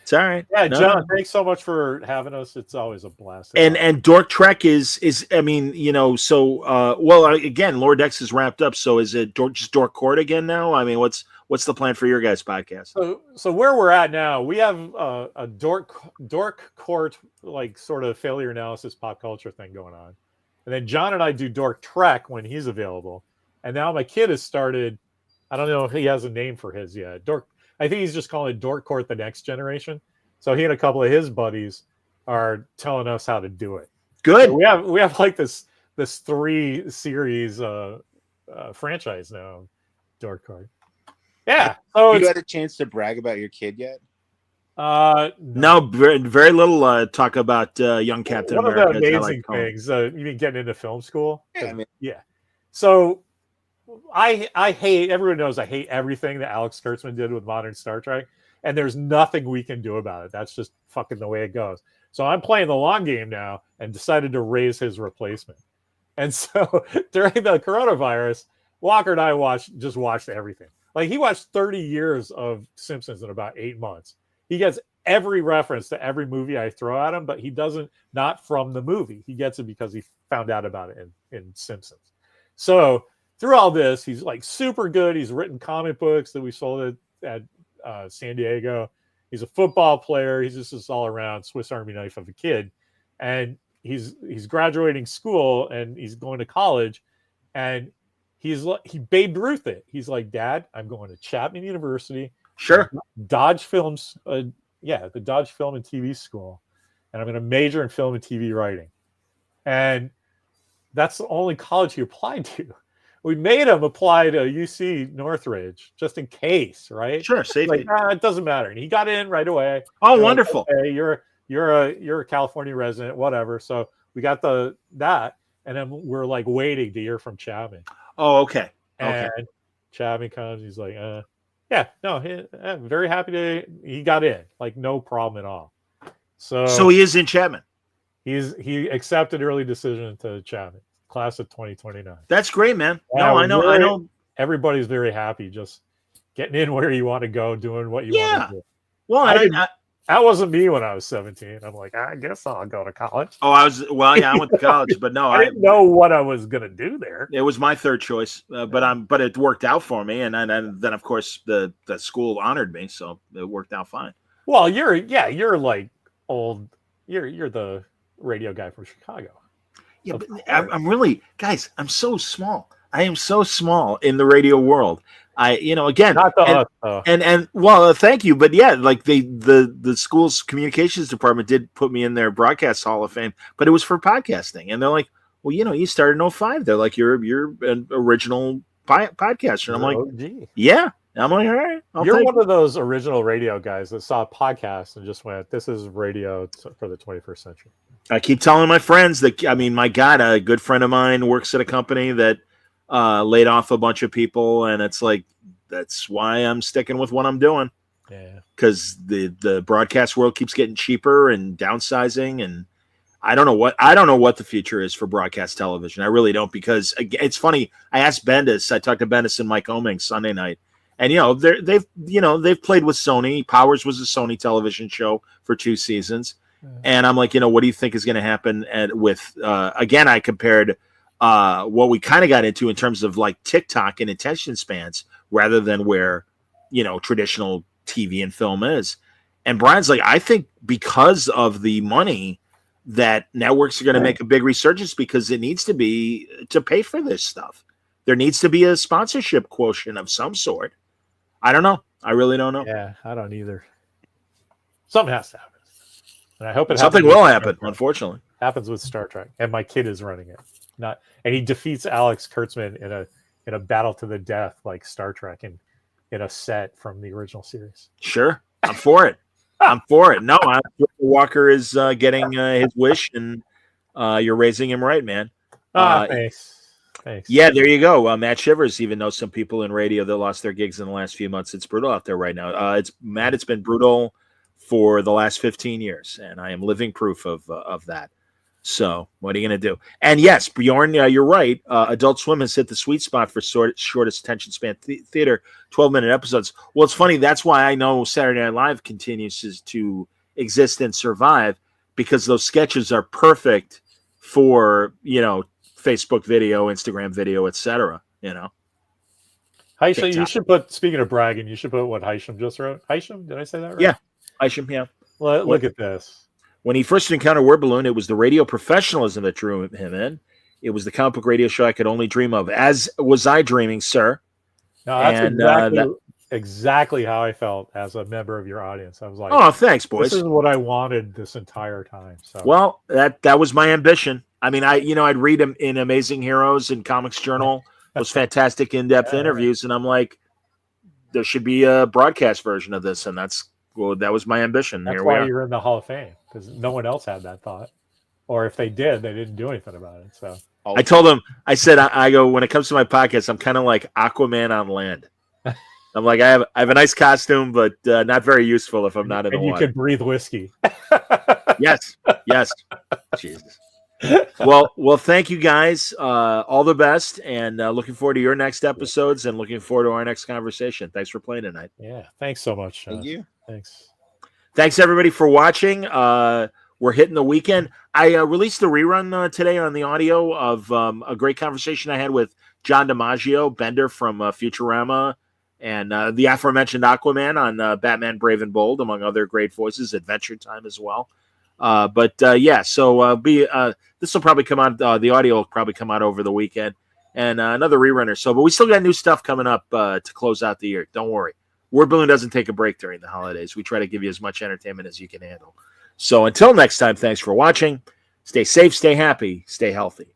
It's all right. Yeah, No, John, thanks so much for having us. It's always a blast. And Dork Trek is I mean, you know, so well again, Lower Decks is wrapped up. So is it just Dork Court again now? I mean, what's the plan for your guys' podcast? So where we're at now, we have a dork court, like sort of failure analysis pop culture thing going on, and then John and I do Dork Trek when he's available, and now my kid has started. I don't know if he has a name for his yet. I think he's just calling it Dork Court: The Next Generation. So he and a couple of his buddies are telling us how to do it. Good. So we have like this 3 series franchise now, Dork Court. Yeah. So You had a chance to brag about your kid yet? No, very little talk about young Captain one America. of the as I amazing like to call him. things, you mean getting into film school? Yeah, I mean- Yeah. So I hate, everyone knows I hate everything that Alex Kurtzman did with modern Star Trek, and there's nothing we can do about it. That's just fucking the way it goes. So I'm playing the long game now and decided to raise his replacement. And so during the coronavirus, Walker and I just watched everything. Like he watched 30 years of Simpsons in about 8 months. He gets every reference to every movie I throw at him, but he doesn't, not from the movie. He gets it because he found out about it in Simpsons. So through all this, he's like super good. He's written comic books that we sold at San Diego. He's a football player. He's just this all around Swiss Army knife of a kid. And he's graduating school and he's going to college. And he Babe Ruth it. He's like, Dad, I'm going to Chapman University. Sure. Dodge Films. The Dodge Film and TV School. And I'm going to major in film and TV writing. And that's the only college he applied to. We made him apply to UC Northridge just in case, right? Sure, safety. Like, it doesn't matter. And he got in right away. Oh, They're wonderful. Like, hey, you're a California resident, whatever. So we got that, and then we're like waiting to hear from Chapman. Oh, okay. Okay. And Chapman comes. He's like, yeah, no, I'm very happy he got in. Like no problem at all. So he is in Chapman. He accepted early decision to Chapman. Class of 2029. That's great, man. Yeah, No, I know. really, I know. Everybody's very happy just getting in where you want to go, doing what you want to do. Well, That wasn't me when I was 17. I'm like, I guess I'll go to college. I went to college, but no, I didn't know what I was gonna do there. It was my third choice, but it worked out for me, and then of course the school honored me, so it worked out fine. Well, you're like old. You're the radio guy from Chicago. Yeah, but I'm really, guys, I'm so small. I am so small in the radio world. again, Not to us, though. and well, thank you, but yeah, like the school's communications department did put me in their broadcast hall of fame, but it was for podcasting, and they're like, well, you started in 05. They're like, you're an original podcaster, and I'm like, OG. yeah. I'm like, all right. You're one of those original radio guys that saw podcasts and just went, "This is radio for the 21st century." I keep telling my friends that, my God, a good friend of mine works at a company that laid off a bunch of people, and it's like, that's why I'm sticking with what I'm doing. Yeah. Because the broadcast world keeps getting cheaper and downsizing, and I don't know what the future is for broadcast television. I really don't, because it's funny. I asked Bendis. I talked to Bendis and Mike Oming Sunday night. And they've played with Sony. Powers was a Sony television show for 2 seasons, and I'm like, what do you think is going to happen? And with again, I compared what we kind of got into in terms of like TikTok and attention spans, rather than where traditional TV and film is. And Brian's like, I think because of the money that networks are going to make a big resurgence, because it needs to be to pay for this stuff. There needs to be a sponsorship quotient of some sort. I don't know. I really don't know. Yeah, I don't either. Something has to happen, and I hope something will happen. Unfortunately, happens with Star Trek, and my kid is running it. And he defeats Alex Kurtzman in a battle to the death, like Star Trek, in a set from the original series. Sure, I'm for it. I'm for it. No, Walker is getting his wish, and you're raising him right, man. Thanks. Yeah, there you go. Matt Shivers even knows some people in radio that lost their gigs in the last few months. It's brutal out there right now. It's been brutal for the last 15 years, and I am living proof of that. So what are you going to do? And yes, Bjorn, you're right. Adult Swim has hit the sweet spot for shortest attention span theater, 12-minute episodes. Well, it's funny. That's why I know Saturday Night Live continues to exist and survive, because those sketches are perfect for, Facebook video, Instagram video, etc. Haisham, you should put, speaking of bragging, you should put what Haisham just wrote. Haisham, did I say that right? Yeah, Haisham, yeah. Look at this. When he first encountered Word Balloon, it was the radio professionalism that drew him in. It was the comic book radio show I could only dream of, as was I dreaming, sir. No, that's exactly how I felt as a member of your audience. I was like, oh, thanks, boys. This is what I wanted this entire time. So. Well, that was my ambition. I mean, I'd read them in Amazing Heroes and Comics Journal, those fantastic in-depth interviews, and I'm like, there should be a broadcast version of this, and that was my ambition. That's why you're in the Hall of Fame, because no one else had that thought, or if they did, they didn't do anything about it. So I told them, I said, I go, when it comes to my podcast, I'm kind of like Aquaman on land. I'm like, I have a nice costume, but not very useful if I'm not in the water. You can breathe whiskey. Yes. Jesus. Well, thank you guys. All the best, and looking forward to your next episodes, and looking forward to our next conversation. Thanks for playing tonight. Yeah, thanks so much. Thank you. Thanks everybody for watching. We're hitting the weekend. I released a rerun today on the audio of a great conversation I had with John DiMaggio, Bender from Futurama, and the aforementioned Aquaman on Batman Brave and Bold, among other great voices, Adventure Time as well. So this will probably come out, the audio will probably come out over the weekend, and another rerun or so, but we still got new stuff coming up to close out the year. Don't worry. Word Balloon doesn't take a break during the holidays. We try to give you as much entertainment as you can handle. So until next time, thanks for watching. Stay safe, stay happy, stay healthy.